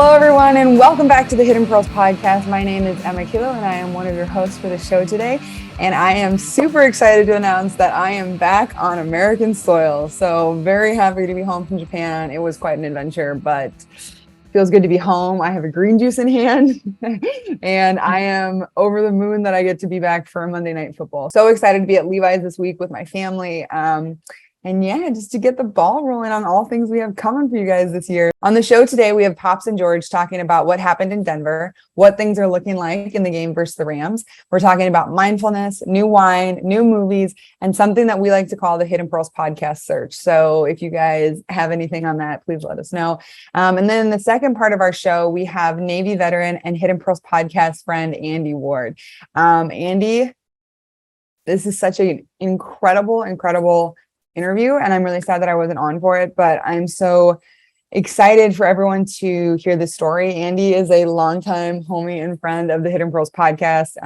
Hello, everyone, and welcome back to the Hidden Pearls podcast. My name is Emma Kittle, and I am one of your hosts for the show today. And I am super excited to announce that I am back on American soil. So very happy to be home from Japan. It was quite an adventure, but feels good to be home. I have a green juice in hand, and I am over the moon that I get to be back for Monday Night Football. So excited to be at Levi's this week with my family. And yeah, just to get the ball rolling on all things we have coming for you guys this year. On the show today, we have Pops and George talking about what happened in Denver, what things are looking like in the game versus the Rams. We're talking about mindfulness, new wine, new movies, and something that we like to call the Hidden Pearls podcast search. So if you guys have anything on that, please let us know. And then the second part of our show, we have Navy veteran and Hidden Pearls podcast friend, Andi Ward. Andi, this is such an incredible interview, and I'm really sad that I wasn't on for it, but I'm so excited for everyone to hear this story. Andi is a longtime homie and friend of the Hidden Pearls podcast.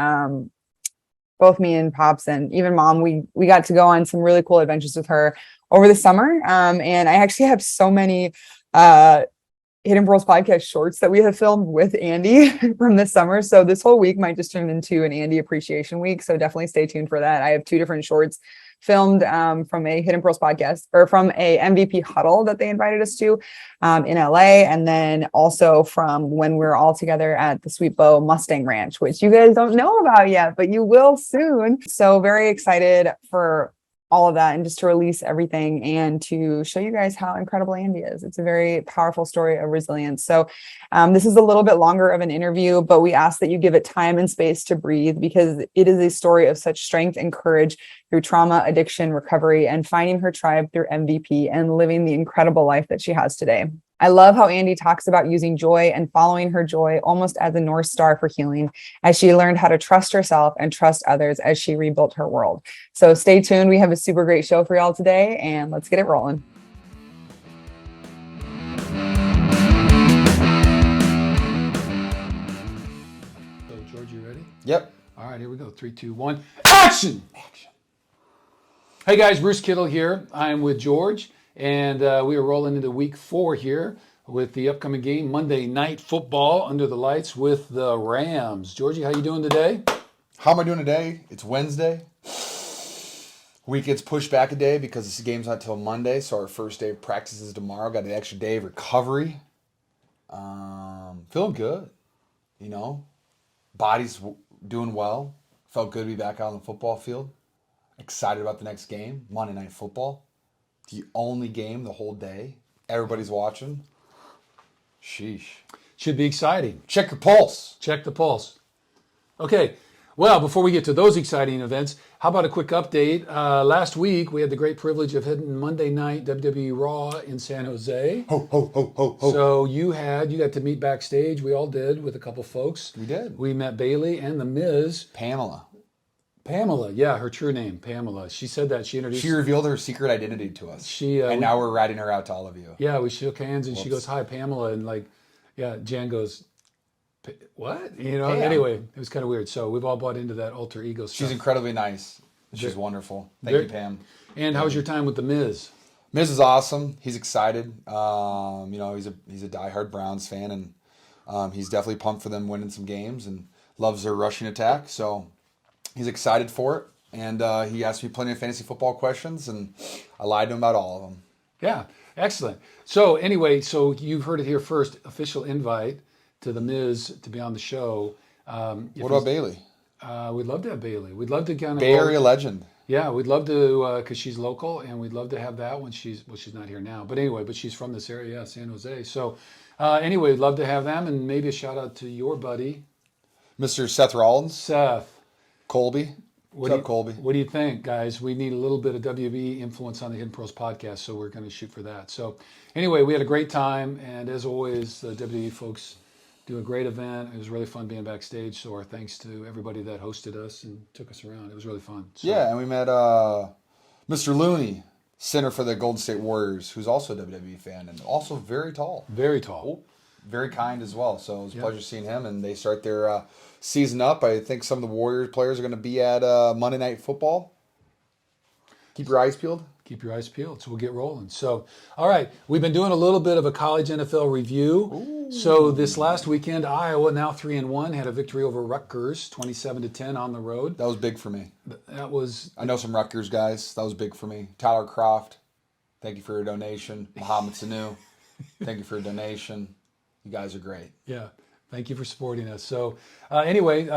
Both me and Pops and even Mom, we got to go on some really cool adventures with her over the summer. And I actually have so many Hidden Pearls podcast shorts that we have filmed with Andi from this summer. So this whole week might just turn into an Andi appreciation week. So definitely stay tuned for that. I have 2 different shorts filmed from a Hidden Pearls podcast, or from a MVP huddle that they invited us to in LA. And then also from when we're all together at the Sweet Bow Mustang Ranch, which you guys don't know about yet, but you will soon. So very excited for all of that and just to release everything and to show you guys how incredible Andi is. It's a very powerful story of resilience. So this is a little bit longer of an interview, but we ask that you give it time and space to breathe, because it is a story of such strength and courage through trauma, addiction, recovery, and finding her tribe through MVP and living the incredible life that she has today. I love how Andi talks about using joy and following her joy almost as a North Star for healing, as she learned how to trust herself and trust others as she rebuilt her world. So stay tuned. We have a super great show for y'all today, and let's get it rolling. So, George, you ready? Yep. All right, here we go. 3, 2, 1. Action! Hey, guys, Bruce Kittle here. I'm with George. And we are rolling into week 4 here with the upcoming game, Monday Night Football under the lights with the Rams. Georgie, how you doing today? How am I doing today? It's Wednesday. Week gets pushed back a day because this game's not till Monday, so our first day of practice is tomorrow. Got an extra day of recovery. Feeling good. You know, body's doing well. Felt good to be back out on the football field. Excited about the next game, Monday Night Football. The only game the whole day. Everybody's watching. Sheesh. Should be exciting. Check your pulse. Check the pulse. Okay. Well, before we get to those exciting events, how about a quick update? Last week, we had the great privilege of hitting Monday Night WWE Raw in San Jose. Ho, ho, ho, ho, ho. So you got to meet backstage. We all did, with a couple folks. We did. We met Bailey and The Miz. Pamela, yeah, her true name, Pamela. She said that. She revealed her secret identity to us. And now we're ratting her out to all of you. Yeah, we shook hands and She goes, "Hi, Pamela," and Jan goes, "What?" Anyway, it was kind of weird. So we've all bought into that alter ego stuff. She's incredibly nice. She's wonderful. Thank you, Pam. And how was your time with the Miz? Miz is awesome. He's excited. He's a diehard Browns fan, and he's definitely pumped for them winning some games and loves their rushing attack. So he's excited for it, and he asked me plenty of fantasy football questions, and I lied to him about all of them. Yeah, excellent. So anyway, you've heard it here first, official invite to The Miz to be on the show. What about Bailey? We'd love to have Bailey. We'd love to kind of Bay Area legend. Yeah, we'd love to, because she's local, and we'd love to have that when she's not here now. But anyway, she's from this area, yeah, San Jose. So anyway, we'd love to have them, and maybe a shout out to your buddy, Mr. Seth Rollins. Seth. Colby. What's up, Colby? What do you think, guys? We need a little bit of WB influence on the Hidden Pearls podcast, so we're going to shoot for that. So anyway, we had a great time, and as always, the WB folks do a great event. It was really fun being backstage, so our thanks to everybody that hosted us and took us around. It was really fun. So, yeah, and we met Mr. Looney, center for the Golden State Warriors, who's also a WWE fan and also very tall. Very tall. Very kind as well. So it was a pleasure seeing him, and they start their season up. I think some of the Warriors players are going to be at Monday Night Football. Keep your eyes peeled. keep your eyes peeled. So we'll get rolling. So, all right, we've been doing a little bit of a college NFL review. Ooh. So this last weekend, Iowa, now 3-1, had a victory over Rutgers, 27-10 on the road. That was big for me. That was. I know some Rutgers guys. That was big for me. Tyler Croft, thank you for your donation. Mohamed Sanu, thank you for your donation. You guys are great. Yeah. Thank you for supporting us. So anyway,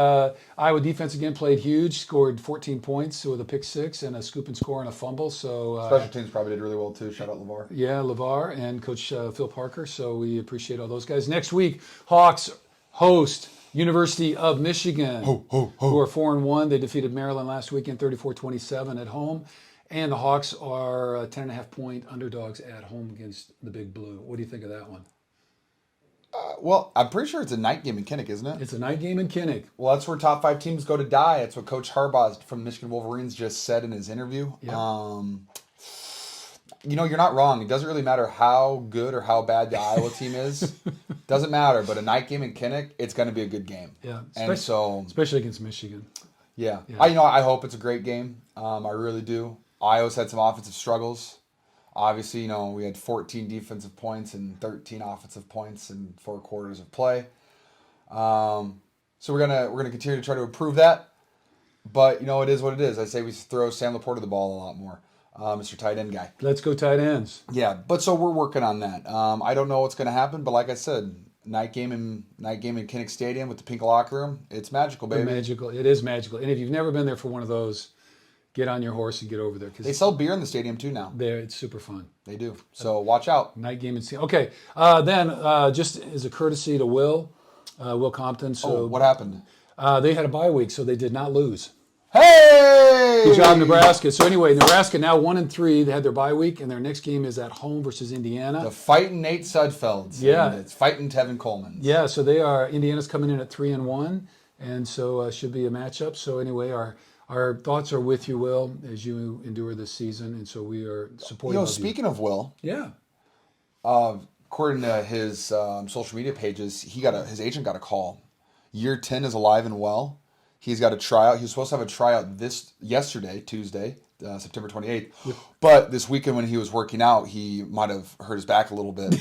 Iowa defense again played huge, scored 14 points with a pick six and a scoop and score and a fumble. So Special teams probably did really well too. Shout out LeVar. Yeah, LeVar and Coach Phil Parker. So we appreciate all those guys. Next week, Hawks host University of Michigan, who are 4-1. They defeated Maryland last weekend, 34-27 at home. And the Hawks are 10.5-point underdogs at home against the Big Blue. What do you think of that one? Well, I'm pretty sure it's a night game in Kinnick, isn't it? It's a night game in Kinnick. Well, that's where top 5 teams go to die. That's what Coach Harbaugh from Michigan Wolverines just said in his interview. Yeah. You're not wrong. It doesn't really matter how good or how bad the Iowa team is. Doesn't matter. But a night game in Kinnick, it's going to be a good game. Yeah. Especially against Michigan. Yeah. I hope it's a great game. I really do. Iowa's had some offensive struggles. Obviously, we had 14 defensive points and 13 offensive points in 4 quarters of play. So we're gonna continue to try to improve that. But it is what it is. I say we throw Sam Laporta the ball a lot more, Mr. Tight End guy. Let's go tight ends. Yeah, but so we're working on that. I don't know what's gonna happen, but like I said, night game in Kinnick Stadium with the pink locker room, it's magical, baby. It is magical. And if you've never been there for one of those, get on your horse and get over there. They sell beer in the stadium too now. It's super fun. They do. So watch out. Night game and okay. Then just as a courtesy to Will Compton. So what happened? They had a bye week, so they did not lose. Hey! Good job, Nebraska. So anyway, Nebraska now 1-3. They had their bye week, and their next game is at home versus Indiana. The fighting Nate Sudfelds. Yeah. It's fighting Tevin Coleman. Yeah, so Indiana's coming in at 3-1, and so should be a matchup. So anyway, our thoughts are with you, Will, as you endure this season, and so we are supporting you. Speaking of Will, yeah. According to his social media pages, his agent got a call. Year 10 is alive and well. He's got a tryout. He was supposed to have a tryout yesterday, Tuesday, September 28th. But this weekend when he was working out, he might have hurt his back a little bit.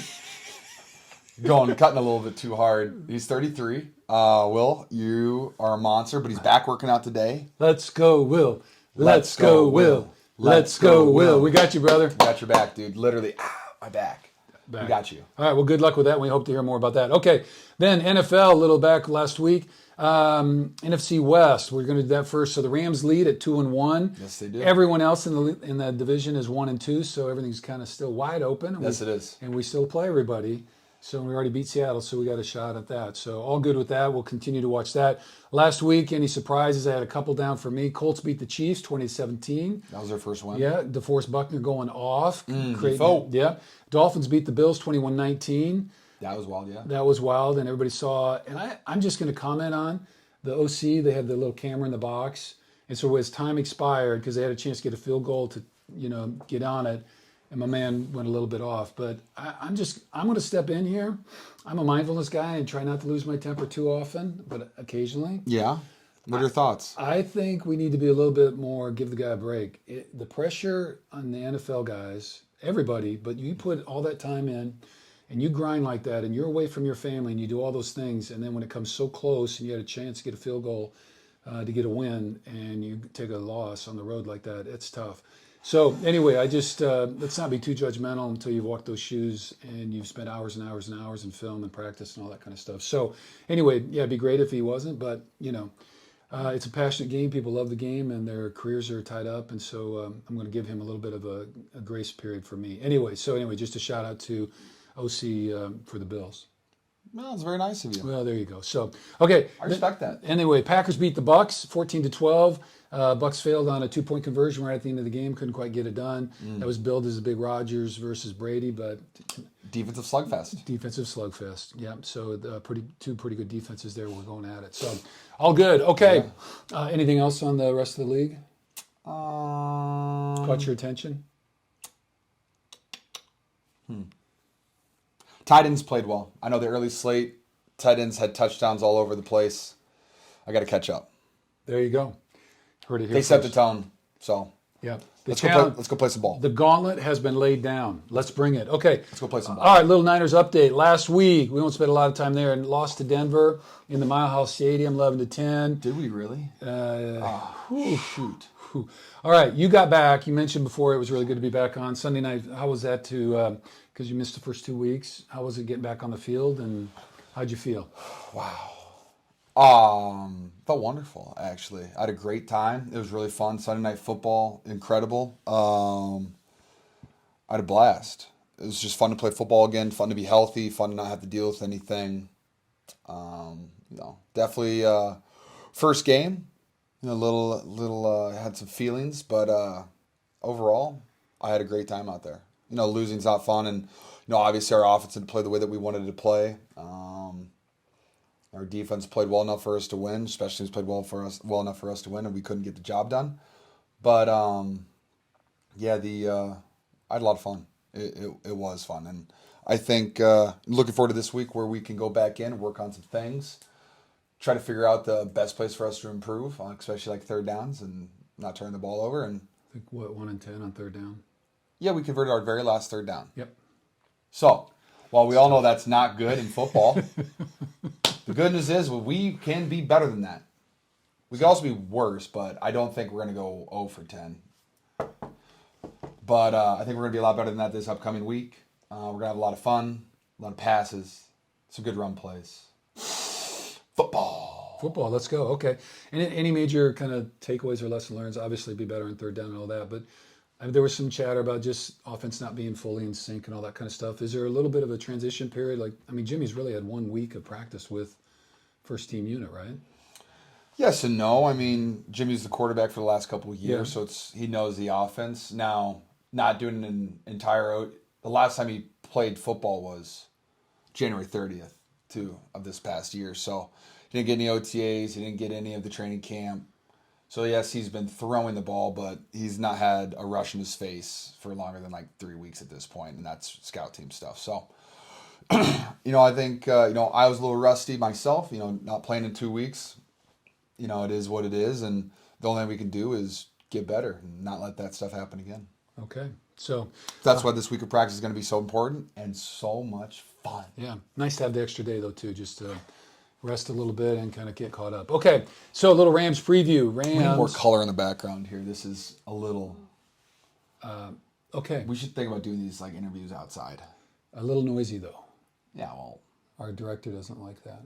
Cutting a little bit too hard. He's 33. Will, you are a monster, but he's back working out today. Let's go, Will. Let's go, Will. Let's go, Will. We got you, brother. Got your back, dude. Literally, my back. We got you. All right, well, good luck with that. We hope to hear more about that. Okay, then NFL, a little back last week. Nfc West, we're going to do that first. So the Rams lead at 2-1. Yes, they do. Everyone else in the division is 1-2, so everything's kind of still wide open. Yes, it is. And we still play everybody. So we already beat Seattle, so we got a shot at that. So all good with that. We'll continue to watch that. Last week, any surprises? I had a couple down for me. Colts beat the Chiefs 2017. That was their first one. Yeah, DeForest Buckner going off. Yeah. Dolphins beat the Bills 21-19. That was wild, yeah. That was wild, and everybody saw. And I'm just going to comment on the OC. They had the little camera in the box. And so as time expired, because they had a chance to get a field goal to, get on it, and my man went a little bit off. But I'm going to step in here. I'm a mindfulness guy and try not to lose my temper too often, but occasionally. Yeah. What are your thoughts? I think we need to be a little bit more, give the guy a break. The pressure on the NFL guys, everybody, but you put all that time in and you grind like that and you're away from your family and you do all those things. And then when it comes so close and you had a chance to get a field goal to get a win and you take a loss on the road like that, it's tough. So anyway, I just, let's not be too judgmental until you've walked those shoes and you've spent hours and hours and hours in film and practice and all that kind of stuff. So anyway, yeah, it'd be great if he wasn't, but it's a passionate game. People love the game and their careers are tied up. And so I'm going to give him a little bit of a grace period for me. Anyway, just a shout out to OC for the Bills. Well, it's very nice of you. Well, there you go. So, okay. I respect that. Anyway, Packers beat the Bucks 14-12. Bucks failed on a 2-point conversion right at the end of the game. Couldn't quite get it done. That was billed as a big Rodgers versus Brady, but defensive slugfest. Defensive slugfest. Yeah. So two pretty good defenses there were going at it. So all good. Okay. Yeah. Anything else on the rest of the league? Caught your attention? Tight ends played well. I know the early slate, tight ends had touchdowns all over the place. I got to catch up. There you go. Heard it here They set the tone. So Yeah. Let's go play some ball. The gauntlet has been laid down. Let's bring it. Okay. Let's go play some ball. All right, little Niners update. Last week, we won't spend a lot of time there, and lost to Denver in the Mile High Stadium, 11-10. Did we really? Shoot. All right, you got back. You mentioned before it was really good to be back on Sunday night. How was that because you missed the first 2 weeks? How was it getting back on the field, and how'd you feel? Wow. Felt wonderful, actually. I had a great time. It was really fun. Sunday night football, incredible. I had a blast. It was just fun to play football again, fun to be healthy, fun to not have to deal with anything. Definitely first game, little had some feelings, but overall, I had a great time out there. Losing's not fun, and obviously our offense didn't play the way that we wanted it to play. Our defense played well enough for us to win. Special teams played well enough for us to win, and we couldn't get the job done. But I had a lot of fun. It was fun, and I think looking forward to this week where we can go back in, work on some things, try to figure out the best place for us to improve, especially like third downs and not turn the ball over. And I think 1 and 10 on third down. Yeah, we converted our very last third down. Yep. So, while we all know that's not good in football, the good news is we can be better than that. We can also be worse, but I don't think we're going to go 0 for 10. But I think we're going to be a lot better than that this upcoming week. We're going to have a lot of fun, a lot of passes, some good run plays. Football, let's go. Okay. Any major kind of takeaways or lesson learned? Obviously, be better in third down and all that, but there was some chatter about just offense not being fully in sync and all that kind of stuff. Is there a little bit of a transition period? Jimmy's really had 1 week of practice with first team unit, right? Yes and no. Jimmy's the quarterback for the last couple of years, so he knows the offense. Now, not doing an entire the last time he played football was January 30th of this past year. So he didn't get any OTAs, he didn't get any of the training camp. So yes, he's been throwing the ball, but he's not had a rush in his face for longer than 3 weeks at this point, and that's scout team stuff. So I think I was a little rusty myself, not playing in 2 weeks. It is what it is, and the only thing we can do is get better and not let that stuff happen again. Okay. So that's why this week of practice is going to be so important and so much fun. Yeah. Nice to have the extra day, though, too, just to rest a little bit and kind of get caught up. Okay. So a little Rams preview. Rams. We need more color in the background here. This is a little... okay. We should think about doing these interviews outside. A little noisy, though. Yeah, well... Our director doesn't like that.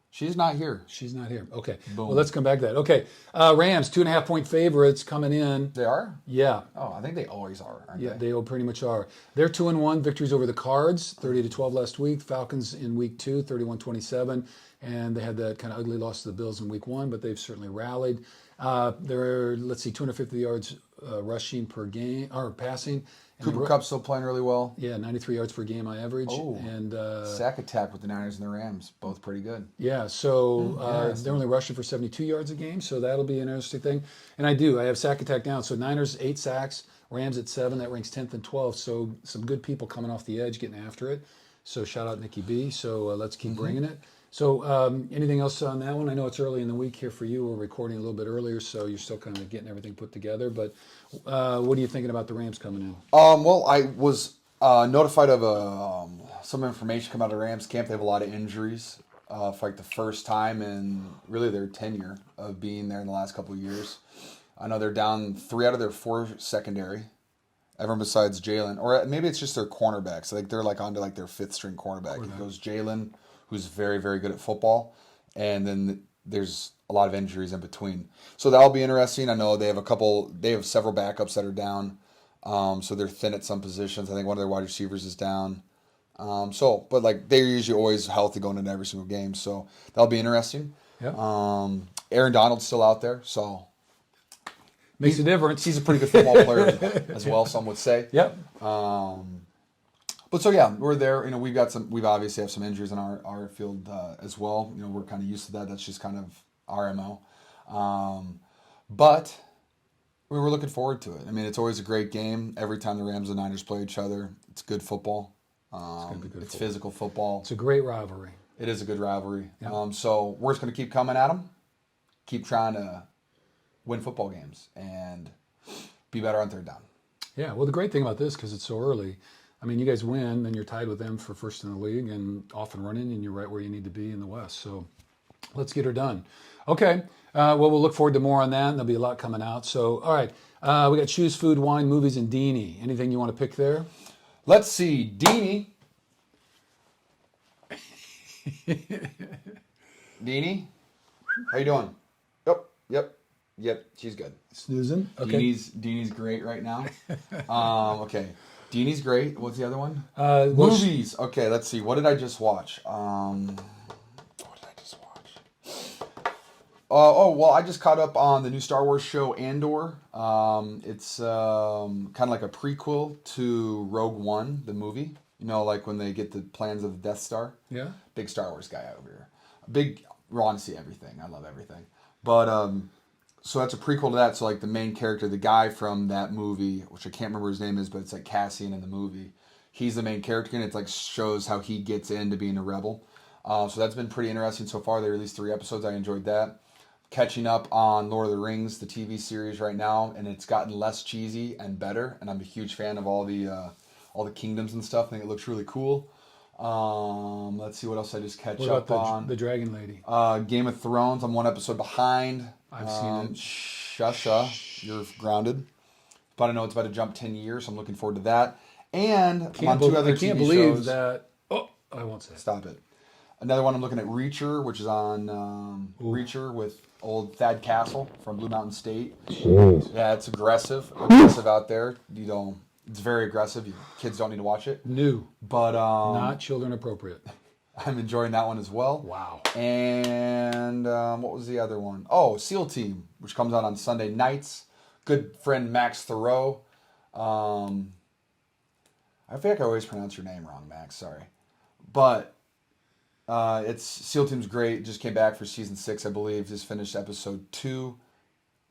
She's not here. She's not here. Okay. Boom. Well, let's come back to that. Okay. Rams, 2.5-point favorites coming in. They are? Yeah. Oh, I think they always are, aren't they? Yeah, they all pretty much are. They're 2-1. Victories over the Cards, 30-12 last week. Falcons in week 2, 31-27. And they had that kind of ugly loss to the Bills in week 1, but they've certainly rallied. They're, 250 yards rushing per game, or passing. Cooper Kupp's still playing really well. Yeah, 93 yards per game on average. Oh, and sack attack with the Niners and the Rams, both pretty good. Yeah, so they're only rushing for 72 yards a game, so that'll be an interesting thing. And I have sack attack down. So Niners, 8 sacks, Rams at 7, that ranks 10th and 12th. So some good people coming off the edge, getting after it. So shout out Nikki B. So let's keep bringing it. So anything else on that one? I know it's early in the week here for you. We're recording a little bit earlier, so you're still kind of getting everything put together. But what are you thinking about the Rams coming in? Well, I was notified of some information come out of Rams camp. They have a lot of injuries for the first time in really their tenure of being there in the last couple of years. I know they're down 3 out of their 4 secondary. Everyone besides Jalen, or maybe it's just their cornerbacks. They're onto their 5th string cornerback. It goes Jalen, who's very, very good at football, and then there's a lot of injuries in between. So that'll be interesting. I know they have several backups that are down, so they're thin at some positions. I think one of their wide receivers is down. But they're usually always healthy going into every single game, so that'll be interesting. Yep. Aaron Donald's still out there, so makes a difference. He's a pretty good football player as well, some would say. Yep. But so yeah, we're there. We've obviously have some injuries in our field as well. We're kind of used to that. That's just kind of our MO. But we were looking forward to it. It's always a great game. Every time the Rams and Niners play each other, it's good football. It's physical football. It's a great rivalry. It is a good rivalry. Yep. So we're just going to keep coming at them, keep trying to win football games, and be better on third down. Yeah, well, the great thing about this, because it's so early, I mean, you guys win, then you're tied with them for first in the league and off and running, and you're right where you need to be in the West. So let's get her done. Okay, well, we'll look forward to more on that, and there'll be a lot coming out. So, all right, we got shoes, food, wine, movies, and Deanie. Anything you want to pick there? Let's see, Deanie. Deanie, how you doing? Yep, she's good. Snoozing? Okay. Deanie's great right now. Okay. Deanie's great. What's the other one? Movies. Okay, let's see. What did I just watch? Well, I just caught up on the new Star Wars show, Andor. It's kind of like a prequel to Rogue One, the movie. You know, like when they get the plans of the Death Star. Yeah. Big Star Wars guy over here. We want to see everything. I love everything. But, so that's a prequel to that. So like the main character, the guy from that movie, which I can't remember his name is, but it's like Cassian in the movie. He's the main character, and it like shows how he gets into being a rebel. So that's been pretty interesting so far. They released 3 episodes. I enjoyed that. Catching up on Lord of the Rings, the TV series right now, and it's gotten less cheesy and better. And I'm a huge fan of all the kingdoms and stuff. I think it looks really cool. Let's see what else I just catch up on. The Dragon Lady? Game of Thrones. I'm 1 episode behind. I've seen it. Shusha, you're grounded. But I know it's about to jump 10 years, so I'm looking forward to that. And I'm on 2 other I can't TV believe shows. that. Oh, I won't say it. Stop it. Another one I'm looking at, Reacher, which is on Reacher with old Thad Castle from Blue Mountain State. Jeez. Yeah, it's aggressive out there. It's very aggressive. Kids don't need to watch it. New. But not children appropriate. I'm enjoying that one as well. Wow. And what was the other one? Oh, SEAL Team, which comes out on Sunday nights. Good friend Max Thoreau. I feel like I always pronounce your name wrong, Max. Sorry. But it's SEAL Team's great. Just came back for season 6, I believe. Just finished episode 2.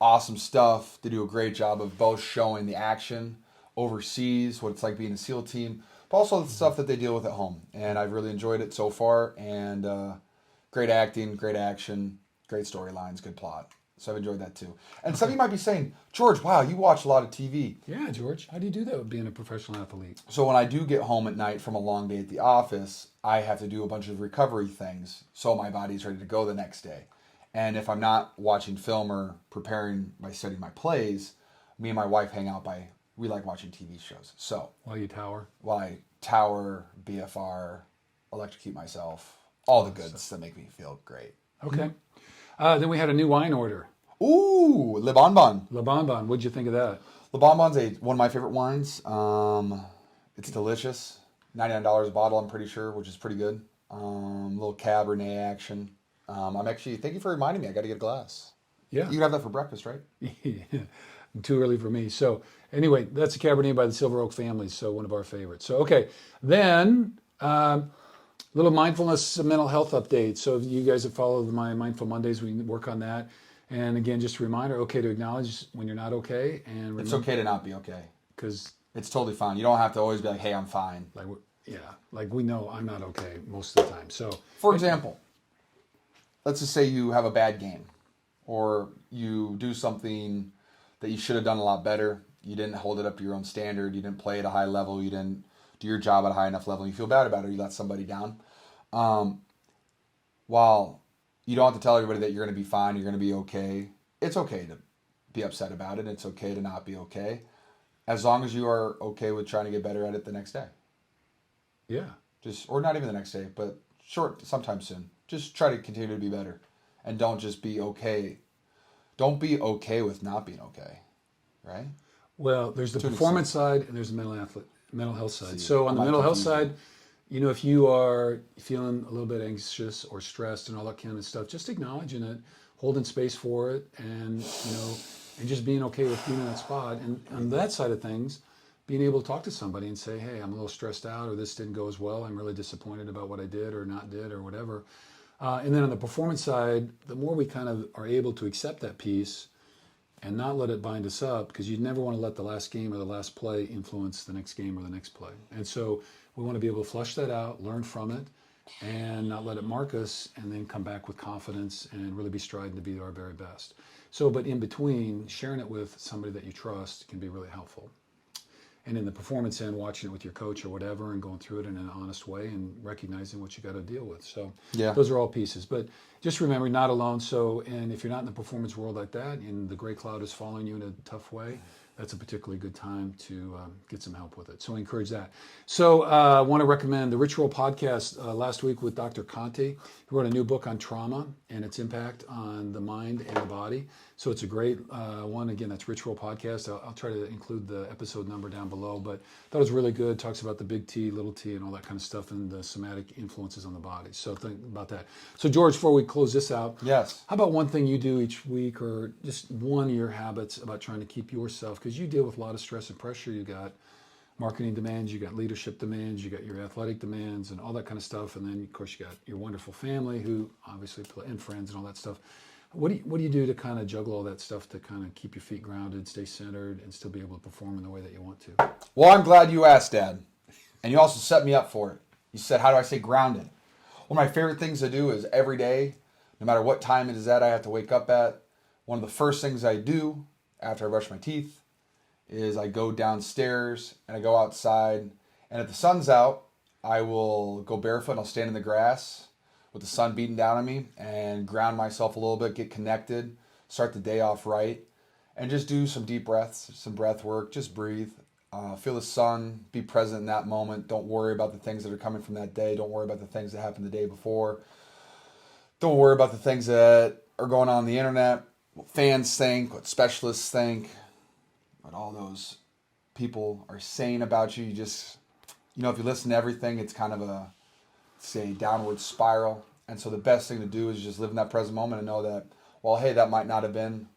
Awesome stuff. They do a great job of both showing the action overseas, what it's like being a SEAL team, but also the stuff that they deal with at home. And I've really enjoyed it so far. And great acting, great action, great storylines, good plot. So I've enjoyed that too. And some of you might be saying, George, wow, you watch a lot of TV. Yeah, George. How do you do that with being a professional athlete? So when I do get home at night from a long day at the office, I have to do a bunch of recovery things so my body's ready to go the next day. And if I'm not watching film or preparing by studying my plays, me and my wife hang out we like watching TV shows. So While you tower? while I tower, BFR, electrocute myself, all the goods that make me feel great. Okay. Then we had a new wine order. Ooh, Le Bonbon. La Bonbon. What'd you think of that? Le Bonbon's one of my favorite wines. It's delicious. $99 a bottle, I'm pretty sure, which is pretty good. Little Cabernet action. Thank you for reminding me. I got to get a glass. Yeah. You can have that for breakfast, right? Too early for me. So anyway, that's a Cabernet by the Silver Oak family, so one of our favorites. So, okay. Then, little mindfulness mental health update. So if you guys have followed my Mindful Mondays, we work on that. And again, just a reminder, okay to acknowledge when you're not okay. And remember, It's okay to not be okay. because It's totally fine. You don't have to always be like, hey, I'm fine. like we know I'm not okay most of the time. So For example, let's just say you have a bad game or you do something that you should have done a lot better. You didn't hold it up to your own standard. You didn't play at a high level. You didn't do your job at a high enough level. You feel bad about it or you let somebody down. While you don't have to tell everybody that you're going to be fine, you're going to be okay. It's okay to be upset about it. It's okay to not be okay. As long as you are okay with trying to get better at it the next day. yeah. Or not even the next day, but sometime soon. Just try to continue to be better. And don't just be okay. Don't be okay with not being okay. Right? Well, there's the performance side and there's the mental health side. See, So on the mental health confused. side, if you are feeling a little bit anxious or stressed and all that kind of stuff, just acknowledging it, holding space for it, and and just being okay with being in that spot. And on that side of things, being able to talk to somebody and say, hey, I'm a little stressed out, or this didn't go as well. I'm really disappointed about what I did or not did or whatever. And then on the performance side, the more we kind of are able to accept that piece and not let it bind us up, because you never want to let the last game or the last play influence the next game or the next play. And so we want to be able to flush that out, learn from it, and not let it mark us, and then come back with confidence and really be striving to be our very best. So, but in between, sharing it with somebody that you trust can be really helpful. And in the performance end, watching it with your coach or whatever and going through it in an honest way and recognizing what you got to deal with. So those are all pieces. But just remember, not alone. So, and if you're not in the performance world like that and the gray cloud is following you in a tough way, that's a particularly good time to get some help with it. So I encourage that. So I want to recommend the Rich Roll podcast last week with Dr. Conte. He wrote a new book on trauma and its impact on the mind and the body. So it's a great one. Again, that's Rich Roll podcast. I'll try to include the episode number down below, but I thought it was really good. Talks about the big T, little t, and all that kind of stuff and the somatic influences on the body. So think about that. So George, before we close this out, Yes. how about one thing you do each week or just one of your habits about trying to keep yourself, because you deal with a lot of stress and pressure. You got marketing demands, you got leadership demands, you got your athletic demands and all that kind of stuff. And then of course you got your wonderful family who obviously play, and friends and all that stuff. What do you do to kind of juggle all that stuff to kind of keep your feet grounded, stay centered, and still be able to perform in the way that you want to? Well, I'm glad you asked, Dad. And you also set me up for it. You said, how do I stay grounded? One of my favorite things to do is every day, no matter what time it is that I have to wake up at, one of the first things I do after I brush my teeth is I go downstairs and I go outside. And if the sun's out, I will go barefoot and I'll stand in the grass with the sun beating down on me and ground myself a little bit, get connected, start the day off right, and just do some deep breaths, some breath work, just breathe. Feel the sun, be present in that moment. Don't worry about the things that are coming from that day. Don't worry about the things that happened the day before. Don't worry about the things that are going on the internet, what fans think, what specialists think, what all those people are saying about you. You just, if you listen to everything, it's kind of a, say, downward spiral. And so the best thing to do is just live in that present moment and know that, well, hey, that might not have been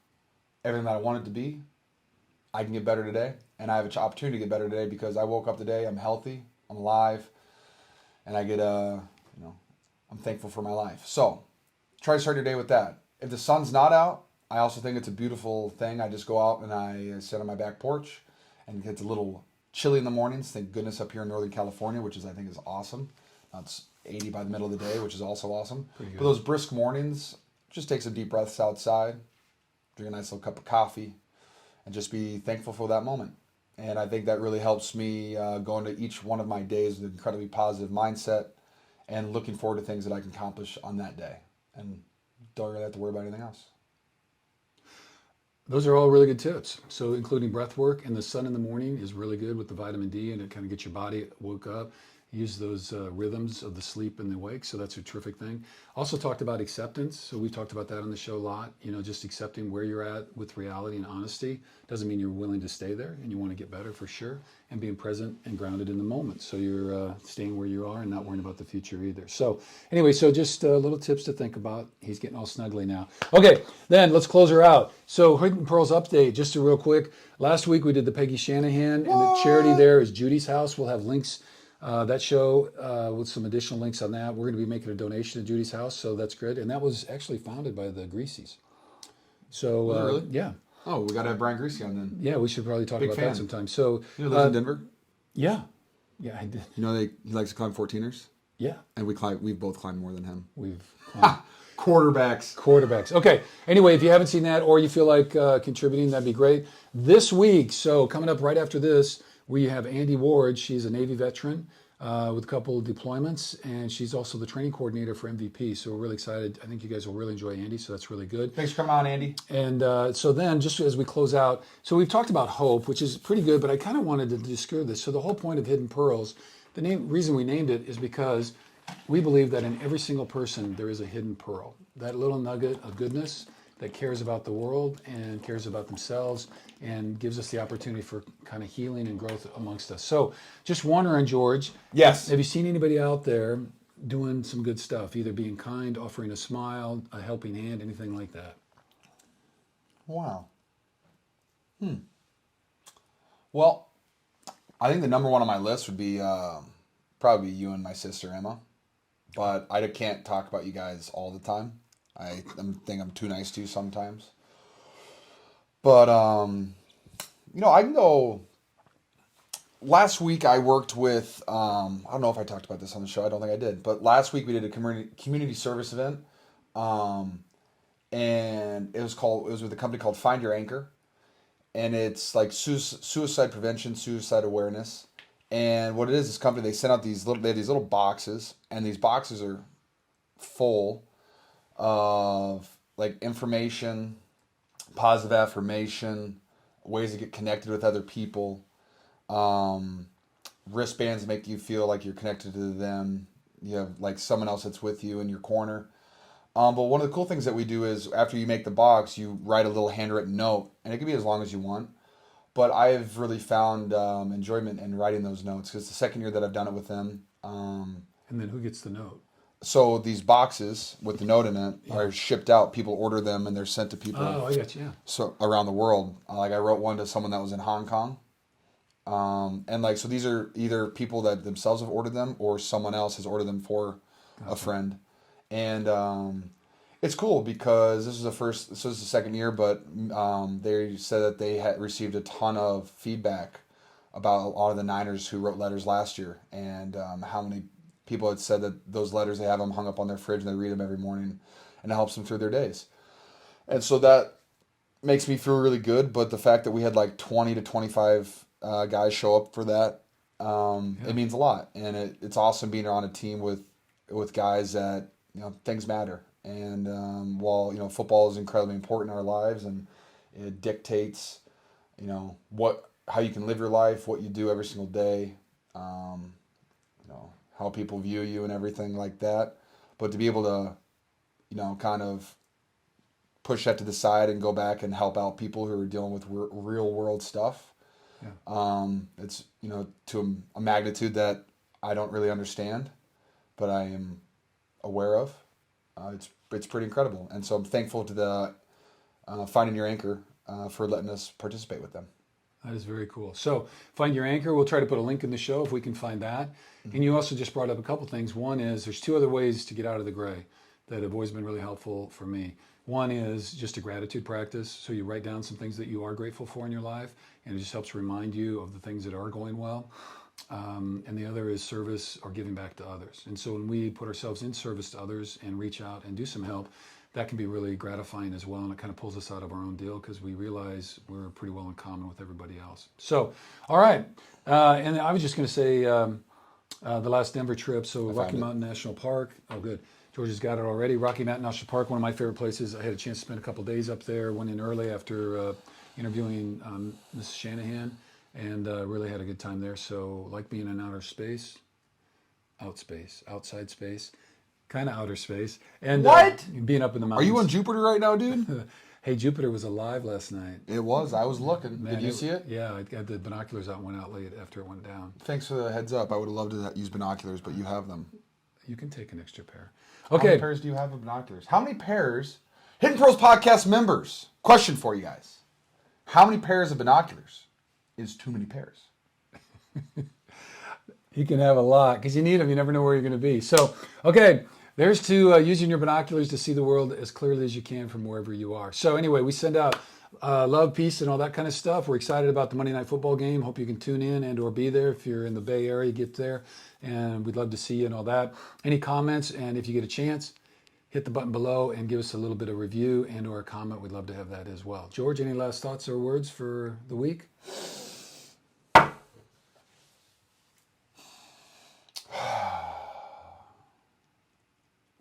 everything that I wanted to be. I can get better today. And I have an opportunity to get better today because I woke up today, I'm healthy, I'm alive, and I get I'm thankful for my life. So try to start your day with that. If the sun's not out, I also think it's a beautiful thing. I just go out and I sit on my back porch, and it's a little chilly in the mornings. Thank goodness up here in Northern California, which I think is awesome. It's 80 by the middle of the day, which is also awesome. But those brisk mornings, just take some deep breaths outside, drink a nice little cup of coffee, and just be thankful for that moment. And I think that really helps me go into each one of my days with an incredibly positive mindset and looking forward to things that I can accomplish on that day. And don't really have to worry about anything else. Those are all really good tips. So including breath work, and the sun in the morning is really good with the vitamin D, and it kind of gets your body woke up. Use those rhythms of the sleep and the wake. So that's a terrific thing. Also talked about acceptance. So we've talked about that on the show a lot. Just accepting where you're at with reality and honesty. Doesn't mean you're willing to stay there and you want to get better for sure. And being present and grounded in the moment. So you're staying where you are and not worrying about the future either. So anyway, so just little tips to think about. He's getting all snuggly now. Okay, then let's close her out. So Hidden Pearls update, just a real quick. Last week we did the Peggy Shanahan, and the charity there is Judy's House. We'll have links. That show with some additional links on that. We're going to be making a donation to Judy's House, so that's good. And that was actually founded by the Greasies. So really? Yeah. Oh, we got to have Brian Greasy on then. Yeah, we should probably talk about that sometime. So he lives in Denver. Yeah, I did. He likes to climb 14ers. Yeah, and we've both climbed more than him. We've climbed. Quarterbacks. Okay. Anyway, if you haven't seen that or you feel like contributing, that'd be great. This week, so coming up right after this, we have Andi Ward. She's a Navy veteran with a couple of deployments, and she's also the training coordinator for MVP. So we're really excited. I think you guys will really enjoy Andi, so that's really good. Thanks for coming on, Andi. And so then, just as we close out, so we've talked about hope, which is pretty good, but I kind of wanted to discuss this. So the whole point of Hidden Pearls, reason we named it is because we believe that in every single person there is a hidden pearl, that little nugget of goodness that cares about the world and cares about themselves and gives us the opportunity for kind of healing and growth amongst us. So just wondering, George, yes, have you seen anybody out there doing some good stuff, either being kind, offering a smile, a helping hand, anything like that? Wow. Well, I think the number one on my list would be probably you and my sister, Emma. But I can't talk about you guys all the time. I think I'm too nice to you sometimes. But, I can go. Last week I worked with, I don't know if I talked about this on the show. I don't think I did. But last week we did a community service event. and it was with a company called Find Your Anchor, and it's like suicide prevention, suicide awareness. And what it is, this company, they sent out they have these little boxes, and these boxes are full of like information, positive affirmation, ways to get connected with other people, wristbands make you feel like you're connected to them. You have like someone else that's with you in your corner. But one of the cool things that we do is after you make the box, you write a little handwritten note, and it can be as long as you want. But I've really found enjoyment in writing those notes because it's the second year that I've done it with them. And then who gets the note? So these boxes with the note in it are shipped out. People order them and they're sent to people. Oh, I got you. Yeah. So around the world. Like I wrote one to someone that was in Hong Kong. And like, so these are either people that themselves have ordered them or someone else has ordered them for a friend. And it's cool because this is the second year, but they said that they had received a ton of feedback about a lot of the Niners who wrote letters last year, and how many people had said that those letters, they have them hung up on their fridge and they read them every morning, and it helps them through their days. And so that makes me feel really good. But the fact that we had like 20 to 25 guys show up for that, it means a lot, and it's awesome being on a team with guys that, you know, things matter. And while, you know, football is incredibly important in our lives, and it dictates, you know, how you can live your life, what you do every single day, you know, how people view you and everything like that. But to be able to, you know, kind of push that to the side and go back and help out people who are dealing with real world stuff, it's, you know, to a magnitude that I don't really understand, but I am aware of. It's pretty incredible, and so I'm thankful to the Finding Your Anchor for letting us participate with them. That is very cool. So Find Your Anchor. We'll try to put a link in the show if we can find that. Mm-hmm. And you also just brought up a couple things. One is there's two other ways to get out of the gray that have always been really helpful for me. One is just a gratitude practice. So you write down some things that you are grateful for in your life, and it just helps remind you of the things that are going well. And the other is service or giving back to others. And so when we put ourselves in service to others and reach out and do some help, that can be really gratifying as well. And it kind of pulls us out of our own deal because we realize we're pretty well in common with everybody else. So, all right. And I was just going to say the last Denver trip. So Rocky Mountain National Park. Oh, good. George has got it already. Rocky Mountain National Park, one of my favorite places. I had a chance to spend a couple of days up there. Went in early after interviewing Mrs. Shanahan. And really had a good time there. So like being in outer space, outside space, kind of outer space. And being up in the mountains. Are you on Jupiter right now, dude? Hey, Jupiter was alive last night. It was. I was looking. Man, did you see it? Yeah, I got the binoculars out and went out late after it went down. Thanks for the heads up. I would have loved to use binoculars, but you have them. You can take an extra pair. Okay. How many pairs do you have of binoculars? How many pairs? Hidden Pros Podcast members. Question for you guys. How many pairs of binoculars is too many pairs? You can have a lot because you need them. You never know where you're going to be. So, okay, there's to using your binoculars to see the world as clearly as you can from wherever you are. So anyway, we send out love, peace, and all that kind of stuff. We're excited about the Monday Night Football game. Hope you can tune in and or be there. If you're in the Bay Area, get there. And we'd love to see you and all that. Any comments? And if you get a chance, hit the button below and give us a little bit of review and or a comment. We'd love to have that as well. George, any last thoughts or words for the week?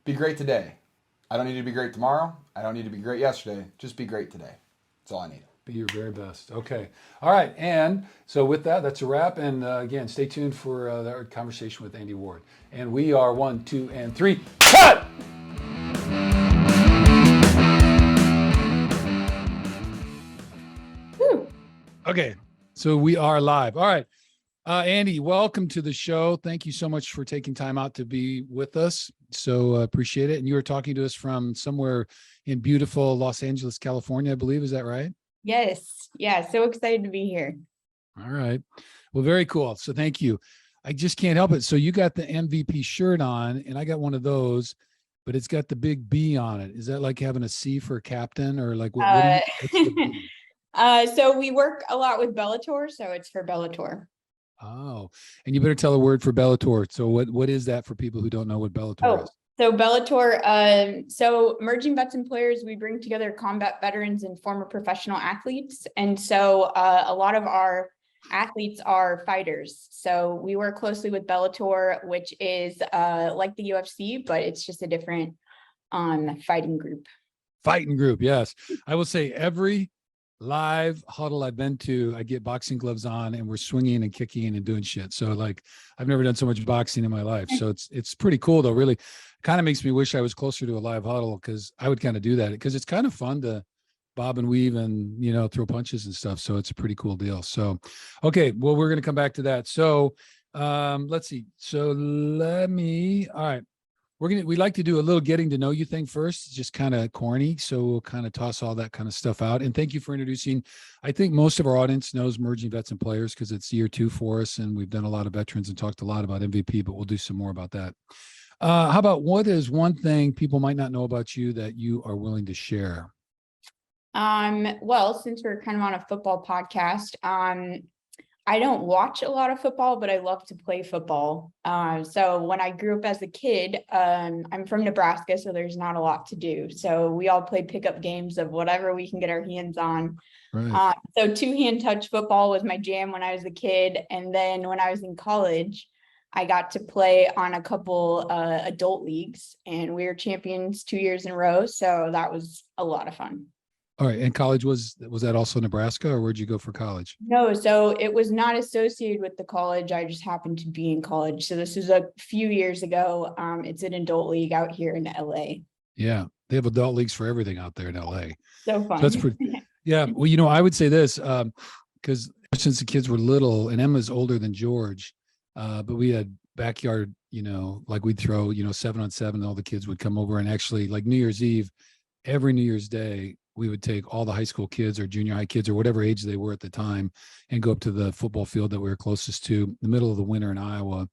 Be great today. I don't need to be great tomorrow. I don't need to be great yesterday. Just be great today. That's all I need. Be your very best. Okay. All right. And so with that, that's a wrap. And again, stay tuned for our conversation with Andi Ward. And we are 1, 2, and 3. Cut! Woo. Okay. So we are live. All right. Andi, welcome to the show. Thank you so much for taking time out to be with us. So appreciate it. And you were talking to us from somewhere in beautiful Los Angeles, California, I believe. Is that right? Yes. Yeah. So excited to be here. All right. Well, very cool. So thank you. I just can't help it. So you got the MVP shirt on and I got one of those, but it's got the big B on it. Is that like having a C for captain or like what so we work a lot with Bellator. So it's for Bellator. Oh, and you better tell a word for Bellator. So what is that for people who don't know what Bellator is? So Bellator, so emerging vets and players, we bring together combat veterans and former professional athletes. And so a lot of our athletes are fighters. So we work closely with Bellator, which is like the UFC, but it's just a different fighting group. Fighting group, yes. I will say every live huddle I've been to, I get boxing gloves on and we're swinging and kicking and doing shit. So like I've never done so much boxing in my life. So it's pretty cool though. Really kind of makes me wish I was closer to a live huddle because I would kind of do that because it's kind of fun to bob and weave and, you know, throw punches and stuff. So it's a pretty cool deal. So, okay. Well, we're going to come back to that. So let's see. So all right. We like to do a little getting to know you thing first. It's just kind of corny. So we'll kind of toss all that kind of stuff out. And thank you for introducing. I think most of our audience knows Emerging Vets and Players because it's year 2 for us. And we've done a lot of veterans and talked a lot about MVP, but we'll do some more about that. How about what is one thing people might not know about you that you are willing to share? Well, since we're kind of on a football podcast, I don't watch a lot of football, but I love to play football. So when I grew up as a kid, I'm from Nebraska, so there's not a lot to do. So we all play pickup games of whatever we can get our hands on. Right. So two-hand touch football was my jam when I was a kid. And then when I was in college, I got to play on a couple adult leagues and we were champions 2 years in a row. So that was a lot of fun. All right. And college was that also Nebraska or where'd you go for college? No, so it was not associated with the college. I just happened to be in college. So this was a few years ago. It's an adult league out here in LA. Yeah. They have adult leagues for everything out there in LA. So fun. So that's pretty, yeah. Well, you know, I would say this, because since the kids were little and Emma's older than George, but we had backyard, you know, like we'd throw, 7-on-7, all the kids would come over and actually like New Year's Eve, every New Year's Day, we would take all the high school kids or junior high kids or whatever age they were at the time and go up to the football field that we were closest to the middle of the winter in Iowa.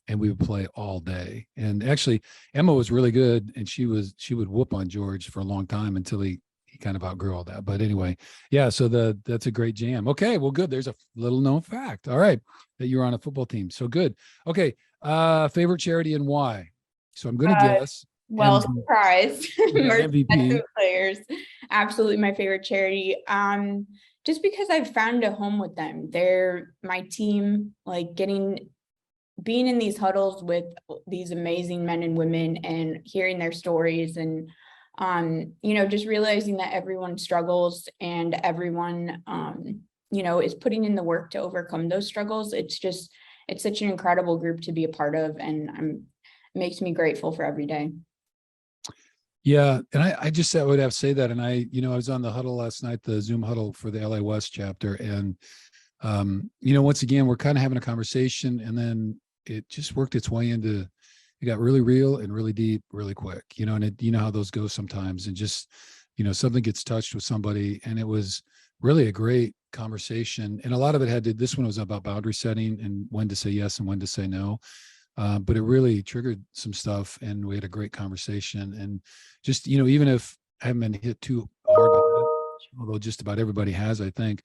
And we would play all day. And actually Emma was really good. And she would whoop on George for a long time until he kind of outgrew all that. But anyway, yeah. So that's a great jam. Okay. Well, good. There's a little known fact. All right. That you're on a football team. So good. Okay. Favorite charity and why? So I'm going to guess. Well, surprise. MVP players. Absolutely my favorite charity. Just because I've found a home with them. They're my team, like being in these huddles with these amazing men and women and hearing their stories and just realizing that everyone struggles and everyone is putting in the work to overcome those struggles. It's such an incredible group to be a part of, and it makes me grateful for every day. Yeah. And I just would have to say that. And I was on the huddle last night, the Zoom huddle for the LA West chapter. And, once again, we're kind of having a conversation and then it just worked its way into, it got really real and really deep, really quick, and you know how those go sometimes. And just, something gets touched with somebody and it was really a great conversation. And a lot of it this one was about boundary setting and when to say yes and when to say no. But it really triggered some stuff and we had a great conversation and just, even if I haven't been hit too hard by it, although just about everybody has, I think,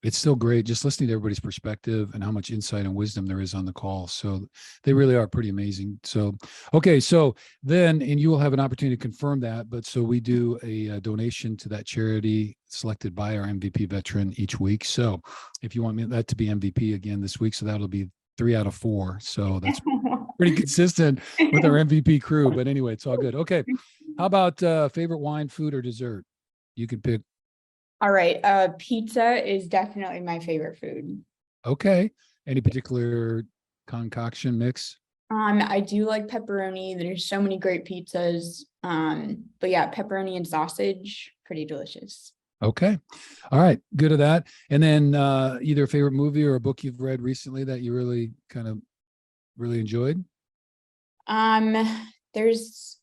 it's still great just listening to everybody's perspective and how much insight and wisdom there is on the call. So they really are pretty amazing. So, okay. So then, and you will have an opportunity to confirm that, but so we do a donation to that charity selected by our MVP veteran each week. So if you want that to be MVP again this week, so that'll be 3 out of 4. So that's pretty consistent with our MVP crew. But anyway, it's all good. Okay. How about favorite wine, food, or dessert? You can pick. All right. Pizza is definitely my favorite food. Okay. Any particular concoction mix? I do like pepperoni. There's so many great pizzas. But yeah, pepperoni and sausage, pretty delicious. Okay. All right. Good at that. And then either a favorite movie or a book you've read recently that you really really enjoyed? There's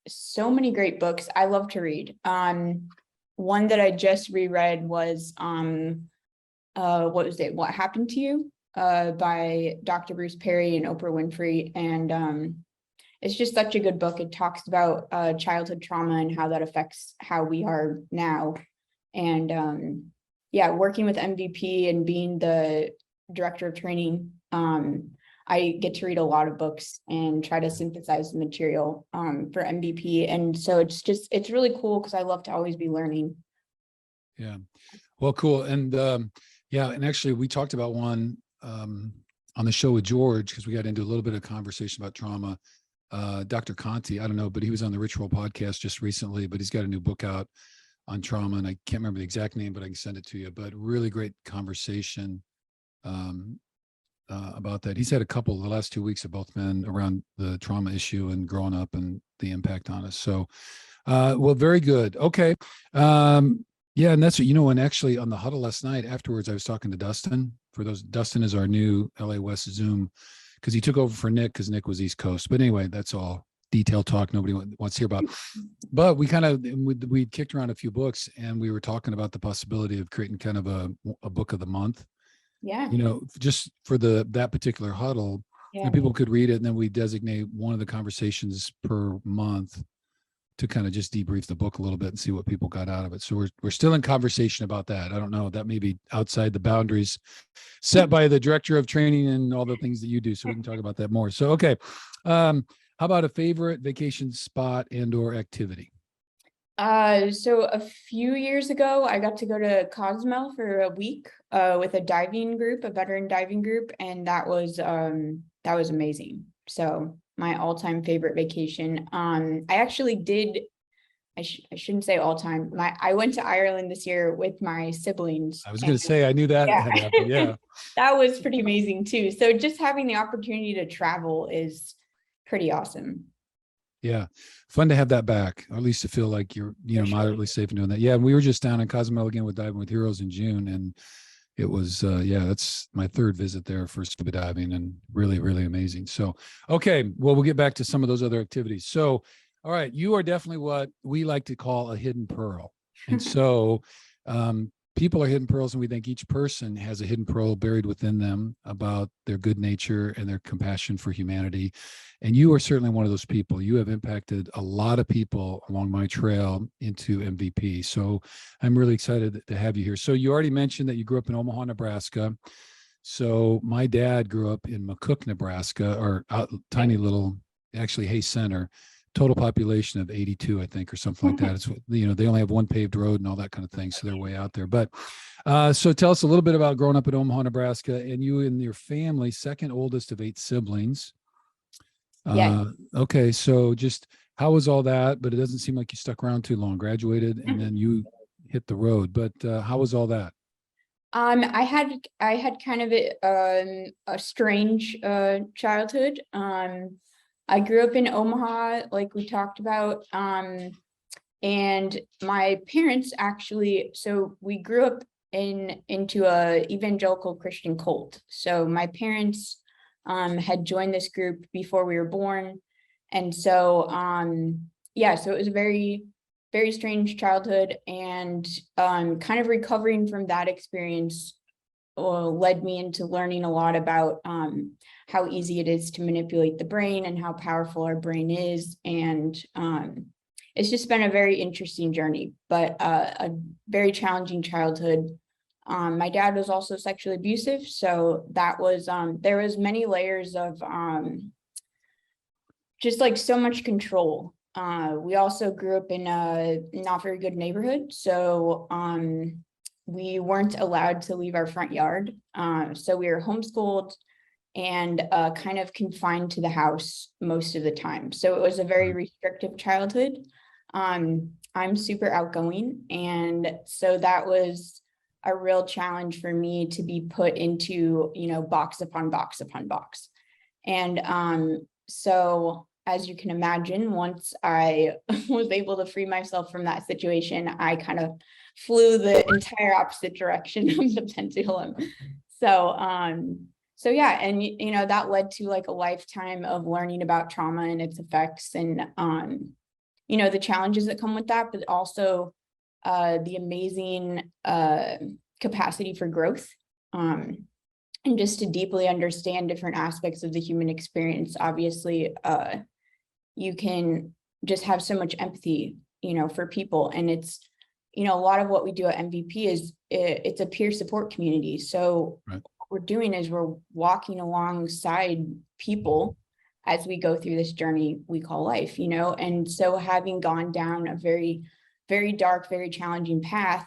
so many great books. I love to read. One that I just reread was what was it? What Happened to You? By Dr. Bruce Perry and Oprah Winfrey. And it's just such a good book. It talks about childhood trauma and how that affects how we are now. And working with MVP and being the director of training, I get to read a lot of books and try to synthesize the material for MVP. And so it's really cool because I love to always be learning. Yeah. Well, cool. And yeah, and actually we talked about one on the show with George, because we got into a little bit of conversation about trauma. Dr. Conti, I don't know, but he was on the Rich Roll podcast just recently, but he's got a new book out on trauma, and I can't remember the exact name, but I can send it to you. But really great conversation about that. He's had a couple, the last 2 weeks have both been around the trauma issue and growing up and the impact on us. So, well, very good. Okay. Yeah, and that's what, and actually on the huddle last night afterwards, I was talking to Dustin. Dustin is our new LA West Zoom, because he took over for Nick because Nick was East Coast. But anyway, that's all detailed talk nobody wants to hear about. But we kicked around a few books, and we were talking about the possibility of creating kind of a book of the month. Yeah. Just for that particular huddle, Yeah. and people could read it, and then we designate one of the conversations per month to kind of just debrief the book a little bit and see what people got out of it. So we're still in conversation about that. I don't know, that may be outside the boundaries set by the director of training and all the things that you do. So we can talk about that more. So, okay. How about a favorite vacation spot and or activity? So a few years ago, I got to go to Cozumel for a week with a diving group, a veteran diving group, and that was amazing. So my all-time favorite vacation. I actually did. I shouldn't say all-time. I went to Ireland this year with my siblings. I was going to say I knew that had happened. Yeah, that was pretty amazing too. So just having the opportunity to travel is pretty awesome. Yeah, fun to have that back, or at least to feel like you're moderately safe in doing that. Yeah, we were just down in Cozumel again with Diving with Heroes in June, and it was that's my third visit there for scuba diving, and really, really amazing. So, okay, well, we'll get back to some of those other activities. So, all right, you are definitely what we like to call a hidden pearl. And so people are hidden pearls, and we think each person has a hidden pearl buried within them about their good nature and their compassion for humanity. And you are certainly one of those people. You have impacted a lot of people along my trail into MVP. So I'm really excited to have you here. So you already mentioned that you grew up in Omaha, Nebraska. So my dad grew up in McCook, Nebraska, or tiny little, actually Hayes Center. Total population of 82, I think, or something like that. It's, they only have one paved road and all that kind of thing. So they're way out there. But so tell us a little bit about growing up in Omaha, Nebraska, and you and your family, second oldest of 8 siblings. Yeah. Okay. So just how was all that? But it doesn't seem like you stuck around too long, graduated, and then you hit the road. But how was all that? I had kind of a strange childhood. I grew up in Omaha, like we talked about, and my parents actually, so we grew up into a evangelical Christian cult. So my parents had joined this group before we were born. And so, so it was a very, very strange childhood, and kind of recovering from that experience led me into learning a lot about how easy it is to manipulate the brain and how powerful our brain is. And it's just been a very interesting journey, but a very challenging childhood. My dad was also sexually abusive. So that was, there was many layers of just like so much control. We also grew up in a not very good neighborhood. So we weren't allowed to leave our front yard. So we were homeschooled and kind of confined to the house most of the time. So it was a very restrictive childhood. I'm super outgoing. And so that was a real challenge for me to be put into, box upon box upon box. And so as you can imagine, once I was able to free myself from that situation, I kind of flew the entire opposite direction of the pendulum. So yeah, and that led to like a lifetime of learning about trauma and its effects, and the challenges that come with that, but also the amazing capacity for growth, and just to deeply understand different aspects of the human experience. Obviously, you can just have so much empathy, for people. And it's, a lot of what we do at MVP is it's a peer support community. So right. we're doing is we're walking alongside people as we go through this journey we call life, you know? And so having gone down a very, very dark, very challenging path,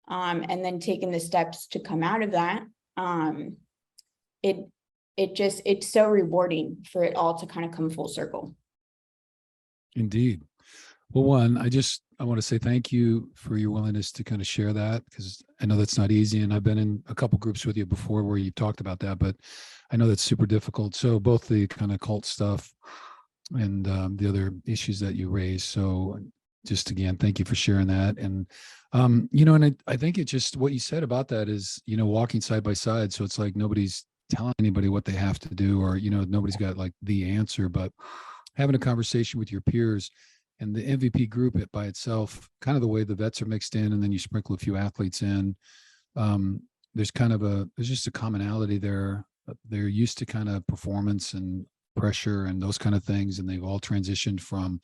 and then taking the steps to come out of that, it's so rewarding for it all to kind of come full circle. Indeed. Well, one, I want to say thank you for your willingness to kind of share that, because I know that's not easy. And I've been in a couple groups with you before where you've talked about that, but I know that's super difficult. So both the kind of cult stuff and the other issues that you raised. So just again, thank you for sharing that. And, and I think it just, what you said about that is, walking side by side. So it's like nobody's telling anybody what they have to do, or, nobody's got like the answer, but having a conversation with your peers. And the MVP group by itself, kind of the way the vets are mixed in, and then you sprinkle a few athletes in. There's just a commonality there. They're used to kind of performance and pressure and those kind of things, and they've all transitioned from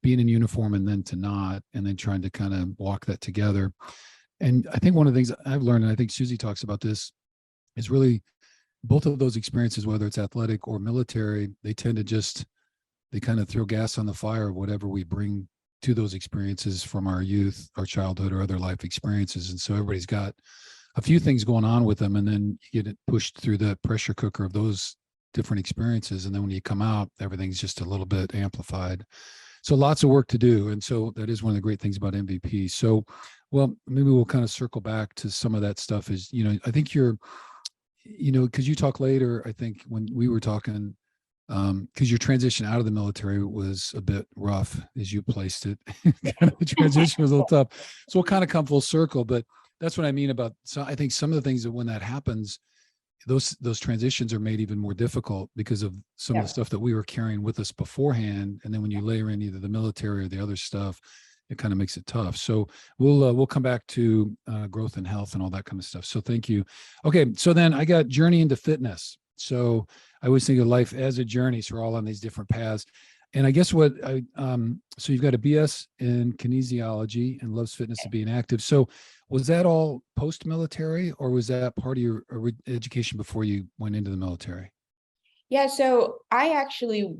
being in uniform and then to not, and then trying to kind of walk that together. And I think one of the things I've learned, and I think Susie talks about this, is really both of those experiences, whether it's athletic or military, they kind of throw gas on the fire of whatever we bring to those experiences from our youth, our childhood, or other life experiences. And so everybody's got a few things going on with them, and then you get it pushed through the pressure cooker of those different experiences. And then when you come out, everything's just a little bit amplified. So lots of work to do. And so that is one of the great things about MVP. So, well, maybe we'll kind of circle back to some of that stuff is, I think because you talk later, I think when we were talking, because your transition out of the military was a bit rough, as you placed it. Kind of the transition was a little tough. So we'll kind of come full circle, but that's what I mean about, so I think some of the things that when that happens, those transitions are made even more difficult because of some of the stuff that we were carrying with us beforehand. And then when you layer in either the military or the other stuff, it kind of makes it tough. So we'll come back to growth and health and all that kind of stuff. So thank you. Okay. So then I got journey into fitness. So I always think of life as a journey. So we're all on these different paths. And I guess so you've got a BS in kinesiology and loves fitness to being active. So was that all post-military, or was that part of your education before you went into the military? Yeah, so I actually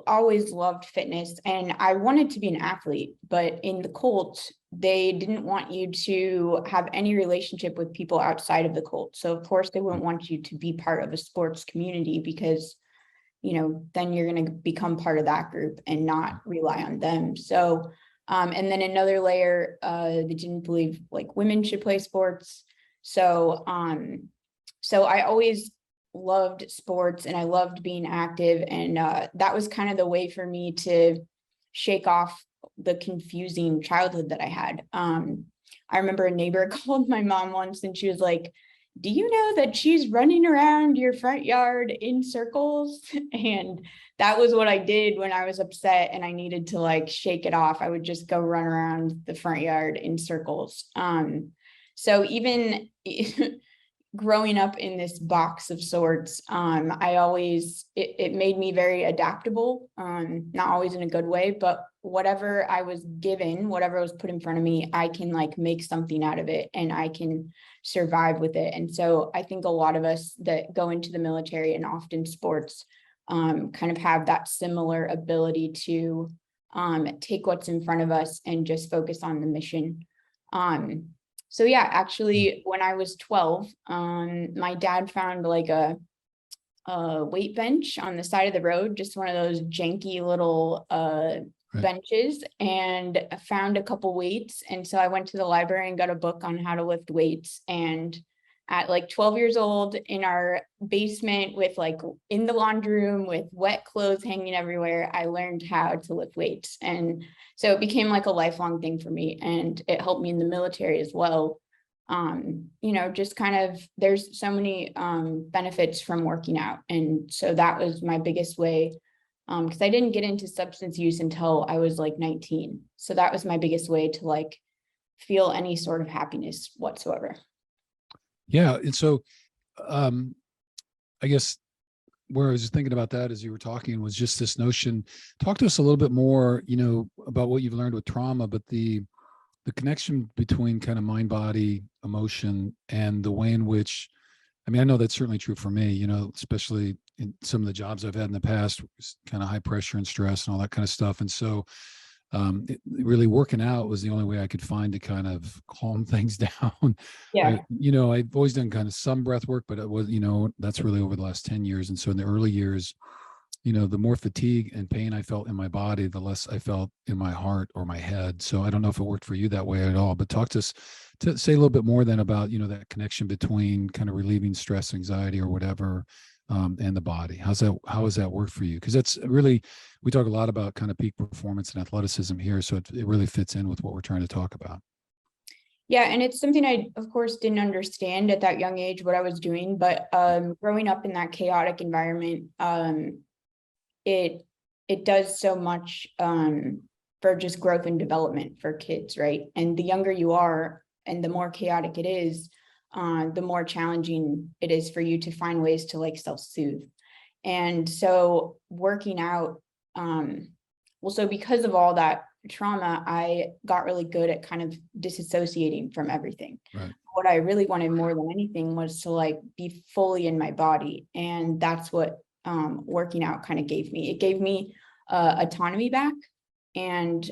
always loved fitness and I wanted to be an athlete, but in the cult, they didn't want you to have any relationship with people outside of the cult. So of course they wouldn't want you to be part of a sports community because, then you're going to become part of that group and not rely on them. So, and then another layer, they didn't believe like women should play sports. So, so I always loved sports and I loved being active. And that was kind of the way for me to shake off the confusing childhood that I had. I remember a neighbor called my mom once and she was like, do you know that she's running around your front yard in circles? And that was what I did when I was upset and I needed to like shake it off. I would just go run around the front yard in circles. So even growing up in this box of sorts, it made me very adaptable, not always in a good way, but whatever I was given, whatever was put in front of me, I can like make something out of it and I can survive with it. And so I think a lot of us that go into the military and often sports kind of have that similar ability to take what's in front of us and just focus on the mission. So yeah, actually, when I was 12, my dad found like a weight bench on the side of the road, just one of those janky little benches, and I found a couple weights. And so I went to the library and got a book on how to lift weights. And at like 12 years old in our basement with like in the laundry room with wet clothes hanging everywhere, I learned how to lift weights. And so it became like a lifelong thing for me, and it helped me in the military as well. Just kind of, there's so many benefits from working out. And so that was my biggest way, because I didn't get into substance use until I was like 19. So that was my biggest way to like feel any sort of happiness whatsoever. Yeah. And so I guess where I was just thinking about that as you were talking was just this notion. Talk to us a little bit more, about what you've learned with trauma, but the connection between kind of mind, body, emotion, and the way in which I mean, I know that's certainly true for me, especially in some of the jobs I've had in the past, kind of high pressure and stress and all that kind of stuff. And so really working out was the only way I could find to kind of calm things down. Yeah. I've always done kind of some breath work, but it was, that's really over the last 10 years. And so in the early years, the more fatigue and pain I felt in my body, the less I felt in my heart or my head. So I don't know if it worked for you that way at all, but talk to us, to say a little bit more then about, that connection between kind of relieving stress, anxiety or whatever, and the body. How has that worked for you? Because that's really, we talk a lot about kind of peak performance and athleticism here. So it really fits in with what we're trying to talk about. Yeah, and it's something I, of course, didn't understand at that young age what I was doing, but growing up in that chaotic environment, it does so much for just growth and development for kids, right? And the younger you are and the more chaotic it is, the more challenging it is for you to find ways to like self-soothe. And so working out, so because of all that trauma, I got really good at kind of disassociating from everything. Right. What I really wanted more than anything was to like be fully in my body. And that's what working out kind of gave me. It gave me autonomy back. And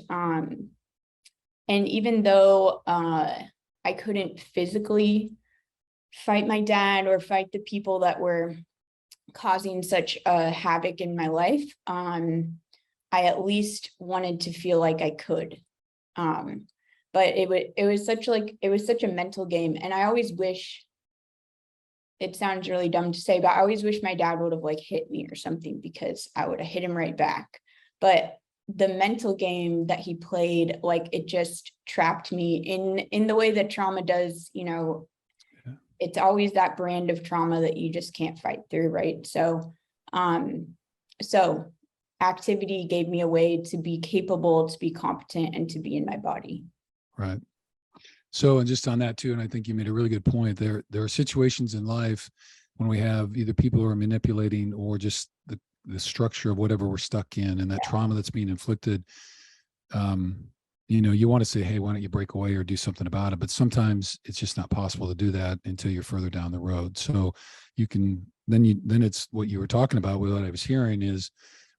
even though I couldn't physically fight my dad or fight the people that were causing such havoc in my life, I at least wanted to feel like I could. But it was such a mental game. And I always wish, it sounds really dumb to say, but I always wish my dad would have like hit me or something, because I would have hit him right back. But the mental game that he played, like it just trapped me in the way that trauma does, it's always that brand of trauma that you just can't fight through, right? So activity gave me a way to be capable, to be competent, and to be in my body. Right. So, and just on that too, and I think you made a really good point. There are situations in life when we have either people who are manipulating or just the structure of whatever we're stuck in, and that trauma that's being inflicted. You want to say, hey, why don't you break away or do something about it? But sometimes it's just not possible to do that until you're further down the road. So you can, then it's what you were talking about with what I was hearing is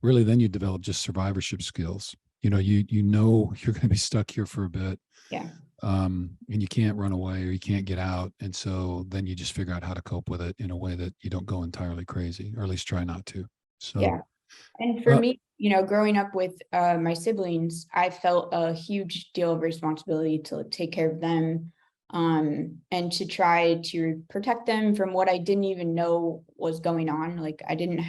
really, then you develop just survivorship skills. You're going to be stuck here for a bit. Yeah. And you can't run away or you can't get out. And so then you just figure out how to cope with it in a way that you don't go entirely crazy, or at least try not to. So, yeah. And for me, growing up with my siblings, I felt a huge deal of responsibility to take care of them, and to try to protect them from what I didn't even know was going on. Like I didn't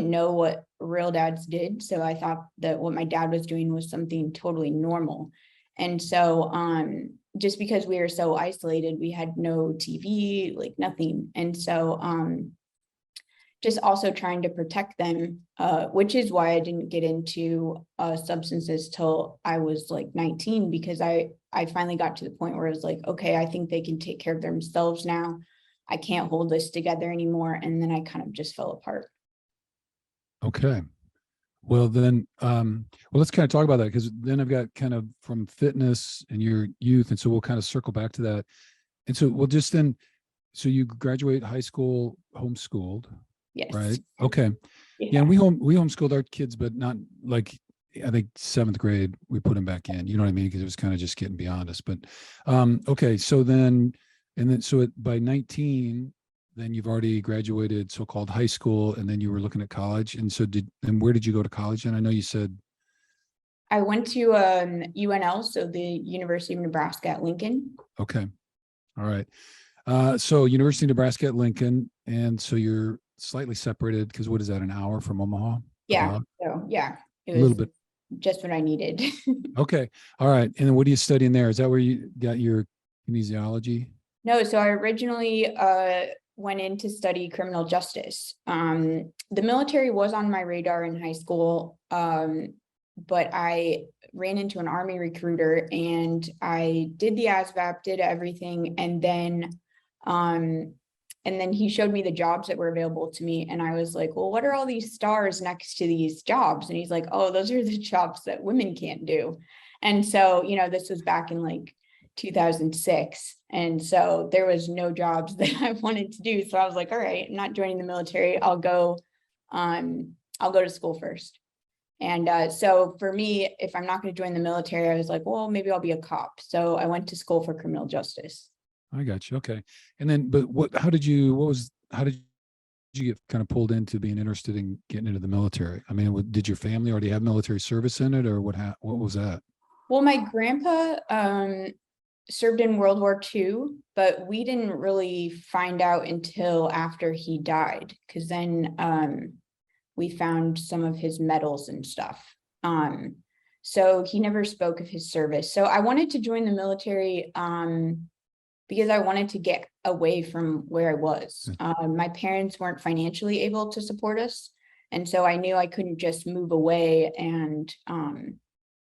know what real dads did. So I thought that what my dad was doing was something totally normal. And so just because we were so isolated, we had no TV, like nothing. And so just also trying to protect them, which is why I didn't get into substances till I was like 19, because I finally got to the point where I was like, okay, I think they can take care of themselves now. I can't hold this together anymore. And then I kind of just fell apart. Okay. Well, then, let's kind of talk about that, because then I've got kind of from fitness and your youth. And so we'll kind of circle back to that. And so we'll just then, so you graduate high school, homeschooled. Yes. Right. Okay. Yeah. We homeschooled our kids, but not like, I think 7th grade, we put them back in, you know what I mean? Because it was kind of just getting beyond us. But, okay. So then, by 19, then you've already graduated so-called high school, and then you were looking at college. And so where did you go to college? And I know you said. I went to UNL, so the University of Nebraska at Lincoln. Okay. All right. So University of Nebraska at Lincoln. And so you're slightly separated, because what is that, an hour from Omaha? Yeah. So yeah, it was a little bit just what I needed. Okay. All right. And then what are you studying there? Is that where you got your kinesiology? No, so I originally went in to study criminal justice. The military was on my radar in high school, but I ran into an Army recruiter and I did the ASVAB, did everything, and then he showed me the jobs that were available to me, and I was like, well, what are all these stars next to these jobs? And he's like, oh, those are the jobs that women can't do. And so, this was back in like 2006. And so there was no jobs that I wanted to do. So I was like, all right, I'm not joining the military. I'll go to school first. And so for me, if I'm not going to join the military, I was like, well, maybe I'll be a cop. So I went to school for criminal justice. I got you. Okay. And then, but how did you get kind of pulled into being interested in getting into the military? I mean, did your family already have military service in it, or what was that? Well, my grandpa served in World War II, but we didn't really find out until after he died, because then we found some of his medals and stuff. So he never spoke of his service. So I wanted to join the military because I wanted to get away from where I was. My parents weren't financially able to support us. And so I knew I couldn't just move away and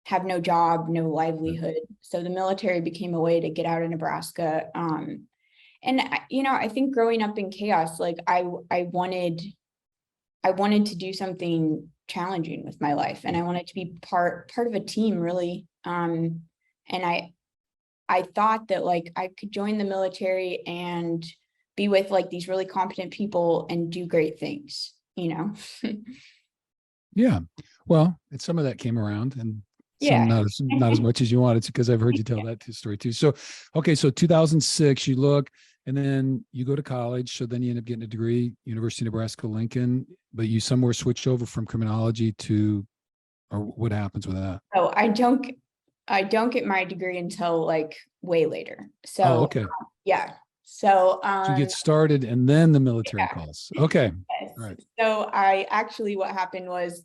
have no job, no livelihood. So the military became a way to get out of Nebraska. And I think growing up in chaos, like I wanted to do something challenging with my life, and I wanted to be part of a team, really. And I thought that like I could join the military and be with like these really competent people and do great things, Yeah. Well, and some of that came around, and Yeah. some not as much as you wanted to, because I've heard you tell that story too. So, okay. So 2006, you look, and then you go to college. So then you end up getting a degree, University of Nebraska, Lincoln, but you somewhere switch over from criminology to, or what happens with that? So I don't get my degree until like way later. So okay. Yeah. So you get started and then the military calls. Okay. Yes. All right. So what happened was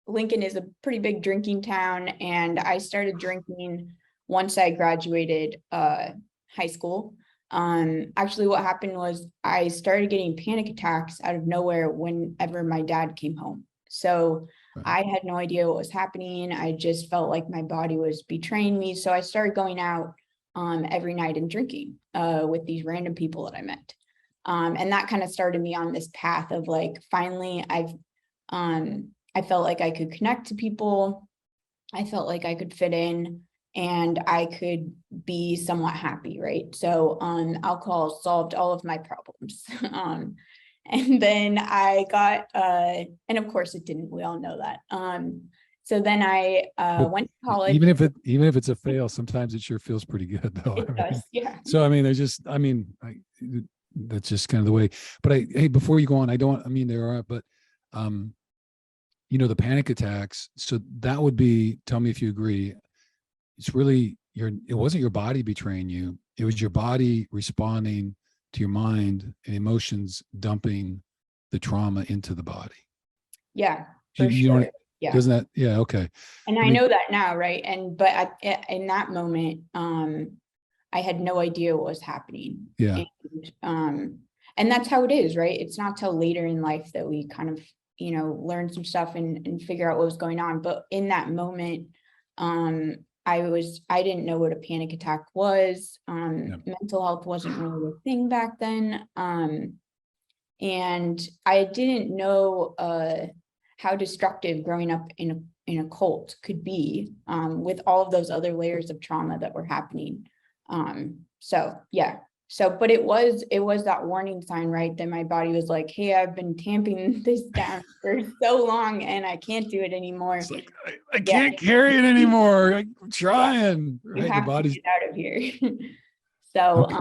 Lincoln is a pretty big drinking town, and I started drinking once I graduated high school. Actually what happened was I started getting panic attacks out of nowhere whenever my dad came home. So I had no idea what was happening. I just felt like my body was betraying me. So I started going out every night and drinking with these random people that I met. And that kind of started me on this path of like, finally, I felt like I could connect to people. I felt like I could fit in and I could be somewhat happy, right? So alcohol solved all of my problems. And then I got, and of course it didn't, we all know that. So then I went to college. Even if it's a fail, sometimes it sure feels pretty good though. It does, yeah. So, that's just kind of the way, but hey, before you go on, there are, but, the panic attacks. So that would be, tell me if you agree, it's really it wasn't your body betraying you. It was your body responding to your mind and emotions, dumping the trauma into the body. Yeah, for sure. Yeah. Doesn't that? Yeah. Okay. And I know that now. Right. But in that moment, I had no idea what was happening. Yeah. And that's how it is, right? It's not till later in life that we kind of, learn some stuff and figure out what was going on. But in that moment, I didn't know what a panic attack was. Mental health wasn't really a thing back then. And I didn't know how destructive growing up in a cult could be with all of those other layers of trauma that were happening. But it was that warning sign, right? That my body was like, hey, I've been tamping this down for so long and I can't do it anymore. It's like, I can't carry it anymore. I'm trying. Right? You have to get out of here. So, okay.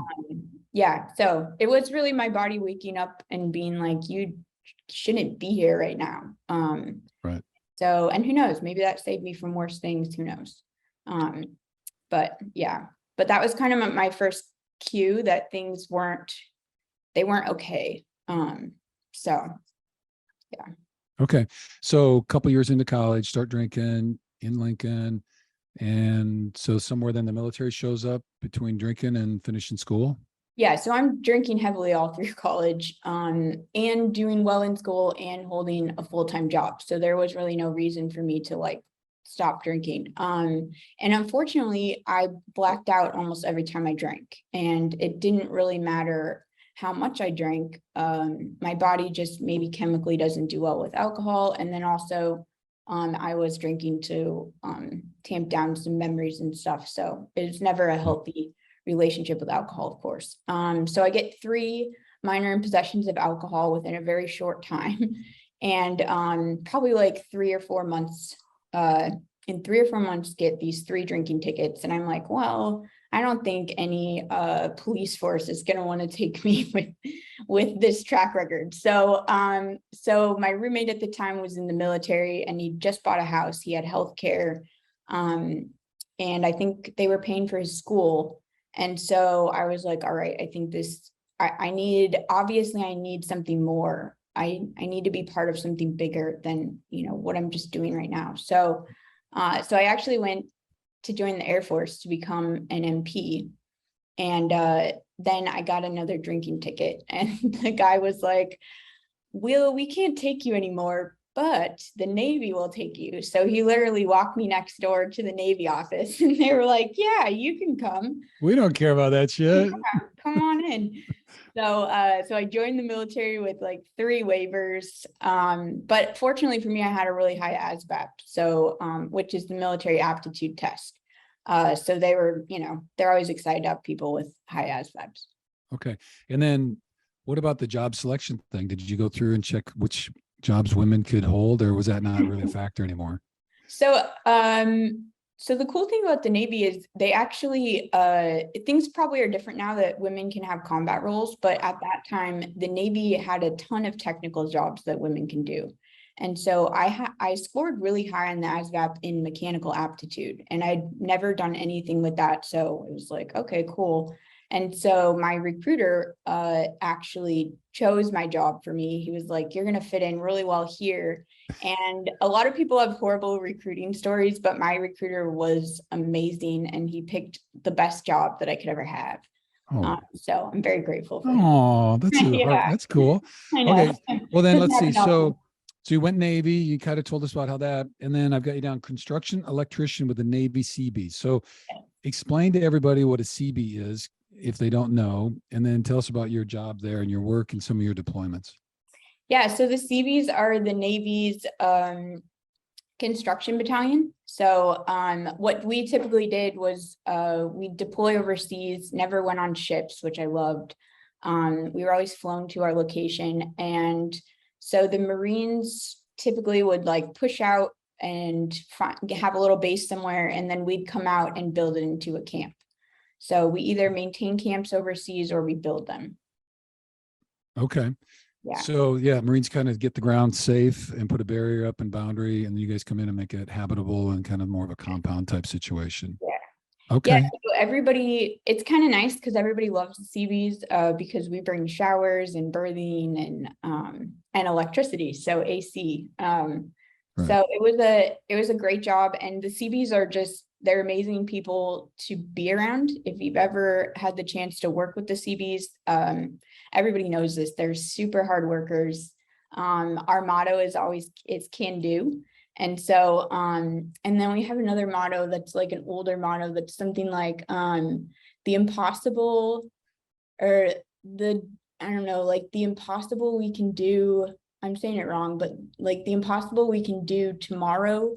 So it was really my body waking up and being like, you shouldn't be here right now. Right. So, and who knows, maybe that saved me from worse things, who knows? But that was kind of my first cue that things weren't okay. Okay. So a couple years into college, start drinking in Lincoln. And so somewhere then the military shows up between drinking and finishing school. Yeah. So I'm drinking heavily all through college, and doing well in school and holding a full-time job. So there was really no reason for me to like stop drinking. And unfortunately, I blacked out almost every time I drank, and it didn't really matter how much I drank. My body just maybe chemically doesn't do well with alcohol. And then also I was drinking to tamp down some memories and stuff. So it's never a healthy relationship with alcohol, of course. So I get 3 minor in possessions of alcohol within a very short time. And probably like 3 or 4 months, in 3 or 4 months, get these 3 drinking tickets. And I'm like, well, I don't think any police force is going to want to take me with this track record. So so my roommate at the time was in the military, and he just bought a house. He had health care, and I think they were paying for his school. And so I was like, all right, I think this, I need something more. I need to be part of something bigger than, what I'm just doing right now. So so I actually went to join the Air Force to become an MP. And then I got another drinking ticket, and the guy was like, we can't take you anymore, but the Navy will take you. So he literally walked me next door to the Navy office, and they were like, yeah, you can come. We don't care about that shit. Yeah, come on in. So so I joined the military with like 3 waivers. But fortunately for me, I had a really high ASVAB, so which is the military aptitude test. So they were, they're always excited to have people with high ASVABs. Okay. And then what about the job selection thing? Did you go through and check which jobs women could hold, or was that not really a factor anymore? So so the cool thing about the Navy is they actually, things probably are different now that women can have combat roles, but at that time, the Navy had a ton of technical jobs that women can do. And so I scored really high on the ASVAB in mechanical aptitude, and I'd never done anything with that. So it was like, okay, cool. And so my recruiter actually chose my job for me. He was like, you're going to fit in really well here. And a lot of people have horrible recruiting stories, but my recruiter was amazing, and he picked the best job that I could ever have. Oh, So I'm very grateful for him. oh, that's Yeah. that's cool. I know. Okay. Well, then let's see. Doesn't happen often. So you went Navy, you kind of told us about how that, and then I've got you down construction electrician with the Navy CB. So explain to everybody what a CB is if they don't know, and then tell us about your job there and your work and some of your deployments. Yeah, so the CBs are the Navy's construction battalion. So what we typically did was we deploy overseas, never went on ships, which I loved. We were always flown to our location. And so the Marines typically would like push out and have a little base somewhere, and then we'd come out and build it into a camp. So we either maintain camps overseas or we build them. Okay. Yeah. So yeah, Marines kind of get the ground safe and put a barrier up and boundary, and you guys come in and make it habitable and kind of more of a compound type situation. Yeah. Okay. Yeah, so everybody, it's kind of nice because everybody loves the CBs because we bring showers and berthing and electricity, so AC. Right. So it was a great job, and the CBs are just, they're amazing people to be around. If you've ever had the chance to work with the CBs, everybody knows this. They're super hard workers. Our motto is always, it's can do. And so, and then we have another motto that's like an older motto that's something like the impossible, or the, I don't know, like the impossible we can do, I'm saying it wrong, but like the impossible we can do tomorrow,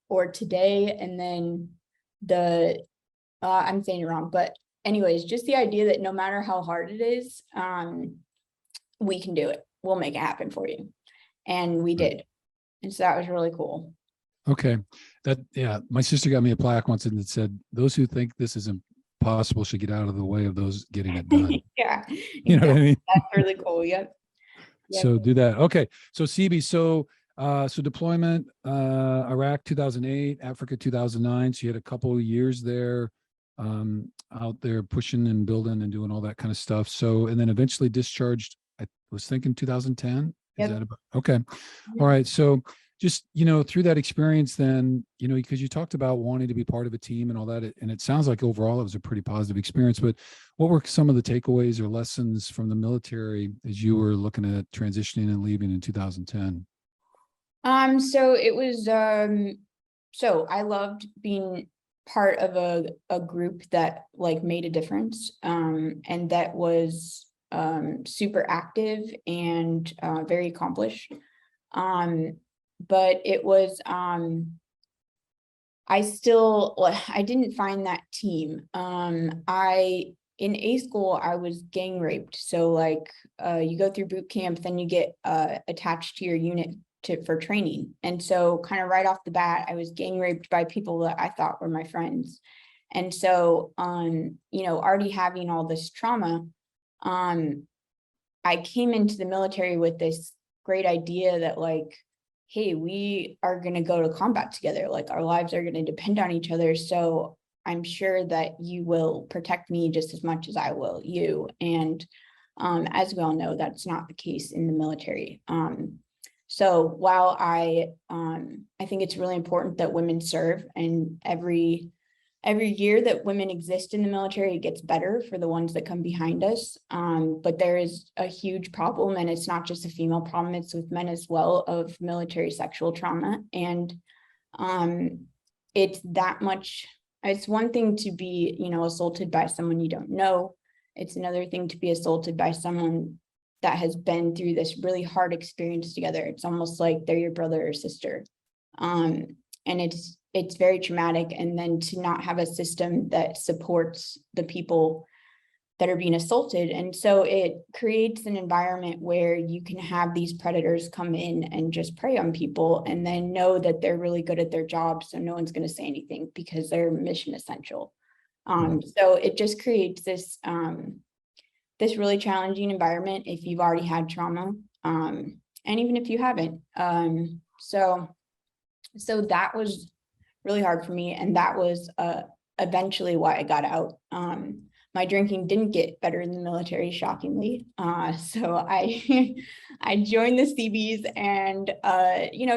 or today, and then I'm saying it wrong, but anyways, just the idea that no matter how hard it is, we can do it. We'll make it happen for you. And we did. And so that was really cool. Okay. Yeah, my sister got me a plaque once and it said, those who think this is impossible should get out of the way of those getting it done. Yeah. You know what I mean? That's really cool. Yep. So do that. Okay. So CB, so deployment, Iraq 2008, Africa 2009. So you had a couple of years there, out there pushing and building and doing all that kind of stuff. So, and then eventually discharged, I was thinking 2010. Is that about, okay. All right. So just, through that experience then, because you talked about wanting to be part of a team and all that, and it sounds like overall it was a pretty positive experience, but what were some of the takeaways or lessons from the military as you were looking at transitioning and leaving in 2010? So it was, so I loved being part of a group that like made a difference, and that was super active and very accomplished. but it was, I didn't find that team. In A school, I was gang raped. So like, you go through boot camp, then you get attached to your unit for training. And so kind of right off the bat, I was gang raped by people that I thought were my friends. And so, already having all this trauma, I came into the military with this great idea that like, hey, we are going to go to combat together. Like our lives are going to depend on each other. So I'm sure that you will protect me just as much as I will you. And as we all know, that's not the case in the military. So while I think it's really important that women serve, and every year that women exist in the military, it gets better for the ones that come behind us. But there is a huge problem, and it's not just a female problem, it's with men as well, of military sexual trauma. And it's that much, it's one thing to be, assaulted by someone you don't know. It's another thing to be assaulted by someone that has been through this really hard experience together. It's almost like they're your brother or sister. And it's very traumatic. And then to not have a system that supports the people that are being assaulted. And so it creates an environment where you can have these predators come in and just prey on people, and then know that they're really good at their job. So no one's going to say anything because they're mission essential. So it just creates this, this really challenging environment if you've already had trauma, and even if you haven't. So that was really hard for me, and that was eventually why I got out. My drinking didn't get better in the military, shockingly. So I I joined the CBs, and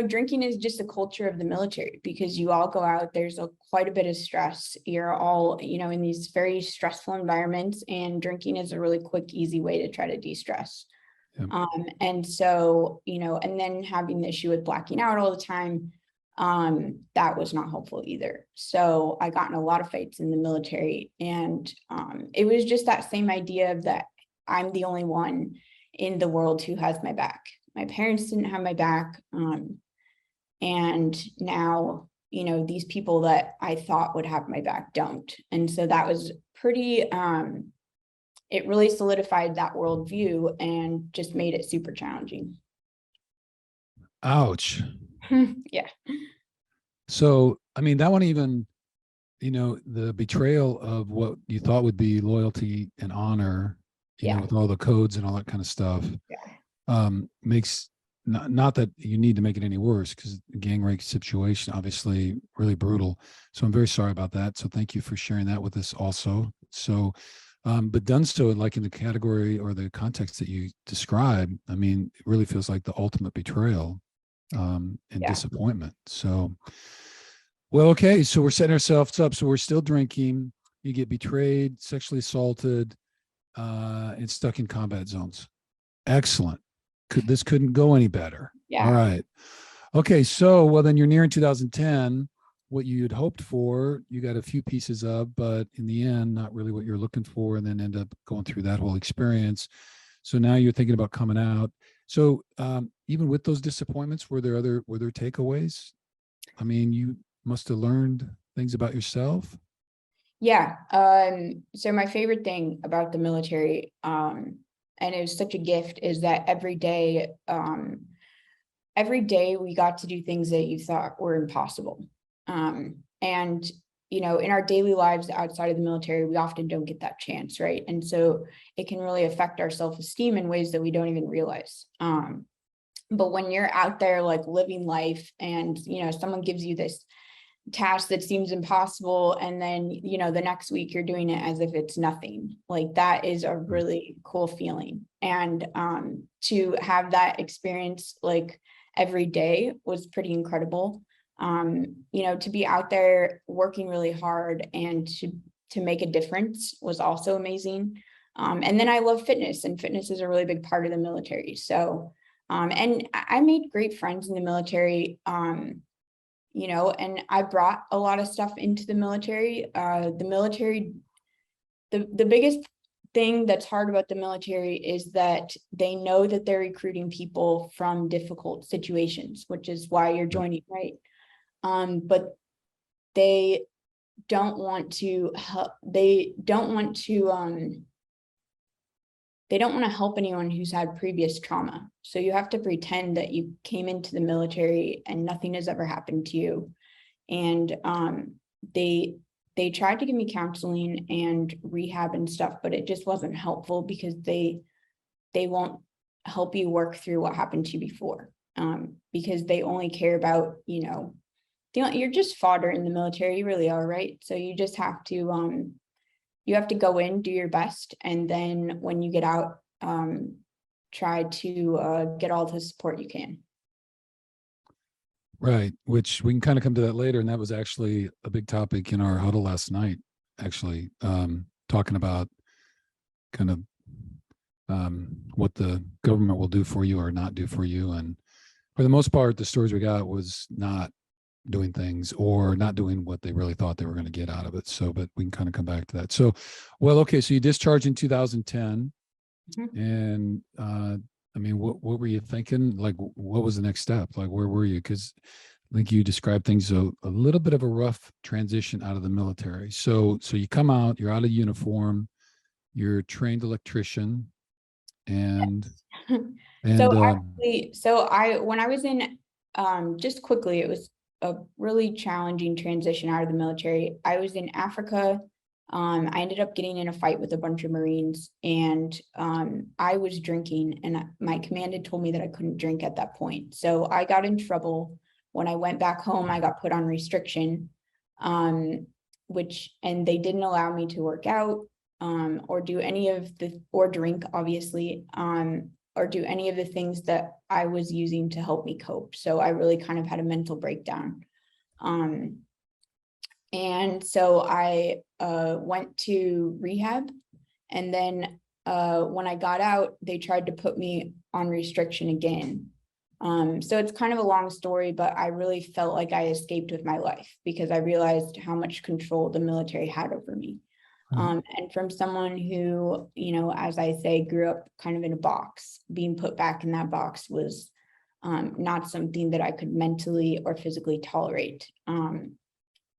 drinking is just a culture of the military, because you all go out, there's quite a bit of stress. You're all, in these very stressful environments, and drinking is a really quick, easy way to try to de-stress. Yep. And so, and then having the issue with blacking out all the time, that was not helpful either. So I got in a lot of fights in the military, and it was just that same idea of that I'm the only one in the world who has my back. My parents didn't have my back. And now, these people that I thought would have my back don't. And so that was pretty, it really solidified that worldview and just made it super challenging. Ouch. Yeah. So, I mean, that one even, the betrayal of what you thought would be loyalty and honor, with all the codes and all that kind of stuff, makes not that you need to make it any worse, because the gang rape situation, obviously really brutal. So I'm very sorry about that. So thank you for sharing that with us also. So, but done so like in the category or the context that you described, I mean, it really feels like the ultimate betrayal and disappointment. So, well, okay. So we're setting ourselves up. So we're still drinking. You get betrayed, sexually assaulted, and stuck in combat zones. Excellent. This couldn't go any better. Yeah. All right. Okay. So, well, then you're nearing 2010. What you had hoped for, you got a few pieces of, but in the end, not really what you're looking for, and then end up going through that whole experience. So now you're thinking about coming out. So even with those disappointments, were there takeaways? I mean, you must have learned things about yourself. Yeah. So my favorite thing about the military, and it was such a gift, is that every day we got to do things that you thought were impossible. And in our daily lives outside of the military, we often don't get that chance, right? And so it can really affect our self-esteem in ways that we don't even realize. But when you're out there like living life, and someone gives you this task that seems impossible, and then the next week you're doing it as if it's nothing, like that is a really cool feeling. And to have that experience like every day was pretty incredible. To be out there working really hard and to make a difference was also amazing. And then I love fitness, and fitness is a really big part of the military. So, and I made great friends in the military, and I brought a lot of stuff into the military. The biggest thing that's hard about the military is that they know that they're recruiting people from difficult situations, which is why you're joining, right? But they don't want to help. They don't want to help anyone who's had previous trauma. So you have to pretend that you came into the military and nothing has ever happened to you. And they tried to give me counseling and rehab and stuff, but it just wasn't helpful because they won't help you work through what happened to you before, because they only care about, you're just fodder in the military. You really are, right? So you just have to go in, do your best, and then when you get out, try to get all the support you can. Right, which we can kind of come to that later, and that was actually a big topic in our huddle last night, actually, talking about kind of what the government will do for you or not do for you. And for the most part, the stories we got was not doing things or not doing what they really thought they were going to get out of it. So, but we can kind of come back to that. So, well, okay, so you discharged in 2010, and I mean, what were you thinking? Like, what was the next step? Like, where were you? Because I think you described things a little bit of a rough transition out of the military. So you come out, you're out of uniform, you're a trained electrician, and when I was in, just quickly, it was a really challenging transition out of the military. I was in Africa. I ended up getting in a fight with a bunch of Marines, and I was drinking, and my command had told me that I couldn't drink at that point. So I got in trouble. When I went back home, I got put on restriction, and they didn't allow me to work out, or do any of or drink, obviously, or do any of the things that I was using to help me cope. So I really kind of had a mental breakdown. And so I went to rehab, and then when I got out, they tried to put me on restriction again. So it's kind of a long story, but I really felt like I escaped with my life because I realized how much control the military had over me. And from someone who, as I say, grew up kind of in a box, being put back in that box was not something that I could mentally or physically tolerate.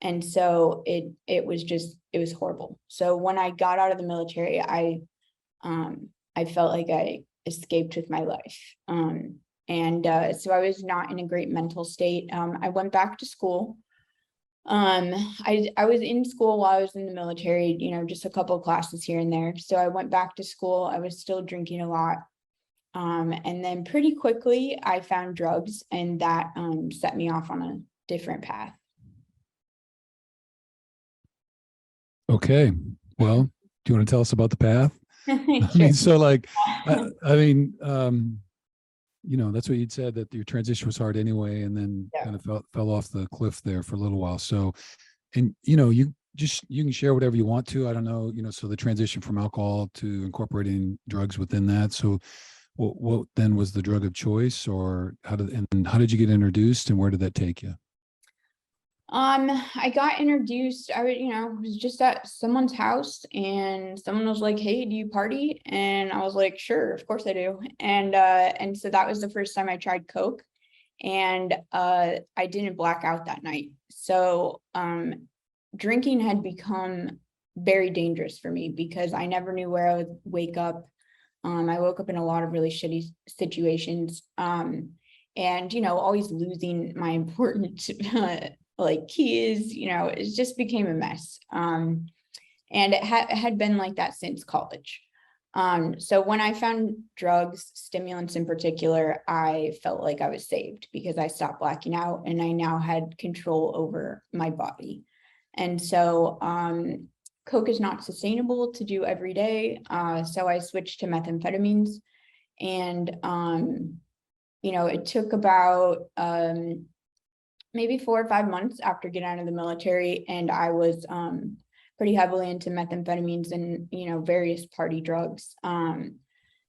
And so it was horrible. So when I got out of the military, I felt like I escaped with my life. So I was not in a great mental state. I went back to school. I was in school while I was in the military, just a couple of classes here and there. So I went back to school. I was still drinking a lot. And then pretty quickly I found drugs, and that set me off on a different path. okay, well, do you want to tell us about the path? Sure. I mean, so like, that's what you'd said, that your transition was hard anyway, and then kind of fell off the cliff there for a little while. So, and you can share whatever you want to. I don't know, so the transition from alcohol to incorporating drugs within that. So, what then was the drug of choice, or how did you get introduced, and where did that take you? I got introduced, was just at someone's house, and someone was like, "Hey, do you party?" And I was like, "Sure, of course I do." And so that was the first time I tried Coke, and I didn't black out that night. So drinking had become very dangerous for me because I never knew where I would wake up. I woke up in a lot of really shitty situations, and always losing my important like keys, it just became a mess. And it had been like that since college. So when I found drugs, stimulants in particular, I felt like I was saved because I stopped blacking out and I now had control over my body. And so Coke is not sustainable to do every day. So I switched to methamphetamines, and it took about maybe 4 or 5 months after getting out of the military, and I was pretty heavily into methamphetamines and various party drugs.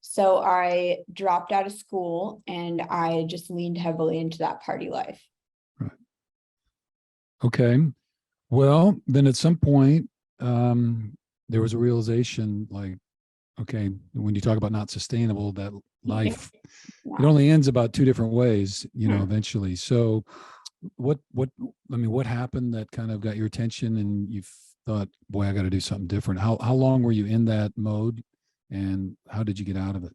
So I dropped out of school and I just leaned heavily into that party life. Right. Okay. Well, then at some point, there was a realization, like, okay, when you talk about not sustainable, that life, Wow. it only ends about two different ways, Hmm. eventually. So what, what happened that kind of got your attention and you thought, boy, I got to do something different? How long were you in that mode and how did you get out of it?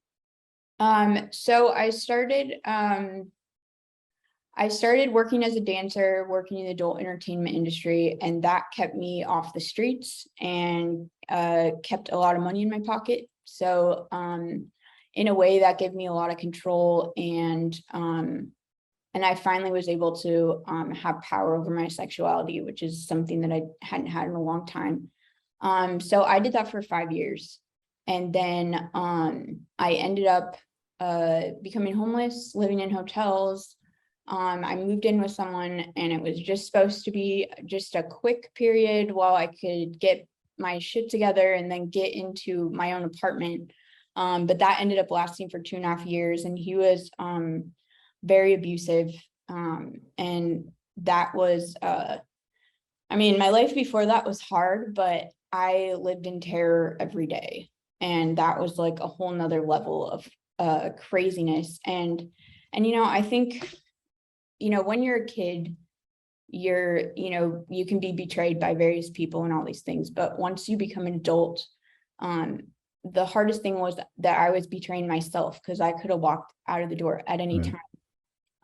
So I started working as a dancer, working in the adult entertainment industry, and that kept me off the streets and kept a lot of money in my pocket. So in a way that gave me a lot of control, and I finally was able to have power over my sexuality, which is something that I hadn't had in a long time. So I did that for 5 years. And then I ended up becoming homeless, living in hotels. I moved in with someone, and it was just supposed to be just a quick period while I could get my shit together and then get into my own apartment. But that ended up lasting for 2.5 years, and he was very abusive. And that was, I mean, my life before that was hard, but I lived in terror every day. And that was like a whole nother level of craziness. And I think, when you're a kid, you can be betrayed by various people and all these things. But once you become an adult, the hardest thing was that I was betraying myself, because I could have walked out of the door at any Right.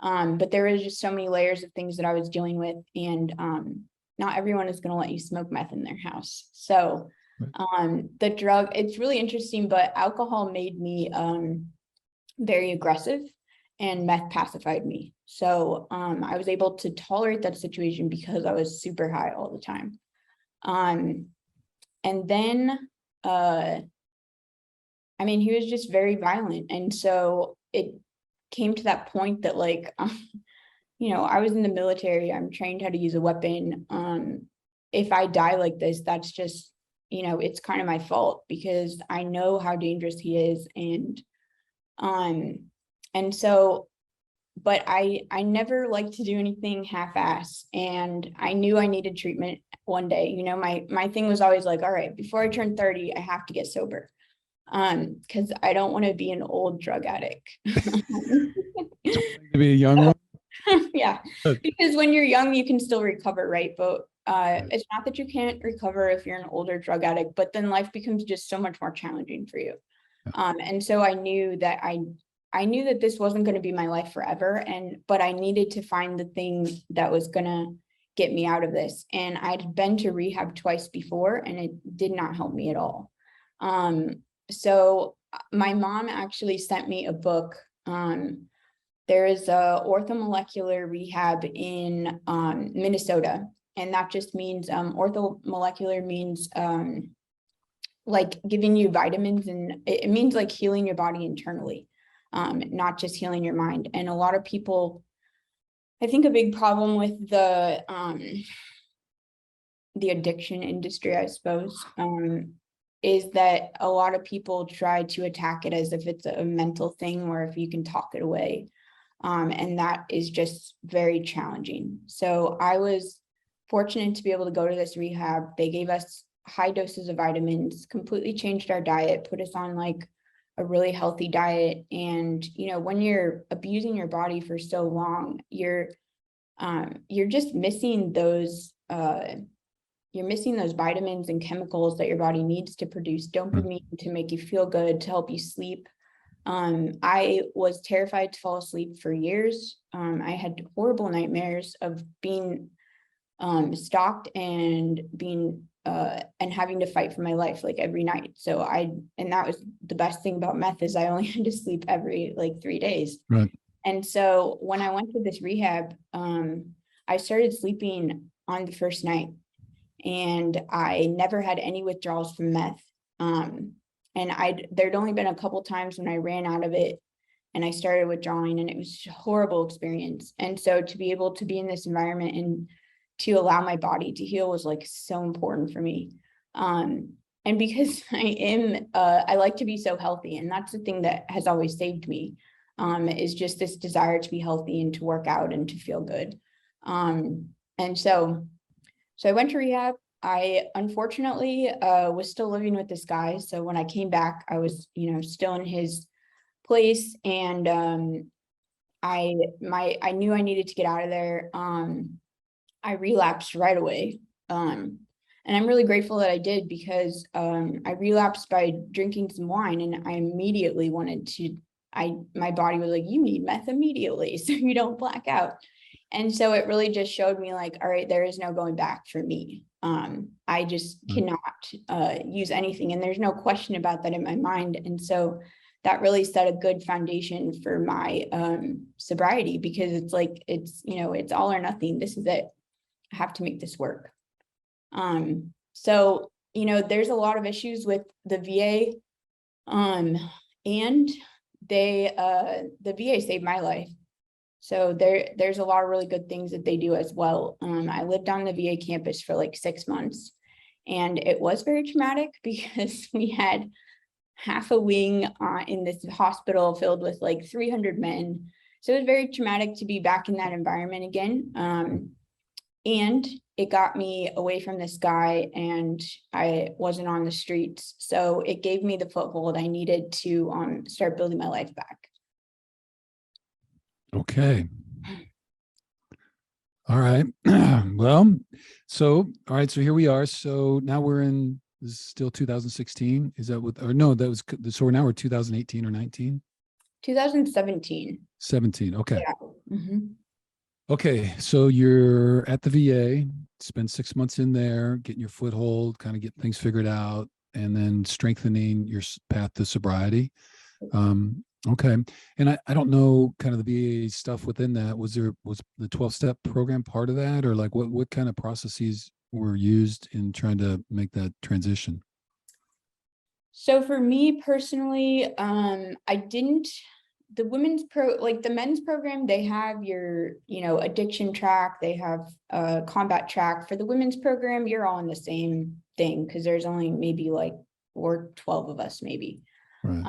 time. But there was just so many layers of things that I was dealing with, and not everyone is going to let you smoke meth in their house. So the drug, it's really interesting, but alcohol made me very aggressive, and meth pacified me. So I was able to tolerate that situation because I was super high all the time. And then he was just very violent. And so it came to that point that, like, I was in the military. I'm trained how to use a weapon. If I die like this, that's just, it's kind of my fault, because I know how dangerous he is. And so, but I never liked to do anything half-ass, and I knew I needed treatment one day. My thing was always like, all right, before I turn 30, I have to get sober. Because I don't want to be an old drug addict. To be a young one. Yeah, because when you're young, you can still recover, right? But it's not that you can't recover if you're an older drug addict, but then life becomes just so much more challenging for you. And so I knew that this wasn't going to be my life forever, but I needed to find the thing that was going to get me out of this. And I'd been to rehab twice before, and it did not help me at all. So my mom actually sent me a book. There is a orthomolecular rehab in Minnesota, and that just means orthomolecular means like giving you vitamins, and it means like healing your body internally, not just healing your mind. And a lot of people, I think a big problem with the addiction industry, I suppose, is that a lot of people try to attack it as if it's a mental thing, or if you can talk it away. And that is just very challenging. So I was fortunate to be able to go to this rehab. They gave us high doses of vitamins, completely changed our diet, put us on like a really healthy diet. And, when you're abusing your body for so long, you're just missing those, you're missing those vitamins and chemicals that your body needs to produce dopamine, to make you feel good, to help you sleep. I was terrified to fall asleep for years. I had horrible nightmares of being stalked and being and having to fight for my life like every night. So and that was the best thing about meth, is I only had to sleep every like 3 days. Right. And so when I went to this rehab, I started sleeping on the first night, and I never had any withdrawals from meth. And there'd only been a couple times when I ran out of it and I started withdrawing, and it was a horrible experience. And so to be able to be in this environment and to allow my body to heal was like so important for me. And because I like to be so healthy, and that's the thing that has always saved me, is just this desire to be healthy and to work out and to feel good. And so I went to rehab. I unfortunately was still living with this guy. So when I came back, I was, still in his place, and I knew I needed to get out of there. I relapsed right away. And I'm really grateful that I did, because I relapsed by drinking some wine, and I immediately wanted to, my body was like, you need meth immediately so you don't black out. And so it really just showed me like, all right, there is no going back for me. I just cannot use anything, and there's no question about that in my mind. And so that really set a good foundation for my sobriety, because it's like, it's all or nothing. This is it. I have to make this work. So, there's a lot of issues with the VA, and the VA saved my life. So there's a lot of really good things that they do as well. I lived on the VA campus for like 6 months, and it was very traumatic because we had half a wing in this hospital filled with like 300 men. So it was very traumatic to be back in that environment again. And it got me away from this guy, and I wasn't on the streets. So it gave me the foothold I needed to start building my life back. Okay. All right. Well, all right. So here we are. So now we're in, this is still 2016. Is that what, or no, that was, so now we're 2018 or 19? 2017. 17. Okay. Yeah. Mm-hmm. Okay. So you're at the VA, spend 6 months in there, getting your foothold, kind of get things figured out, and then strengthening your path to sobriety. Okay. And I don't know kind of the VA stuff within that. Was the 12-step program part of that, or like what kind of processes were used in trying to make that transition? So for me personally, I didn't, the the men's program, they have your, addiction track, they have a combat track. For the women's program, you're all in the same thing, because there's only maybe like 12 of us maybe. Right.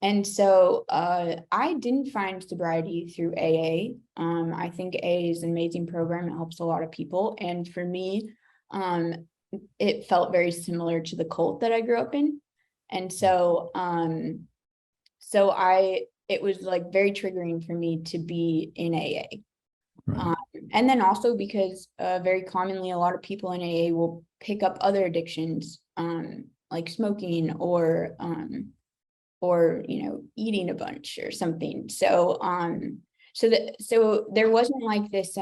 And so I didn't find sobriety through AA. I think AA is an amazing program. It helps a lot of people. And for me, it felt very similar to the cult that I grew up in. And so, it was like very triggering for me to be in AA. Right. And then also because very commonly, a lot of people in AA will pick up other addictions, like smoking or eating a bunch or something. So so there wasn't like this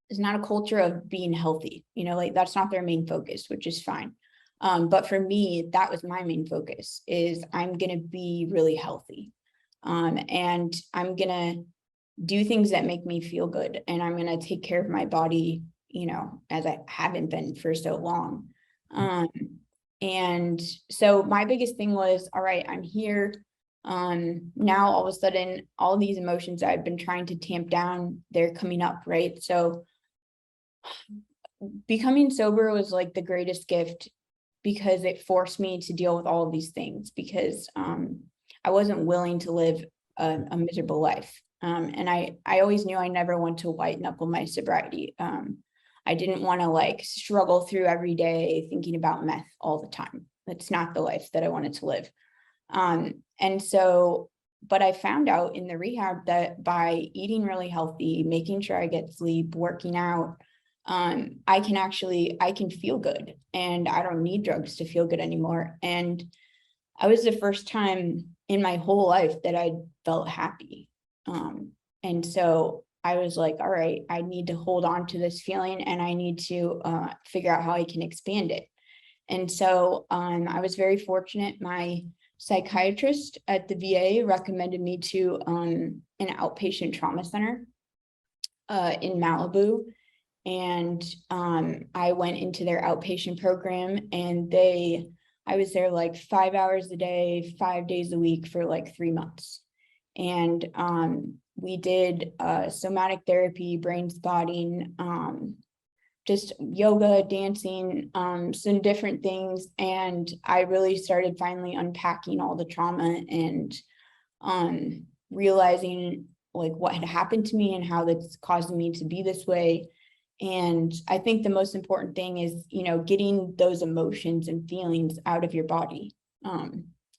it's not a culture of being healthy, like that's not their main focus, which is fine. But for me, that was my main focus, is I'm gonna be really healthy. And I'm gonna do things that make me feel good, and I'm gonna take care of my body, as I haven't been for so long. And so my biggest thing was, all right, I'm here. Now all of a sudden, all these emotions I've been trying to tamp down, they're coming up, right? So becoming sober was like the greatest gift, because it forced me to deal with all of these things, because I wasn't willing to live a miserable life. And I always knew I never want to white knuckle my sobriety. I didn't want to like struggle through every day thinking about meth all the time. That's not the life that I wanted to live. And so, but I found out in the rehab that by eating really healthy, making sure I get sleep, working out, I can feel good, and I don't need drugs to feel good anymore. And I was the first time in my whole life that I felt happy. And so I was like, all right, I need to hold on to this feeling, and I need to figure out how I can expand it. And so I was very fortunate. My psychiatrist at the VA recommended me to an outpatient trauma center in Malibu. And I went into their outpatient program, and I was there like 5 hours a day, 5 days a week for like 3 months. And we did somatic therapy, brain spotting, just yoga, dancing, some different things. And I really started finally unpacking all the trauma and realizing like what had happened to me and how that's causing me to be this way. And I think the most important thing is, getting those emotions and feelings out of your body.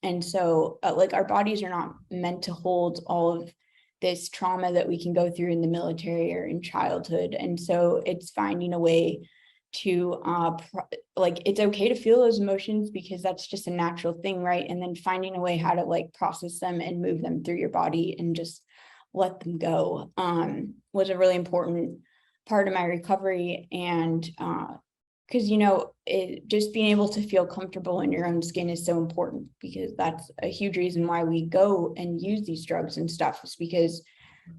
And so like our bodies are not meant to hold all of this trauma that we can go through in the military or in childhood. And so it's finding a way to like, it's okay to feel those emotions because that's just a natural thing, right? And then finding a way how to like process them and move them through your body and just let them go was a really important part of my recovery. And because just being able to feel comfortable in your own skin is so important, because that's a huge reason why we go and use these drugs and stuff, is because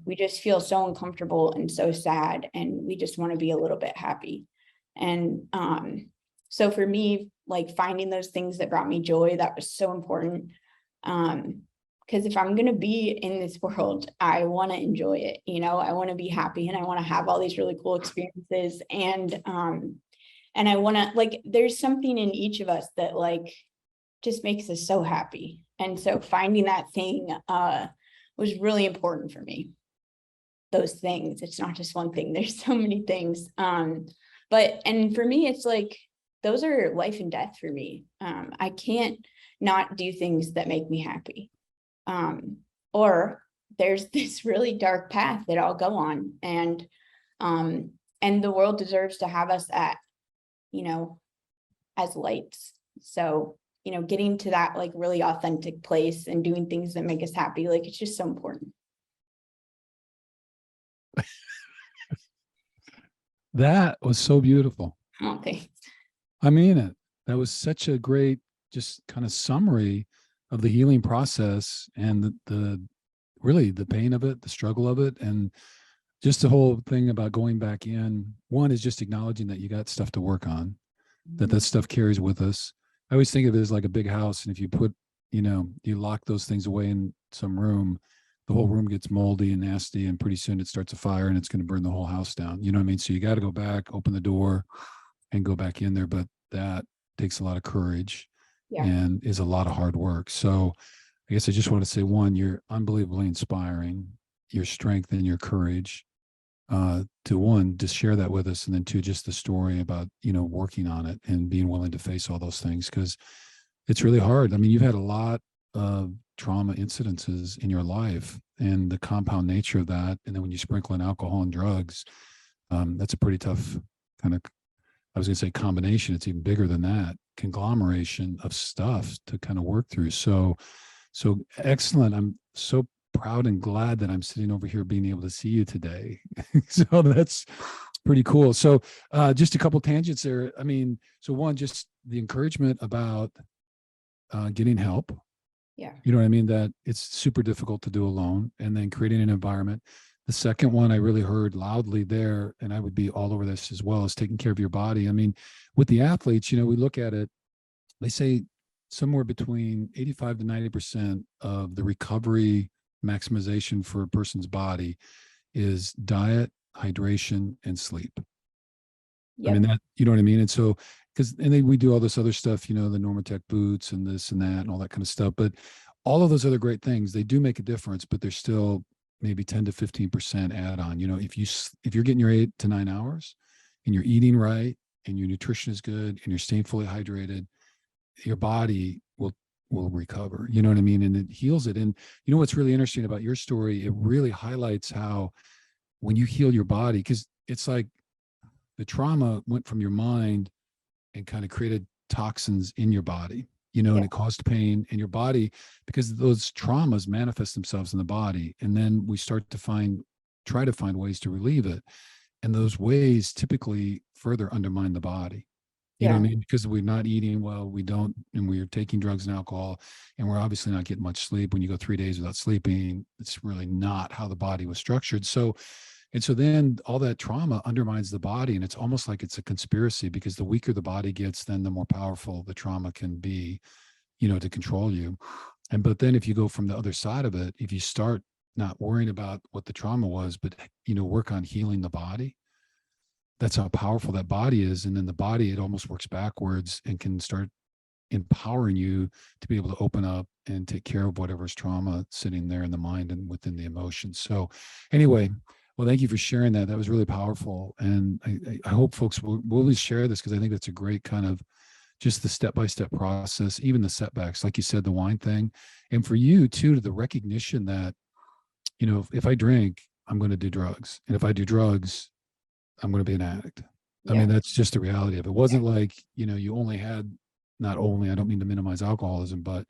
we just feel so uncomfortable and so sad, and we just want to be a little bit happy. And so for me, like finding those things that brought me joy, that was so important. Because if I'm going to be in this world, I want to enjoy it. I want to be happy, and I want to have all these really cool experiences. And I want to, like, there's something in each of us that like just makes us so happy. And so finding that thing was really important for me. Those things, it's not just one thing, there's so many things. And for me, it's like, those are life and death for me. I can't not do things that make me happy. Or there's this really dark path that I'll go on, and the world deserves to have us at, as lights. So, getting to that like really authentic place and doing things that make us happy, like it's just so important. That was so beautiful. Okay. I mean it. That was such a great, just kind of summary of the healing process and the really the pain of it, the struggle of it, and just the whole thing about going back in. One is just acknowledging that you got stuff to work on, that stuff carries with us. I always think of it as like a big house, and if you put, you lock those things away in some room, the whole room gets moldy and nasty, and pretty soon it starts a fire and it's going to burn the whole house down. You know what I mean? So you got to go back, open the door, and go back in there. But that takes a lot of courage and is a lot of hard work. So I guess I just want to say, one, you're unbelievably inspiring, your strength and your courage, to one, just share that with us. And then two, just the story about, working on it and being willing to face all those things, because it's really hard. I mean, you've had a lot of trauma incidences in your life, and the compound nature of that. And then when you sprinkle in alcohol and drugs, that's a pretty tough kind of, I was going to say combination. It's even bigger than that, conglomeration of stuff to kind of work through. So excellent. I'm so proud and glad that I'm sitting over here being able to see you today. So that's pretty cool. So just a couple tangents there. I mean, so one, just the encouragement about getting help. Yeah. You know what I mean? That it's super difficult to do alone, and then creating an environment. The second one I really heard loudly there, and I would be all over this as well, is taking care of your body. I mean, with the athletes, we look at it, they say somewhere between 85 to 90% of the recovery maximization for a person's body is diet, hydration, and sleep. Yep. I mean, that, you know what I mean? And so, and then we do all this other stuff, the Normatec boots and this and that and all that kind of stuff. But all of those other great things, they do make a difference, but they're still maybe 10 to 15% add on. If you're getting your 8 to 9 hours and you're eating right and your nutrition is good and you're staying fully hydrated, your body will recover. You know what I mean? And it heals it. And what's really interesting about your story, it really highlights how when you heal your body, because it's like the trauma went from your mind and kind of created toxins in your body, and it caused pain in your body, because those traumas manifest themselves in the body. And then we start to try to find ways to relieve it. And those ways typically further undermine the body. You know what I mean? Because we're not eating well, and we're taking drugs and alcohol, and we're obviously not getting much sleep. When you go 3 days without sleeping, it's really not how the body was structured. So then all that trauma undermines the body, and it's almost like it's a conspiracy, because the weaker the body gets, then the more powerful the trauma can be, to control you. But then if you go from the other side of it, if you start not worrying about what the trauma was, but, work on healing the body, that's how powerful that body is. And then the body, it almost works backwards and can start empowering you to be able to open up and take care of whatever's trauma sitting there in the mind and within the emotions. So anyway, Well, thank you for sharing that. That was really powerful. And I hope folks will always share this, because I think that's a great kind of just the step-by-step process, even the setbacks, like you said, the wine thing. And for you too, to the recognition that, if I drink, I'm going to do drugs. And if I do drugs, I'm going to be an addict. I mean, Yeah. that's just the reality of it. It wasn't like, you only had, not only, I don't mean to minimize alcoholism, but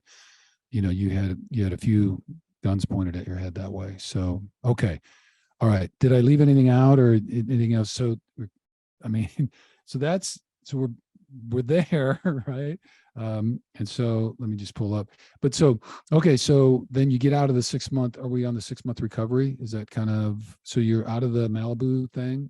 you had a few guns pointed at your head that way. So, okay. All right. Did I leave anything out or anything else? So, I mean, so we're there, right? And so let me just pull up. But so, okay. So then you get out of the 6 month, are we on the 6 month recovery? Is that kind of, so you're out of the Malibu thing?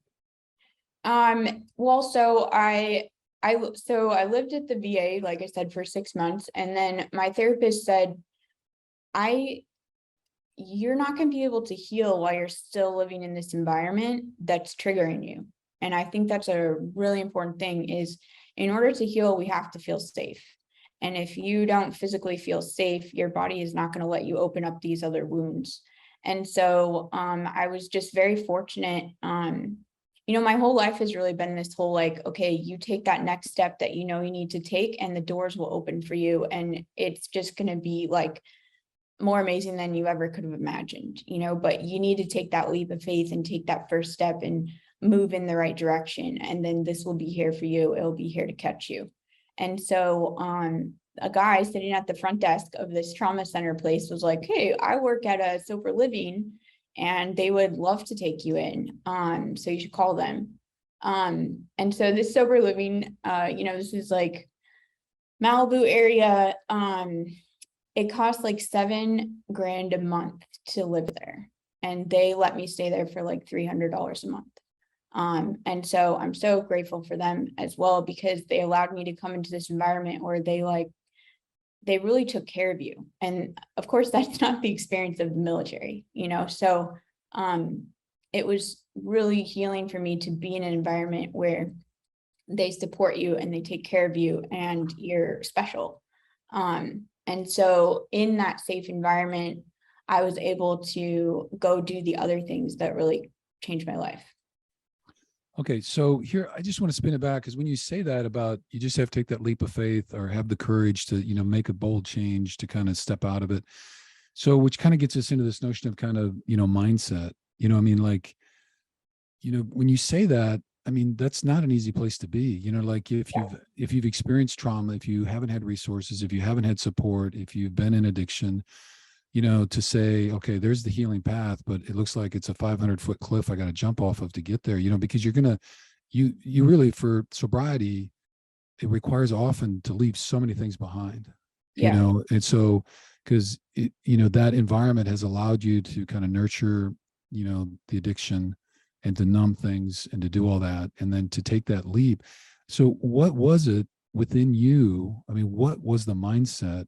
Well, so I lived at the VA, like I said, for 6 months, and then my therapist said, you're not going to be able to heal while you're still living in this environment that's triggering you. And I think that's a really important thing, is in order to heal, we have to feel safe. And if you don't physically feel safe, your body is not going to let you open up these other wounds. And so I was just very fortunate. My whole life has really been this whole like, okay, you take that next step that you need to take, and the doors will open for you. And it's just going to be like more amazing than you ever could have imagined, but you need to take that leap of faith and take that first step and move in the right direction. And then this will be here for you. It'll be here to catch you. And so a guy sitting at the front desk of this trauma center place was like, hey, I work at a sober living and they would love to take you in. So you should call them. And so this sober living, this is like Malibu area. It costs like $7,000 a month to live there. And they let me stay there for like $300 a month. And so I'm so grateful for them as well, because they allowed me to come into this environment where they really took care of you. And of course, that's not the experience of the military, so it was really healing for me to be in an environment where they support you and they take care of you and you're special. And so in that safe environment, I was able to go do the other things that really changed my life. Okay. So here, I just want to spin it back, because when you say that about, you just have to take that leap of faith or have the courage to, make a bold change to kind of step out of it. So, which kind of gets us into this notion of kind of, mindset, I mean, like, when you say that, I mean, that's not an easy place to be, like if you've experienced trauma, if you haven't had resources, if you haven't had support, if you've been in addiction, to say, okay, there's the healing path, but it looks like it's a 500-foot cliff I got to jump off of to get there, because you really, for sobriety, it requires often to leave so many things behind, and so, because that environment has allowed you to kind of nurture, the addiction, and to numb things and to do all that, and then to take that leap. So what was it within you? I mean, what was the mindset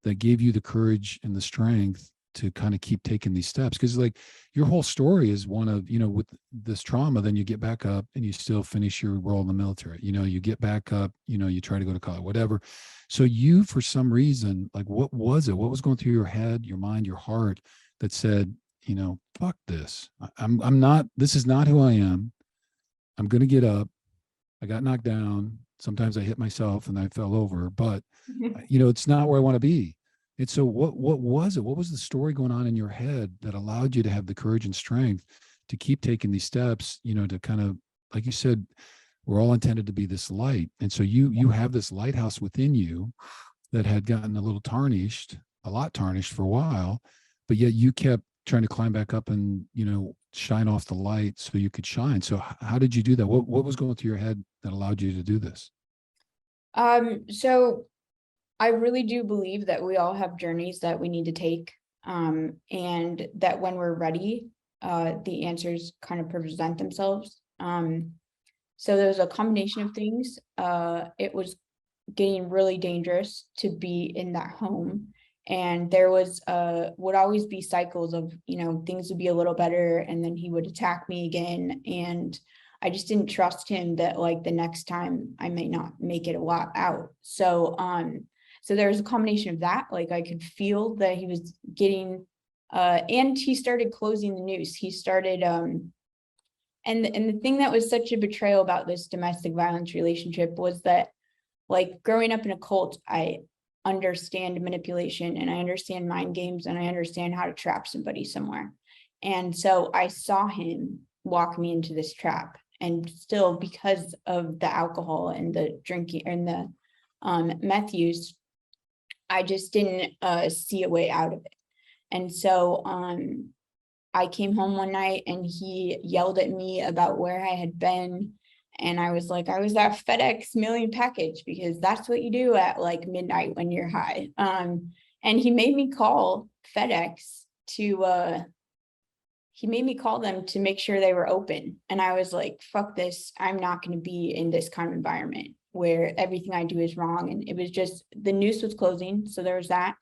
that gave you the courage and the strength to kind of keep taking these steps? Because like your whole story is one of, with this trauma, then you get back up and you still finish your role in the military, you get back up, you try to go to college, whatever. So you, for some reason, like, what was it? What was going through your head, your mind, your heart that said, fuck this. I'm not, this is not who I am. I'm going to get up. I got knocked down. Sometimes I hit myself and I fell over, but it's not where I want to be. And so what was it? What was the story going on in your head that allowed you to have the courage and strength to keep taking these steps, to kind of, like you said, we're all intended to be this light. And so you have this lighthouse within you that had gotten a lot tarnished for a while, but yet you kept trying to climb back up and, shine off the light so you could shine. So how did you do that? What was going through your head that allowed you to do this? So I really do believe that we all have journeys that we need to take, and that when we're ready, the answers kind of present themselves. So there's a combination of things. It was getting really dangerous to be in that home. And there would always be cycles of, things would be a little better and then he would attack me again. And I just didn't trust him that like the next time I may not make it a lot out. So, so there was a combination of that. Like I could feel that he was getting And he started closing the noose. He started, and the thing that was such a betrayal about this domestic violence relationship was that, like, growing up in a cult, I understand manipulation and I understand mind games and I understand how to trap somebody somewhere. And so I saw him walk me into this trap, and still, because of the alcohol and the drinking and the meth use, I just didn't see a way out of it. And so I came home one night and he yelled at me about where I had been. And I was like, I was at FedEx mailing package, because that's what you do at like midnight when you're high. And he made me call FedEx he made me call them to make sure they were open. And I was like, fuck this. I'm not going to be in this kind of environment where everything I do is wrong. And it was just, the noose was closing. So there was that.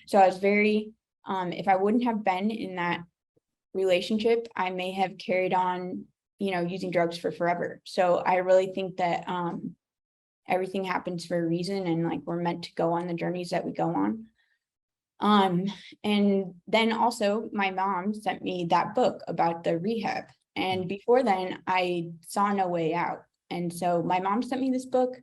So I was very, if I wouldn't have been in that relationship, I may have carried on, using drugs for forever. So I really think that everything happens for a reason, and like we're meant to go on the journeys that we go on. And then also my mom sent me that book about the rehab. And before then I saw no way out. And so my mom sent me this book,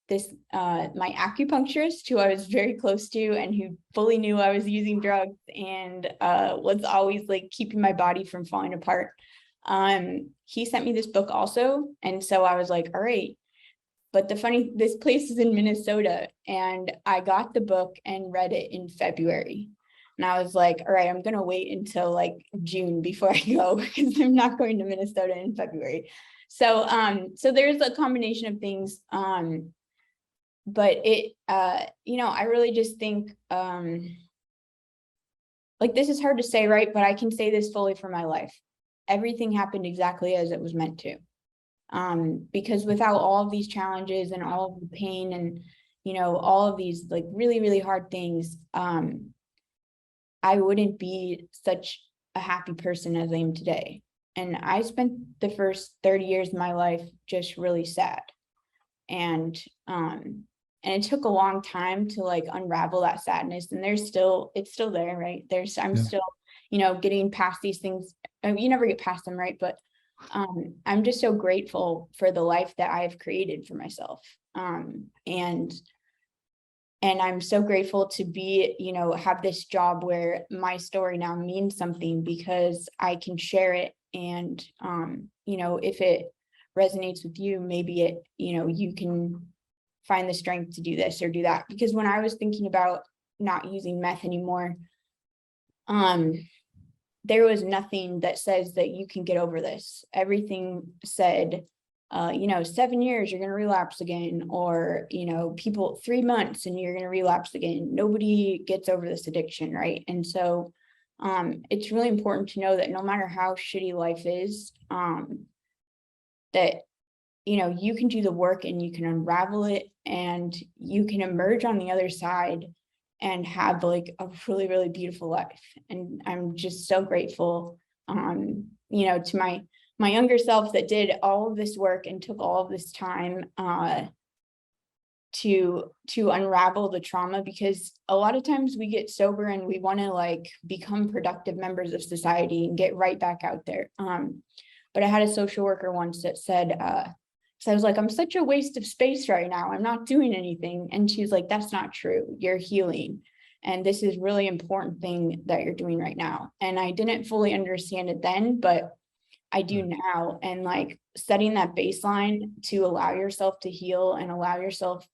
my acupuncturist, who I was very close to and who fully knew I was using drugs and was always like keeping my body from falling apart. He sent me this book also. And so I was like, all right. But this place is in Minnesota, and I got the book and read it in February. And I was like, all right, I'm going to wait until like June before I go, because I'm not going to Minnesota in February. So there's a combination of things. But it, I really just think, like, this is hard to say, right? But I can say this fully for my life. Everything happened exactly as it was meant to. Because without all of these challenges and all of the pain and, all of these like really, really hard things, I wouldn't be such a happy person as I am today. And I spent the first 30 years of my life just really sad. And it took a long time to like unravel that sadness. And it's still there, right? I'm still, getting past these things. I mean, you never get past them, right? But I'm just so grateful for the life that I've created for myself. And I'm so grateful to be, have this job where my story now means something, because I can share it. And, if it resonates with you, maybe it, you can find the strength to do this or do that. Because when I was thinking about not using meth anymore, there was nothing that says that you can get over this. Everything said, 7 years, you're going to relapse again, or, 3 months and you're going to relapse again. Nobody gets over this addiction, right? And so it's really important to know that no matter how shitty life is, that, you can do the work and you can unravel it, and you can emerge on the other side and have like a really, really beautiful life. And I'm just so grateful, to my younger self that did all of this work and took all of this time to unravel the trauma, because a lot of times we get sober and we want to like become productive members of society and get right back out there. But I had a social worker once that said, so I was like, I'm such a waste of space right now. I'm not doing anything. And she's like, that's not true. You're healing. And this is really important thing that you're doing right now. And I didn't fully understand it then, but I do now. And like setting that baseline to allow yourself to heal and allow yourself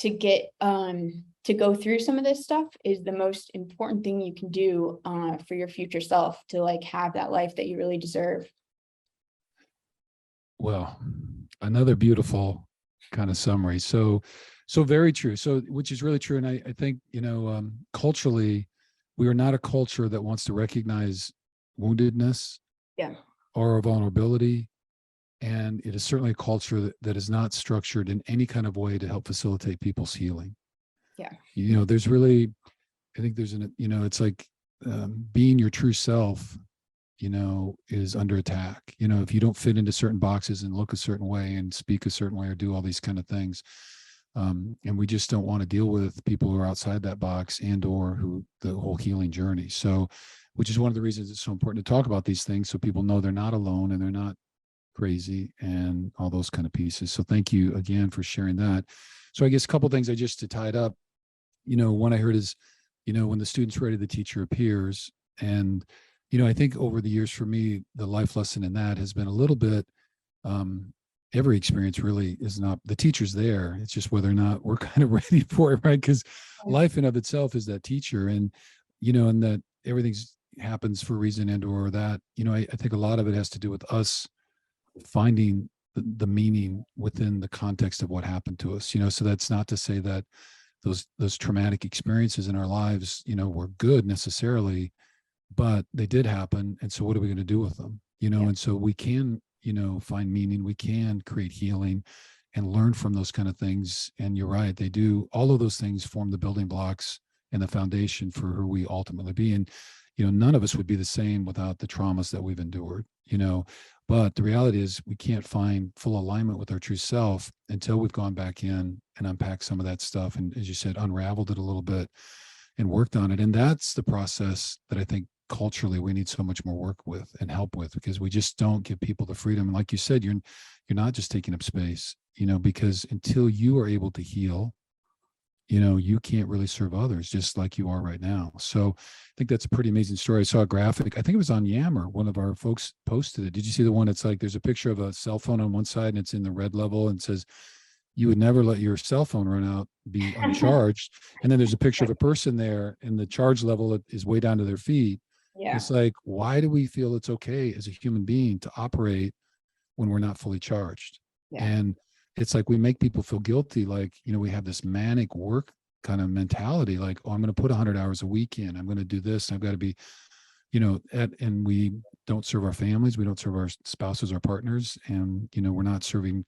to get, to go through some of this stuff is the most important thing you can do for your future self, to like have that life that you really deserve. Well, another beautiful kind of summary. So very true. So, which is really true. And I think, culturally, we are not a culture that wants to recognize woundedness or vulnerability. And it is certainly a culture that is not structured in any kind of way to help facilitate people's healing. Yeah. There's really, I think there's it's like being your true self, is under attack. If you don't fit into certain boxes and look a certain way and speak a certain way or do all these kind of things, And we just don't want to deal with people who are outside that box and or who the whole healing journey. So, which is one of the reasons it's so important to talk about these things so people know they're not alone and they're not crazy and all those kind of pieces. So thank you again for sharing that. So I guess a couple of things just to tie it up, one I heard is, when the student's ready, the teacher appears. And, I think over the years for me, the life lesson in that has been a little bit, every experience really is not, the teacher's there. It's just whether or not we're kind of ready for it, right? Because life in of itself is that teacher, and, and that everything's happens for a reason and or that, I think a lot of it has to do with us finding the meaning within the context of what happened to us, so that's not to say that those traumatic experiences in our lives, were good necessarily, but they did happen. And so what are we going to do with them? And so we can, find meaning, we can create healing and learn from those kind of things. And you're right, they do, all of those things form the building blocks and the foundation for who we ultimately be. And, none of us would be the same without the traumas that we've endured, but the reality is we can't find full alignment with our true self until we've gone back in and unpacked some of that stuff. And as you said, unraveled it a little bit and worked on it. And that's the process that I think culturally we need so much more work with and help with, because we just don't give people the freedom. And like you said, you're not just taking up space, because until you are able to heal, you can't really serve others just like you are right now. So I think that's a pretty amazing story. I saw a graphic, I think it was on Yammer, one of our folks posted it. Did you see the one? It's like, there's a picture of a cell phone on one side and it's in the red level and says, you would never let your cell phone run out, be uncharged. And then there's a picture of a person there and the charge level is way down to their feet. Yeah. It's like, why do we feel it's okay as a human being to operate when we're not fully charged? Yeah. And it's like, we make people feel guilty. Like, we have this manic work kind of mentality, like, oh, I'm going to put 100 hours a week in, I'm going to do this. I've got to be, and we don't serve our families. We don't serve our spouses, our partners. And, we're not serving,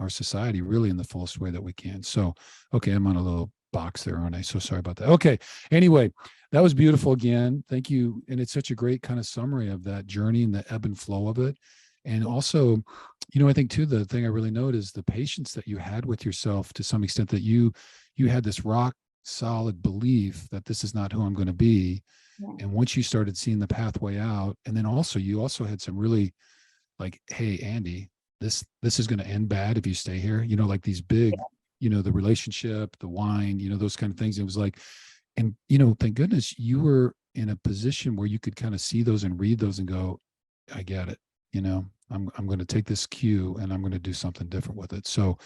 our society really in the fullest way that we can. So, okay, I'm on a little box there, aren't I? So sorry about that. Okay. Anyway, that was beautiful again. Thank you. And it's such a great kind of summary of that journey and the ebb and flow of it. And also, I think too, the thing I really note is the patience that you had with yourself to some extent, that you had this rock solid belief that this is not who I'm going to be. Yeah. And once you started seeing the pathway out, and then also, you also had some really like, hey, Andi, this is going to end bad if you stay here, like these big, the relationship, the wine, those kind of things. It was like, and, thank goodness you were in a position where you could kind of see those and read those and go, I get it. I'm going to take this cue and I'm going to do something different with it. So,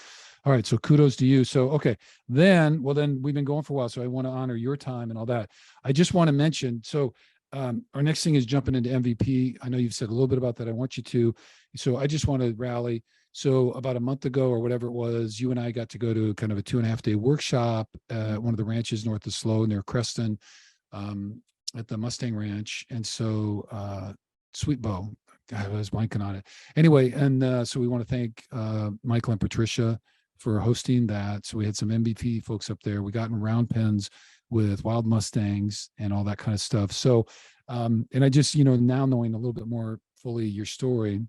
all right. So kudos to you. So, okay. Then we've been going for a while. So I want to honor your time and all that. I just want to mention, so our next thing is jumping into MVP. I know you've said a little bit about that. I want you to. So I just want to rally. So about a month ago or whatever it was, you and I got to go to kind of a 2.5-day workshop at one of the ranches north of Slow near Creston, at the Mustang Ranch. And so Sweet Bow, I was blanking on it. Anyway, and so we want to thank Michael and Patricia for hosting that. So we had some MVP folks up there. We got in round pens with wild Mustangs and all that kind of stuff. So, and I just, now knowing a little bit more fully your story,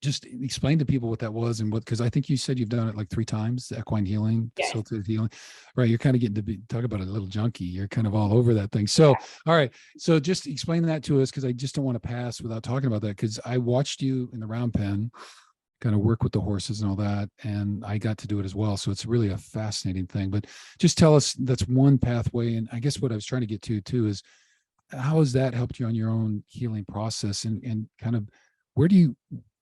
just explain to people what that was and what, because I think you said you've done it like 3 times, the equine healing, facilitated healing, right? You're kind of getting to talk about a little junkie. You're kind of all over that thing. So, all right. So just explain that to us, because I just don't want to pass without talking about that, because I watched you in the round pen kind of work with the horses and all that, and I got to do it as well. So it's really a fascinating thing. But just tell us, that's one pathway. And I guess what I was trying to get to too is, how has that helped you on your own healing process, and kind of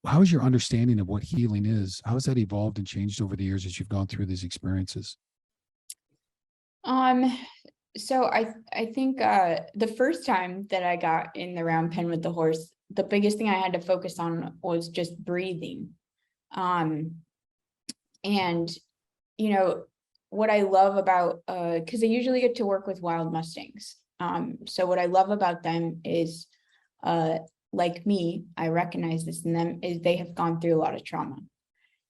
how is your understanding of what healing is? How has that evolved and changed over the years as you've gone through these experiences? So I think the first time that I got in the round pen with the horse, the biggest thing I had to focus on was just breathing. And what I love about, because I usually get to work with wild Mustangs. So what I love about them is, like me, I recognize this in them, is they have gone through a lot of trauma,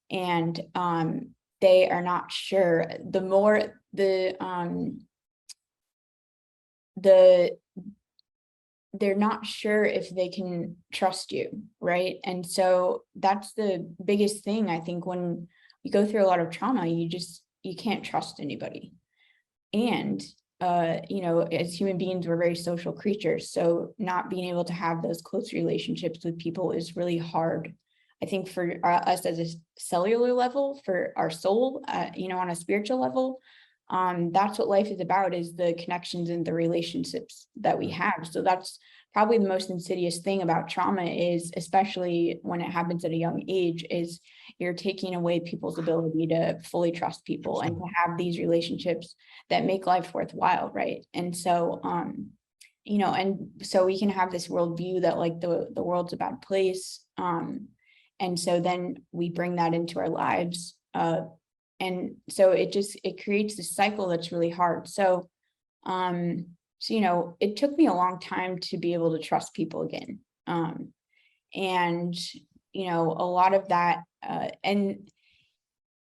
and they are not sure. The more they're not sure if they can trust you, right? And so that's the biggest thing. I think when you go through a lot of trauma, you just you can't trust anybody. And, you know, as human beings, we're very social creatures. So not being able to have those close relationships with people is really hard. I think for us as a cellular level, for our soul, you know, on a spiritual level, that's what life is about, is the connections and the relationships that we have. So that's probably the most insidious thing about trauma, is, especially when it happens at a young age, is you're taking away people's ability to fully trust people and to have these relationships that make life worthwhile, right? And so, you know, and so we can have this worldview that like the world's a bad place. And so then we bring that into our lives. And so it creates this cycle that's really hard. So, so, you know, it took me a long time to be able to trust people again. And, you know, a lot of that, and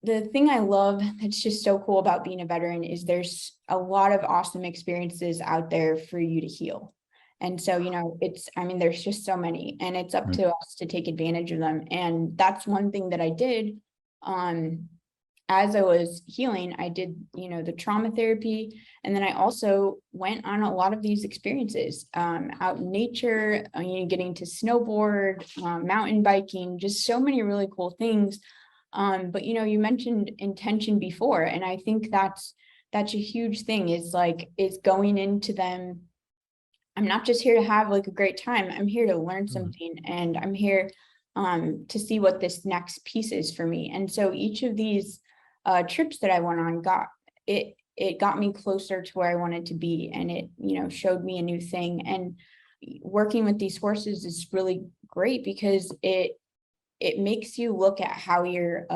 the thing I love that's just so cool about being a veteran is there's a lot of awesome experiences out there for you to heal. And so, you know, there's just so many, and it's up to us to take advantage of them. And that's one thing that I did, as I was healing. I did, you know, the trauma therapy. And then I also went on a lot of these experiences, out in nature, you know, getting to snowboard, mountain biking, just so many really cool things. But, you know, you mentioned intention before, and I think that's a huge thing, is going into them. I'm not just here to have like a great time. I'm here to learn something, and I'm here to see what this next piece is for me. And so each of these trips that I went on it got me closer to where I wanted to be, and it, you know, showed me a new thing. And working with these horses is really great because it makes you look at how you're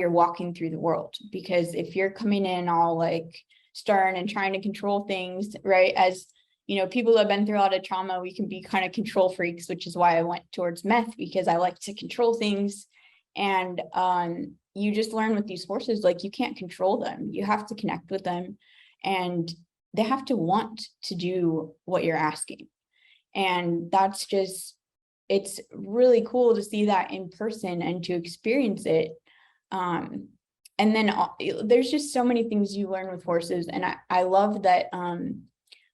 walking through the world. Because if you're coming in all like stern and trying to control things, right, as you know, people who have been through a lot of trauma, we can be kind of control freaks, which is why I went towards meth, because I like to control things. And you just learn with these horses, like, you can't control them. You have to connect with them, and they have to want to do what you're asking. And that's just, it's really cool to see that in person and to experience it. And then there's just so many things you learn with horses. And I love that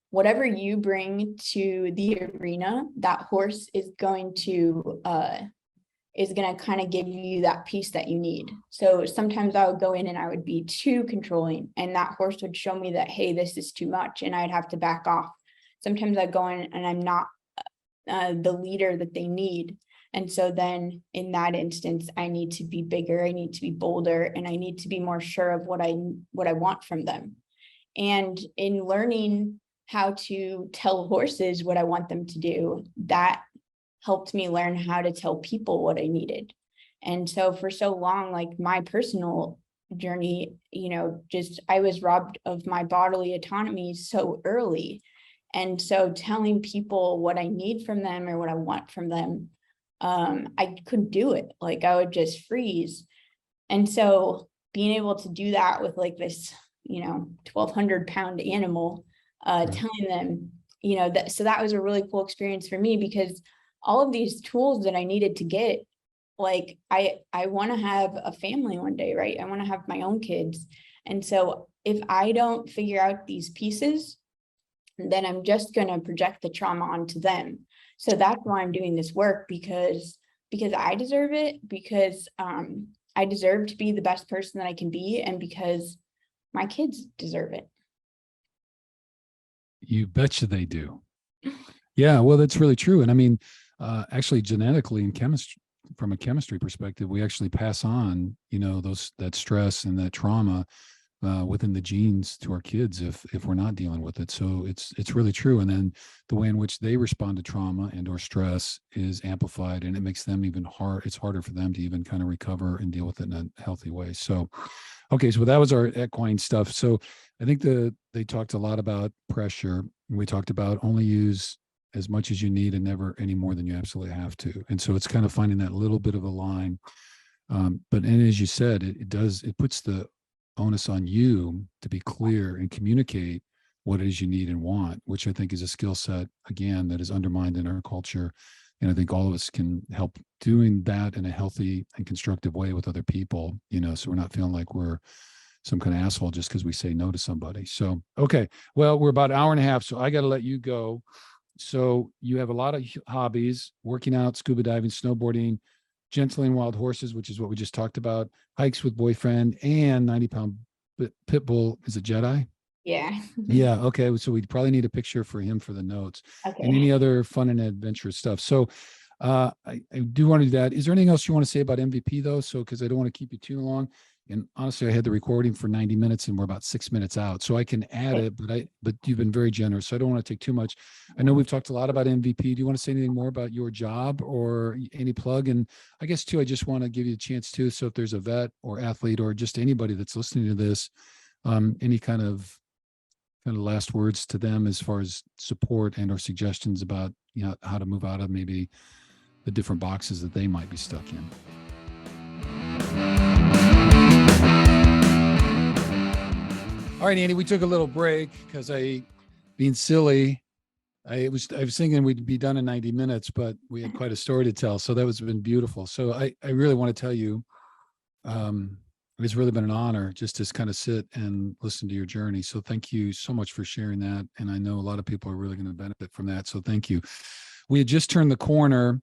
whatever you bring to the arena, that horse is going to kind of give you that piece that you need. So sometimes I would go in and I would be too controlling, and that horse would show me that, hey, this is too much, and I'd have to back off. Sometimes I'd go in and I'm not the leader that they need. And so then in that instance, I need to be bigger, I need to be bolder, and I need to be more sure of what I want from them. And in learning how to tell horses what I want them to do, that helped me learn how to tell people what I needed. And so for so long, like my personal journey, you know, just I was robbed of my bodily autonomy so early. And so telling people what I need from them or what I want from them, I couldn't do it. Like, I would just freeze. And so being able to do that with like this, you know, 1,200-pound animal, telling them, you know, that was a really cool experience for me, because all of these tools that I needed to get, like, I want to have a family one day, right? I want to have my own kids. And so if I don't figure out these pieces, then I'm just going to project the trauma onto them. So that's why I'm doing this work, because I deserve it, because I deserve to be the best person that I can be, and because my kids deserve it. You betcha they do. Yeah, well, that's really true. And I mean, actually, genetically in chemistry, from a chemistry perspective, we actually pass on, you know, that stress and that trauma within the genes to our kids if we're not dealing with it. So it's really true. And then the way in which they respond to trauma and or stress is amplified, and it makes them it's harder for them to even kind of recover and deal with it in a healthy way. So, okay, so that was our equine stuff. So I think they talked a lot about pressure. We talked about only use as much as you need and never any more than you absolutely have to. And so it's kind of finding that little bit of a line. But as you said, it puts the onus on you to be clear and communicate what it is you need and want, which I think is a skill set, again, that is undermined in our culture And I think all of us can help doing that in a healthy and constructive way with other people, so we're not feeling like we're some kind of asshole just because we say no to somebody. So, okay. Well, we're about an hour and a half, so I got to let you go. So you have a lot of hobbies: working out, scuba diving, snowboarding, gentling wild horses, which is what we just talked about, hikes with boyfriend, and 90-pound pit bull is a Jedi. Yeah. Yeah. Okay. So we probably need a picture for him for the notes and Okay. any other fun and adventurous stuff. So I do want to do that. Is there anything else you want to say about MVP though? So, because I don't want to keep you too long. And honestly, I had the recording for 90 minutes and we're about 6 minutes out. So I can add it, but you've been very generous. So I don't want to take too much. I know we've talked a lot about MVP. Do you want to say anything more about your job or any plug? And I guess too, I just want to give you a chance too. So if there's a vet or athlete or just anybody that's listening to this, any kind of last words to them as far as support and or suggestions about how to move out of maybe the different boxes that they might be stuck in. All right, Andi, we took a little break because being silly, I was thinking we'd be done in 90 minutes, but we had quite a story to tell. So that was been beautiful. So I really want to tell you, it's really been an honor just to kind of sit and listen to your journey. So thank you so much for sharing that. And I know a lot of people are really going to benefit from that. So thank you. We had just turned the corner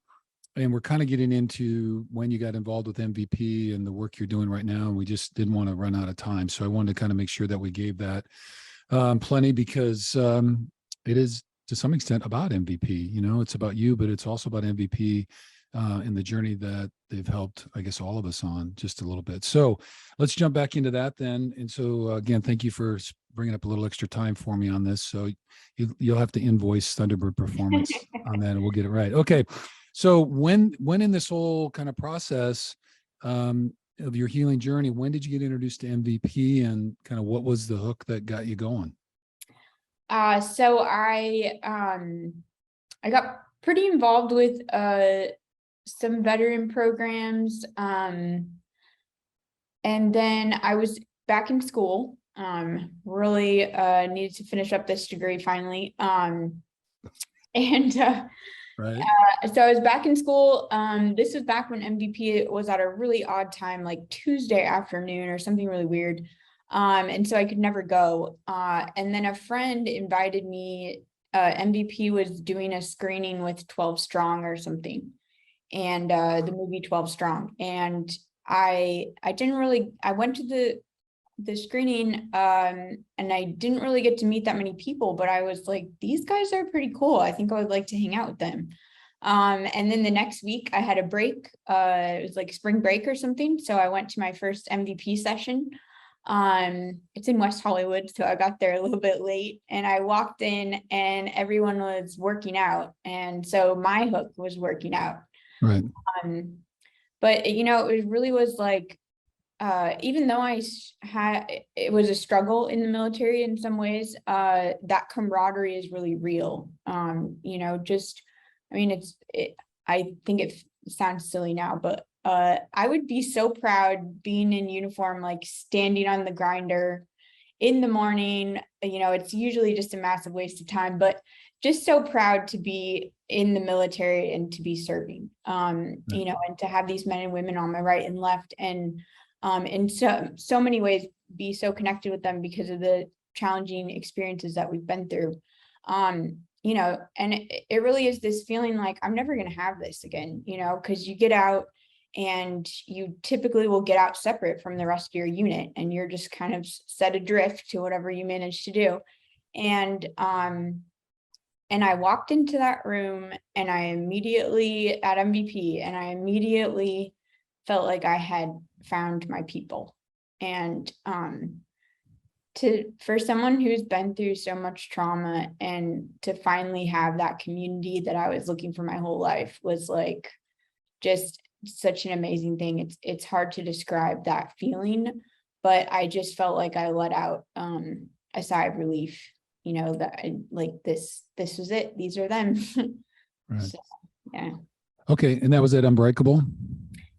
and we're kind of getting into when you got involved with MVP and the work you're doing right now. And we just didn't want to run out of time. So I wanted to kind of make sure that we gave that plenty because it is to some extent about MVP. It's about you, but it's also about MVP in the journey that they've helped, I guess, all of us on just a little bit. So let's jump back into that then. And so again, thank you for bringing up a little extra time for me on this. So you'll have to invoice Thunderbird Performance on that and we'll get it right. Okay. So when in this whole kind of process of your healing journey, when did you get introduced to MVP and kind of what was the hook that got you going? So I got pretty involved with some veteran programs. And then I was back in school, really needed to finish up this degree finally. Right. So I was back in school. This was back when MVP was at a really odd time, like Tuesday afternoon or something really weird. And so I could never go. And then a friend invited me, MVP was doing a screening with 12 Strong or something. And the movie 12 Strong. And I went to the screening and I didn't really get to meet that many people, but I was like, these guys are pretty cool. I think I would like to hang out with them. And then the next week I had a break. It was like spring break or something. So I went to my first MVP session. It's in West Hollywood. So I got there a little bit late and I walked in and everyone was working out. And so my hook was working out. Right. But it really was like, even though it was a struggle in the military in some ways, that camaraderie is really real. I think it sounds silly now, but I would be so proud being in uniform, like standing on the grinder in the morning. It's usually just a massive waste of time, but just so proud to be in the military and to be serving, and to have these men and women on my right and left, and in so many ways be so connected with them because of the challenging experiences that we've been through. And it really is this feeling like I'm never going to have this again, because you get out and you typically will get out separate from the rest of your unit and you're just kind of set adrift to whatever you manage to do. And I walked into that room and I immediately at MVP and I immediately felt like I had found my people. And for someone who's been through so much trauma and to finally have that community that I was looking for my whole life was like just such an amazing thing. It's hard to describe that feeling, but I just felt like I let out a sigh of relief, that this was it. These are them. Right. So, yeah. Okay. And that was at Unbreakable?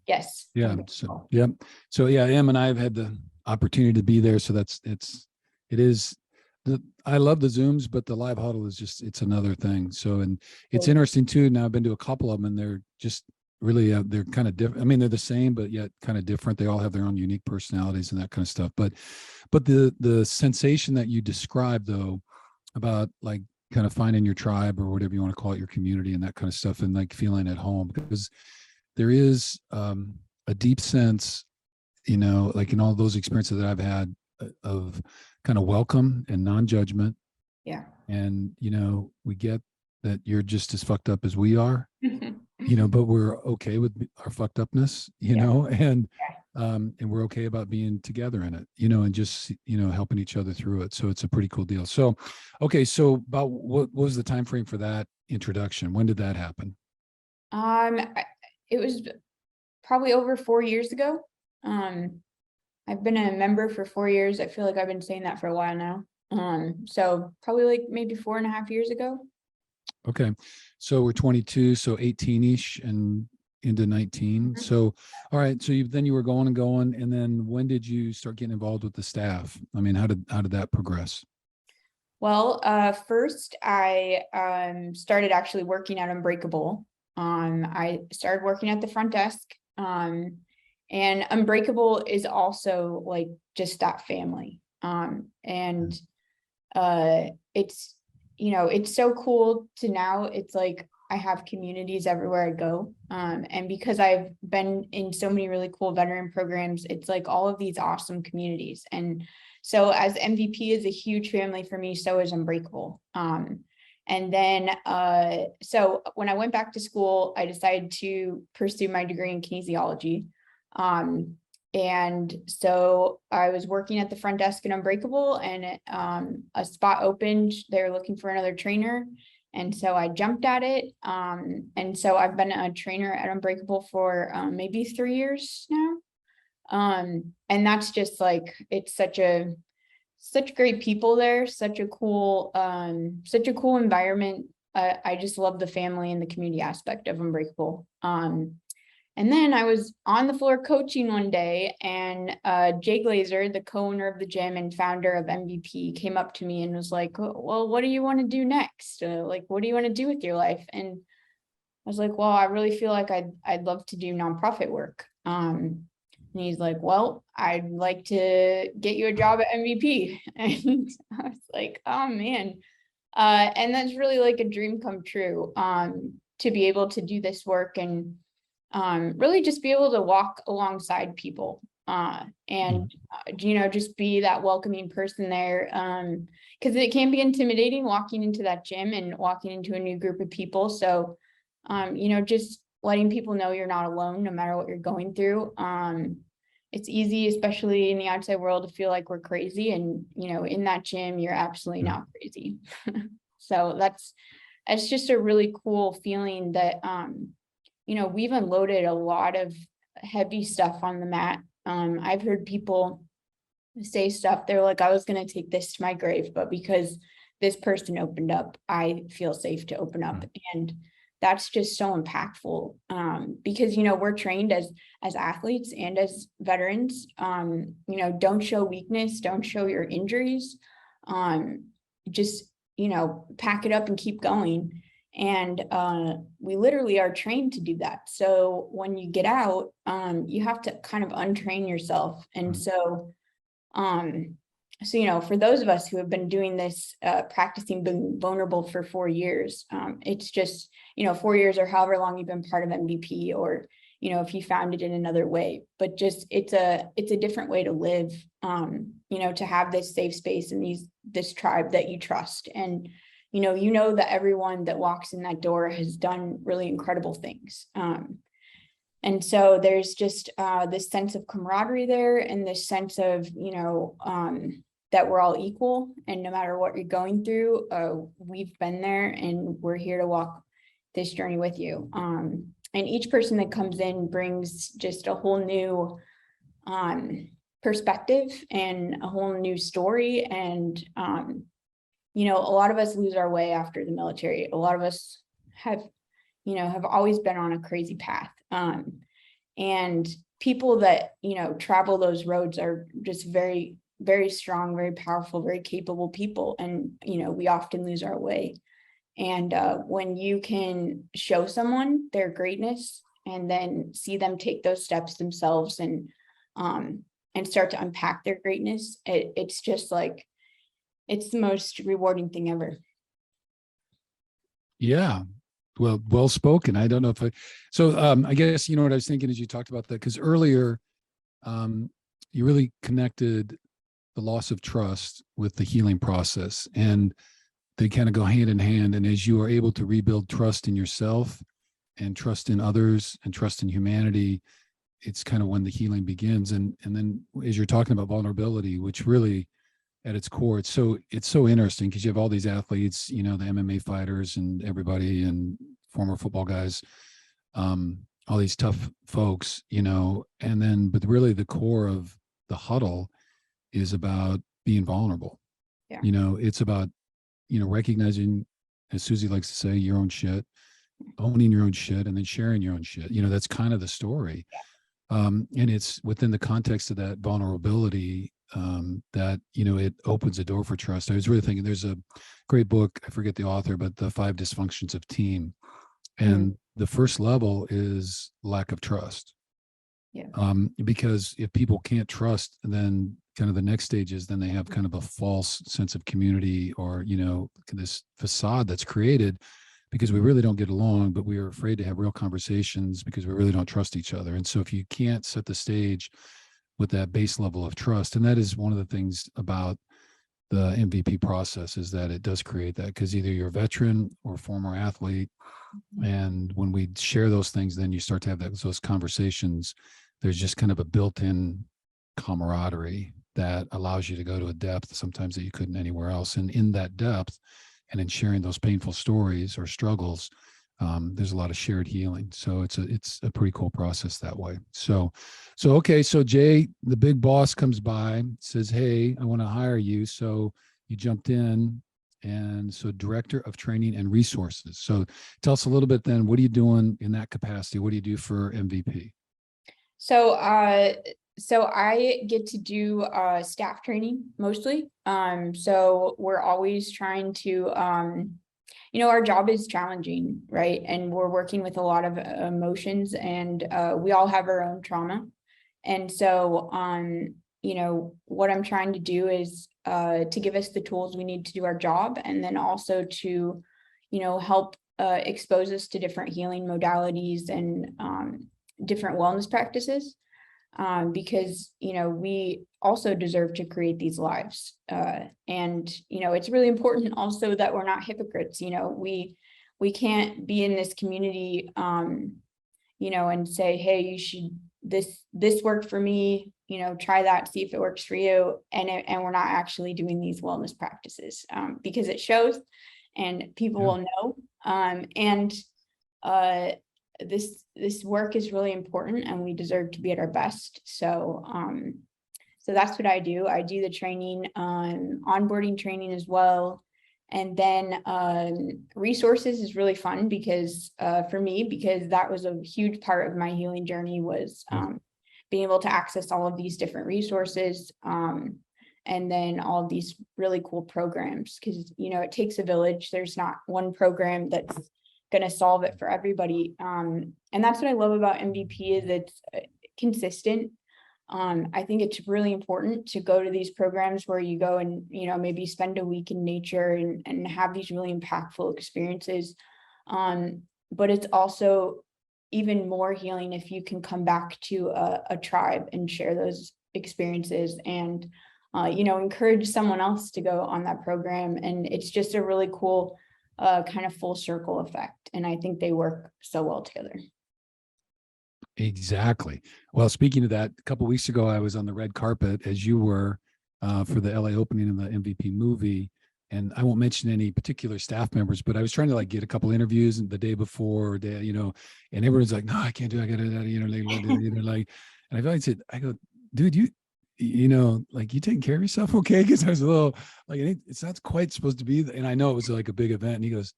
Yes. Yeah. So, yeah. So yeah, Em and I have had the opportunity to be there. So it is I love the Zooms, but the live huddle is just, it's another thing. So, and it's interesting too. Now I've been to a couple of them and they're just really, they're kind of different. I mean, they're the same, but yet kind of different. They all have their own unique personalities and that kind of stuff. But the sensation that you described though, about like kind of finding your tribe or whatever you want to call it, your community and that kind of stuff, and like feeling at home, because there is a deep sense, like in all those experiences that I've had of kind of welcome and non-judgment. Yeah. And, we get that you're just as fucked up as we are, but we're okay with our fucked upness, and we're okay about being together in it, and just, helping each other through it. So it's a pretty cool deal. So, okay. So about what was the time frame for that introduction? When did that happen? It was probably over 4 years ago. I've been a member for 4 years. I feel like I've been saying that for a while now. So probably like maybe 4.5 years ago. Okay. So we're 22, so 18-ish and into 19. So, all right. So then you were going and going. And then when did you start getting involved with the staff? I mean, how did that progress? Well, first I started actually working at Unbreakable. I started working at the front desk. And Unbreakable is also like just that family. And it's, it's so cool to now, it's like I have communities everywhere I go. And because I've been in so many really cool veteran programs, it's like all of these awesome communities. And so as MVP is a huge family for me, so is Unbreakable. And then, so when I went back to school, I decided to pursue my degree in kinesiology. And so I was working at the front desk at Unbreakable, and a spot opened. They were looking for another trainer. And so I jumped at it. And so I've been a trainer at Unbreakable for maybe 3 years now. And that's just like, it's such great people there, such a cool environment. I just love the family and the community aspect of Unbreakable. And then I was on the floor coaching one day, and Jay Glazer, the co-owner of the gym and founder of MVP, came up to me and was like, well, what do you want to do next? Like, what do you want to do with your life? And I was like, well, I really feel like I'd love to do nonprofit work. And he's like, well, I'd like to get you a job at MVP. And I was like, oh man. And that's really like a dream come true, to be able to do this work and really just be able to walk alongside people, and just be that welcoming person there, because it can be intimidating walking into that gym and walking into a new group of people. So just letting people know you're not alone no matter what you're going through. It's easy, especially in the outside world, to feel like we're crazy, and in that gym you're absolutely not crazy. So it's just a really cool feeling that we've unloaded a lot of heavy stuff on the mat. I've heard people say stuff, they're like, I was going to take this to my grave, but because this person opened up, I feel safe to open up. And that's just so impactful, because, we're trained as athletes and as veterans, don't show weakness, don't show your injuries, just, pack it up and keep going. And we literally are trained to do that. So when you get out, you have to kind of untrain yourself. And so, for those of us who have been doing this, practicing being vulnerable for 4 years, it's just, 4 years or however long you've been part of MVP, or, if you found it in another way, but just, it's a different way to live, to have this safe space and this tribe that you trust. And, that everyone that walks in that door has done really incredible things. And so there's just this sense of camaraderie there, and this sense of, that we're all equal, and no matter what you're going through, we've been there and we're here to walk this journey with you. And each person that comes in brings just a whole new perspective and a whole new story. And, a lot of us lose our way after the military. A lot of us have always been on a crazy path. And people that, travel those roads are just very, very strong, very powerful, very capable people. And, we often lose our way. And when you can show someone their greatness and then see them take those steps themselves and start to unpack their greatness, it's just like, it's the most rewarding thing ever. Yeah. Well spoken. I don't know if I guess, what I was thinking as you talked about that, because earlier, you really connected the loss of trust with the healing process, and they kind of go hand in hand. And as you are able to rebuild trust in yourself and trust in others and trust in humanity, it's kind of when the healing begins. And then as you're talking about vulnerability, which really at its core, it's so interesting because you have all these athletes, the MMA fighters and everybody and former football guys, all these tough folks, but really the core of the huddle is about being vulnerable. Yeah. It's about, recognizing, as Susie likes to say, your own shit, owning your own shit, and then sharing your own shit. That's kind of the story. And it's within the context of that vulnerability that, it opens a door for trust. I was really thinking there's a great book, I forget the author, but The 5 Dysfunctions of Team. And the first level is lack of trust. Yeah. Because if people can't trust, then kind of the next stage is then they have kind of a false sense of community, or, this facade that's created because we really don't get along, but we are afraid to have real conversations because we really don't trust each other. And so if you can't set the stage with that base level of trust, and that is one of the things about the MVP process, is that it does create that, because either you're a veteran or former athlete. And when we share those things, then you start to have those conversations. There's just kind of a built-in camaraderie that allows you to go to a depth sometimes that you couldn't anywhere else. And in that depth, and in sharing those painful stories or struggles, there's a lot of shared healing. So it's a pretty cool process that way. So okay. So Jay, the big boss, comes by, says, "Hey, I want to hire you." So you jumped in. And so director of training and resources. So tell us a little bit then, what are you doing in that capacity? What do you do for MVP? So I get to do staff training mostly. So we're always trying to, our job is challenging, right? And we're working with a lot of emotions, and we all have our own trauma. And so, what I'm trying to do is to give us the tools we need to do our job, and then also to, help expose us to different healing modalities and different wellness practices, because, we also deserve to create these lives. And, it's really important also that we're not hypocrites. We can't be in this community, and say, "Hey, you should, this worked for me, try that, see if it works for you." And we're not actually doing these wellness practices, because it shows and people will know. And this work is really important, and we deserve to be at our best. So that's what I do. I do the training, onboarding training as well. And then resources is really fun because for me, because that was a huge part of my healing journey, was being able to access all of these different resources, and then all of these really cool programs, because, it takes a village. There's not one program that's going to solve it for everybody. And that's what I love about MVP, is it's consistent. I think it's really important to go to these programs where you go and, maybe spend a week in nature and have these really impactful experiences. But it's also even more healing if you can come back to a tribe and share those experiences and, encourage someone else to go on that program. And it's just a really cool kind of full circle effect. And I think they work so well together. Exactly. Well, speaking of that, a couple of weeks ago, I was on the red carpet, as you were, for the LA opening of the MVP movie. And I won't mention any particular staff members, but I was trying to get a couple interviews the day before, and everyone's like, "No, I can't do it. I got to, and I finally said, I go, "Dude, you taking care of yourself, okay?" Because I was a little it's not quite supposed to be, and I know it was like a big event. And he goes,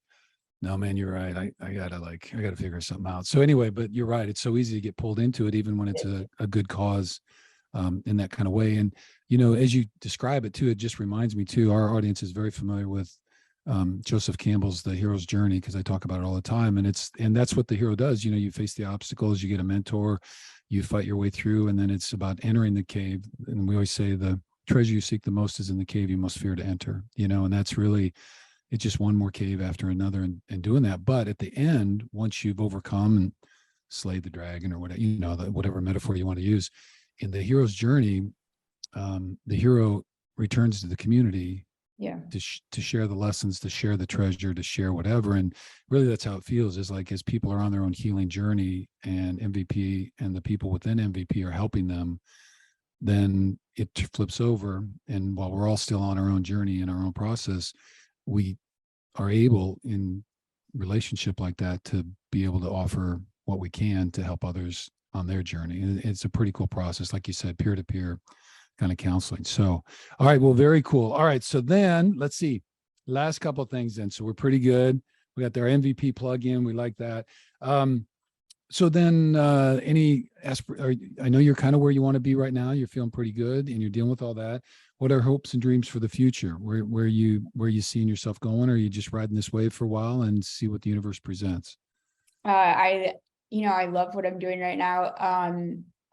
"No, man, you're right. I gotta figure something out." So anyway, but you're right. It's so easy to get pulled into it, even when it's a good cause. in that kind of way. And, you know, as you describe it too, it just reminds me too, our audience is very familiar with Joseph Campbell's The Hero's Journey, because I talk about it all the time. And that's what the hero does. You know, you face the obstacles, you get a mentor, you fight your way through, and then it's about entering the cave. And we always say the treasure you seek the most is in the cave you most fear to enter, you know, and that's really, it's just one more cave after another and doing that. But at the end, once you've overcome and slayed the dragon or whatever, you know, whatever metaphor you want to use, in the hero's journey, the hero returns to the community to share the lessons, to share the treasure, to share whatever. And really that's how it feels, is like as people are on their own healing journey and MVP and the people within MVP are helping them, then it flips over. And while we're all still on our own journey and our own process, we are able in relationship like that to be able to offer what we can to help others on their journey. And it's a pretty cool process, like you said, peer-to-peer kind of counseling. So, all right, well, very cool. All right, so then let's see, last couple of things then. So we're pretty good. We got their MVP plugin. We like that. So then I know you're kind of where you want to be right now. You're feeling pretty good and you're dealing with all that. What are hopes and dreams for the future? Where you seeing yourself going? Or are you just riding this wave for a while and see what the universe presents? I love what I'm doing right now.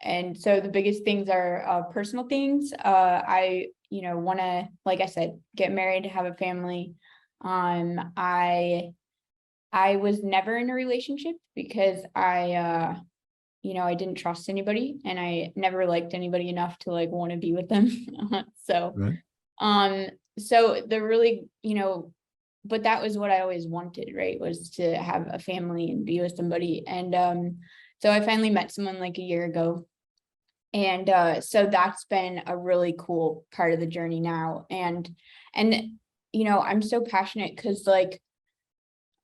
And so the biggest things are personal things. I want to, like I said, get married, have a family. I was never in a relationship because I didn't trust anybody, and I never liked anybody enough to like want to be with them. So, right. So the really, but that was what I always wanted, right? Was to have a family and be with somebody. And so I finally met someone like a year ago. And so that's been a really cool part of the journey now. And I'm so passionate because like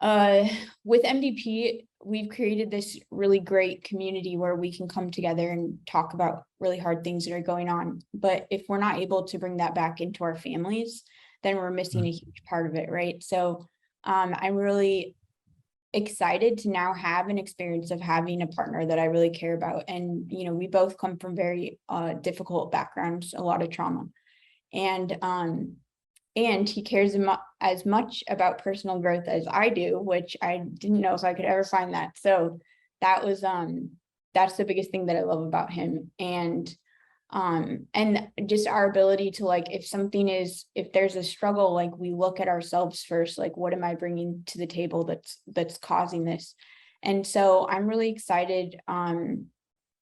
with MVP, we've created this really great community where we can come together and talk about really hard things that are going on. But if we're not able to bring that back into our families, then we're missing a huge part of it, right? So I'm really excited to now have an experience of having a partner that I really care about. And, we both come from very difficult backgrounds, a lot of trauma. And he cares as much about personal growth as I do, which I didn't know if I could ever find that. So that was, that's the biggest thing that I love about him. And just our ability to like, if there's a struggle, like we look at ourselves first, like, what am I bringing to the table that's causing this? And so I'm really excited,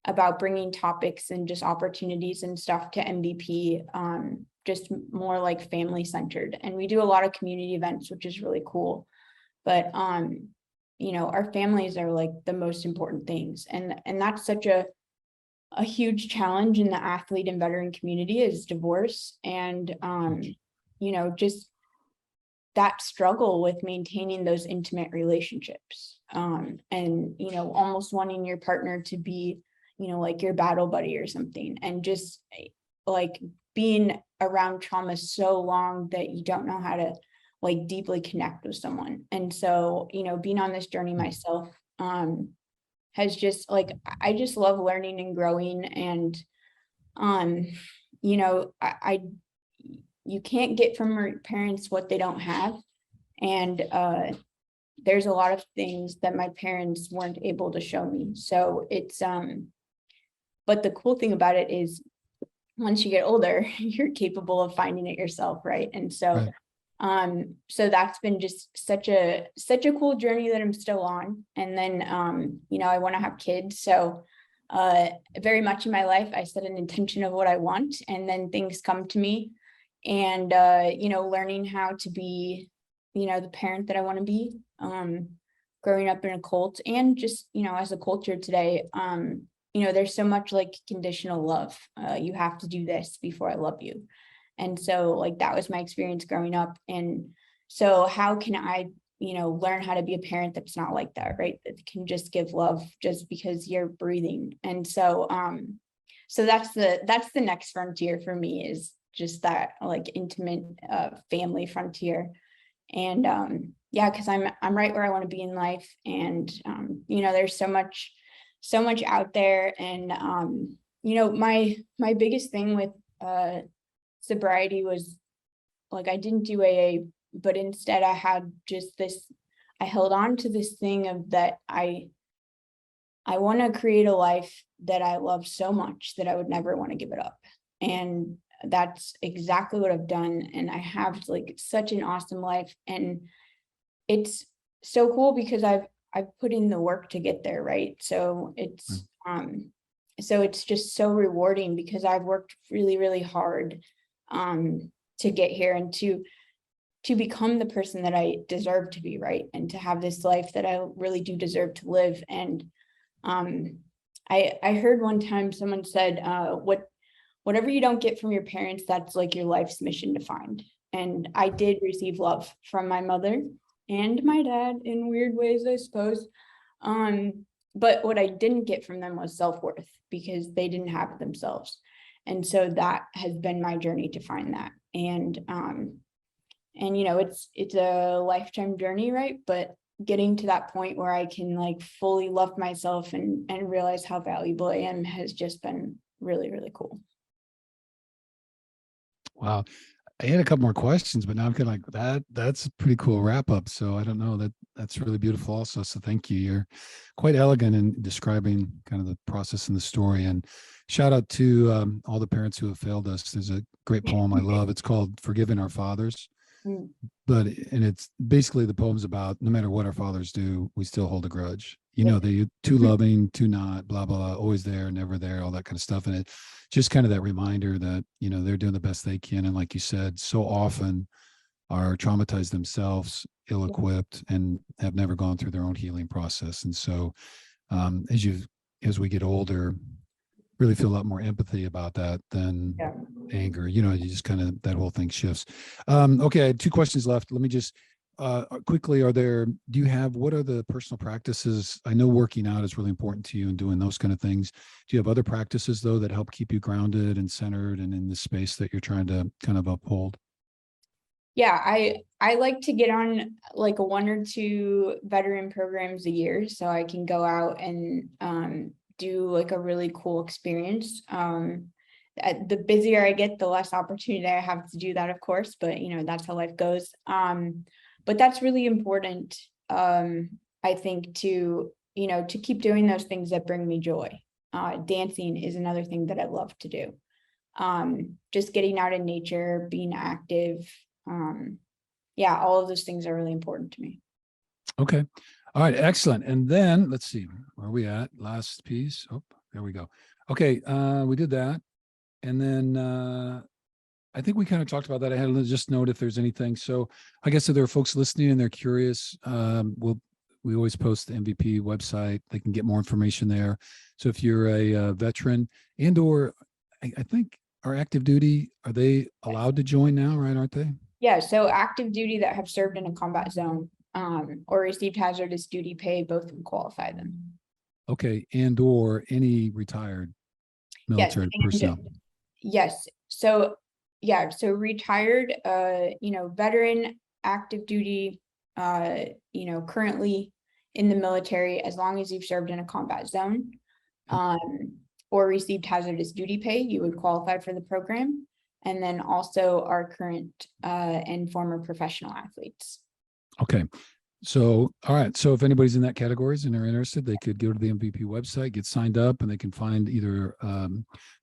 about bringing topics and just opportunities and stuff to MVP, just more like family centered. And we do a lot of community events, which is really cool. But, our families are like the most important things. And that's such a huge challenge in the athlete and veteran community is divorce. And, just that struggle with maintaining those intimate relationships, and, almost wanting your partner to be, like your battle buddy or something, and just like being around trauma so long that you don't know how to like deeply connect with someone. And so, being on this journey myself, has just like, I just love learning and growing. And, you can't get from your parents what they don't have. And, there's a lot of things that my parents weren't able to show me. So it's, but the cool thing about it is once you get older, you're capable of finding it yourself. Right. And so, so that's been just such a cool journey that I'm still on. And then, I want to have kids. So, very much in my life, I set an intention of what I want, and then things come to me. And, learning how to be, the parent that I want to be, growing up in a cult, and just, as a culture today, there's so much like conditional love. You have to do this before I love you. And so like, that was my experience growing up. And so how can I, learn how to be a parent that's not like that, right? That can just give love just because you're breathing. And so, so that's the next frontier for me, is just that like intimate, family frontier. And, cause I'm right where I want to be in life. And, there's so much out there. And, my biggest thing with sobriety was like, I didn't do AA, but instead I had just I held on to this thing of that I want to create a life that I love so much that I would never want to give it up. And that's exactly what I've done. And I have like such an awesome life. And it's so cool because I've put in the work to get there, right? So it's just so rewarding because I've worked really, really hard to get here and to become the person that I deserve to be, right? And to have this life that I really do deserve to live. And I heard one time someone said, whatever you don't get from your parents, that's like your life's mission to find. And I did receive love from my mother and my dad in weird ways, I suppose. But what I didn't get from them was self-worth because they didn't have it themselves. And so that has been my journey to find that. And it's a lifetime journey, right? But getting to that point where I can like fully love myself and realize how valuable I am has just been really, really cool. Wow. I had a couple more questions, but now I'm kind of like that. That's a pretty cool wrap up. So I don't know, that's really beautiful also. So thank you. You're quite elegant in describing kind of the process and the story. And shout out to all the parents who have failed us. There's a great poem I love. It's called Forgiving Our Fathers. And it's basically the poem's about no matter what our fathers do, we still hold a grudge. They too loving, too not, blah, blah, blah, always there, never there, all that kind of stuff. And it just kind of that reminder that, they're doing the best they can. And like you said, so often are traumatized themselves, ill-equipped, and have never gone through their own healing process. And so as we get older, really feel a lot more empathy about that than anger. You just kind of, that whole thing shifts. Okay, I had 2 questions left. Let me just quickly, what are the personal practices? I know working out is really important to you and doing those kind of things. Do you have other practices though that help keep you grounded and centered and in the space that you're trying to kind of uphold? Yeah, I like to get on like 1 or 2 veteran programs a year so I can go out and do like a really cool experience. The busier I get, the less opportunity I have to do that, of course, but that's how life goes. But that's really important, I think, to keep doing those things that bring me joy. Dancing is another thing that I love to do. Just getting out in nature, being active. All of those things are really important to me. Okay. All right. Excellent. And then let's see, where are we at? Last piece. Oh, there we go. Okay. We did that. And then I think we kind of talked about that. I had to just note if there's anything. So I guess if there are folks listening and they're curious, we always post the MVP website. They can get more information there. So if you're a veteran or I think our active duty, are they allowed to join now, right? Aren't they? Yeah. So active duty that have served in a combat zone or received hazardous duty pay, both can qualify them. Okay. Or any retired military personnel. Yes. So retired, veteran, active duty, currently in the military, as long as you've served in a combat zone, or received hazardous duty pay, you would qualify for the program. And then also our current and former professional athletes. Okay. So, all right. So if anybody's in that categories and they're interested, they could go to the MVP website, get signed up, and they can find either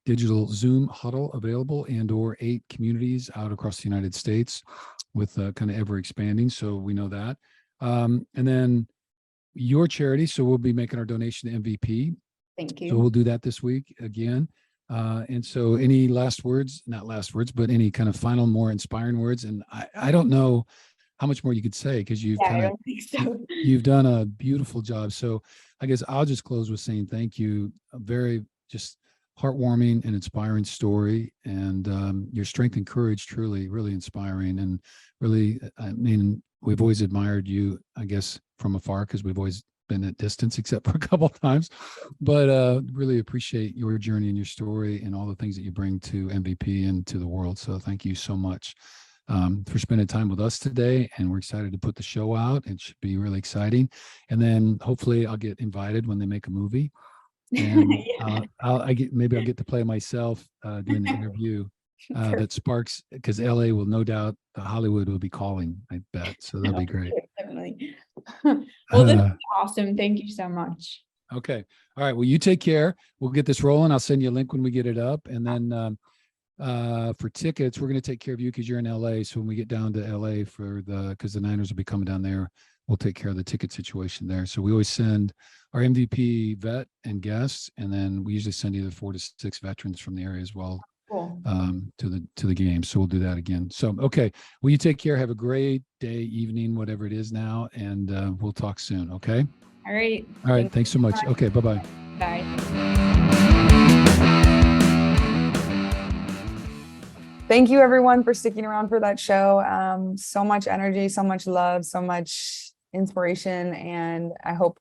digital Zoom huddle available or 8 communities out across the United States with kind of ever expanding. So we know that. And then your charity. So we'll be making our donation to MVP. Thank you. So we'll do that this week again. And so any last words, not last words, but any kind of final, more inspiring words. And I don't know how much more you could say because you've you've done a beautiful job. So I guess I'll just close with saying thank you. A very just heartwarming and inspiring story, and your strength and courage truly, really inspiring. And really, I mean, we've always admired you, I guess, from afar because we've always been at distance except for a couple of times, but really appreciate your journey and your story and all the things that you bring to MVP and to the world. So thank you so much for spending time with us today. And we're excited to put the show out. It should be really exciting. And then hopefully I'll get invited when they make a movie. and Yeah. maybe I'll get to play myself doing the interview that sparks, because LA will no doubt, Hollywood will be calling, I bet. So that'll be great. Definitely. Well, this is awesome. Thank you so much. Okay. All right. Well, you take care. We'll get this rolling. I'll send you a link when we get it up. And then for tickets, we're going to take care of you because you're in LA. So when we get down to LA because the Niners will be coming down there, we'll take care of the ticket situation there. So we always send our MVP vet and guests, and then we usually send either 4 to 6 veterans from the area as well. Cool. To the game. So we'll do that again. So, okay. Well, you take care. Have a great day, evening, whatever it is now. And we'll talk soon. Okay. All right. All right. Thanks so much. Okay. Bye-bye. Bye. Thank you everyone for sticking around for that show. So much energy, so much love, so much inspiration, and I hope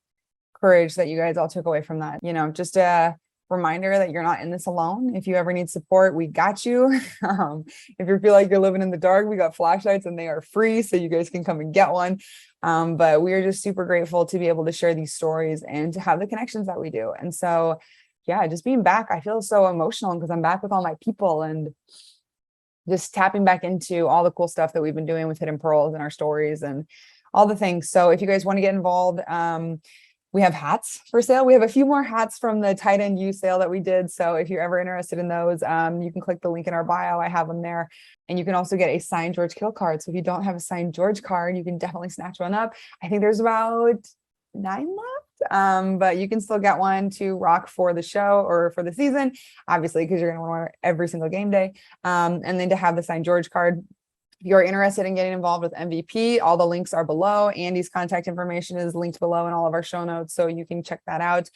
courage that you guys all took away from that. Just a reminder that you're not in this alone. If you ever need support, we got you. If you feel like you're living in the dark, we got flashlights and they are free, so you guys can come and get one. But we are just super grateful to be able to share these stories and to have the connections that we do. And so, yeah, just being back, I feel so emotional because I'm back with all my people and just tapping back into all the cool stuff that we've been doing with Hidden Pearls and our stories and all the things. So if you guys want to get involved, we have hats for sale. We have a few more hats from the Tight End U sale that we did. So if you're ever interested in those, you can click the link in our bio. I have them there. And you can also get a signed George Kittle card. So if you don't have a signed George card, you can definitely snatch one up. I think there's about 9 left. But you can still get one to rock for the show or for the season, obviously, because you're going to want to wear every single game day. And then to have the signed George card. If you're interested in getting involved with MVP, all the links are below. Andy's contact information is linked below in all of our show notes, so you can check that out.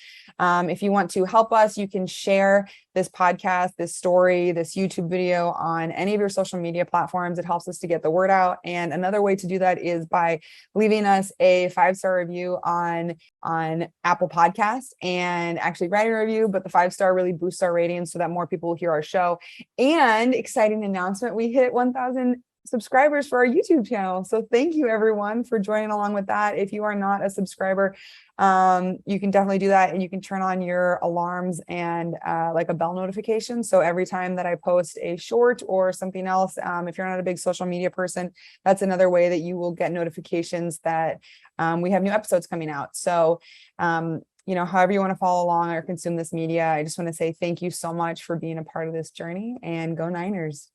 If you want to help us, you can share this podcast, this story, this YouTube video on any of your social media platforms. It helps us to get the word out. And another way to do that is by leaving us a 5-star review on Apple Podcasts and actually writing a review, but the 5-star really boosts our ratings so that more people will hear our show. And exciting announcement, we hit 1,000 subscribers for our YouTube channel. So thank you everyone for joining along with that. If you are not a subscriber, you can definitely do that, and you can turn on your alarms and like a bell notification. So every time that I post a short or something else, if you're not a big social media person, that's another way that you will get notifications that we have new episodes coming out. So however you want to follow along or consume this media, I just want to say thank you so much for being a part of this journey, and go Niners.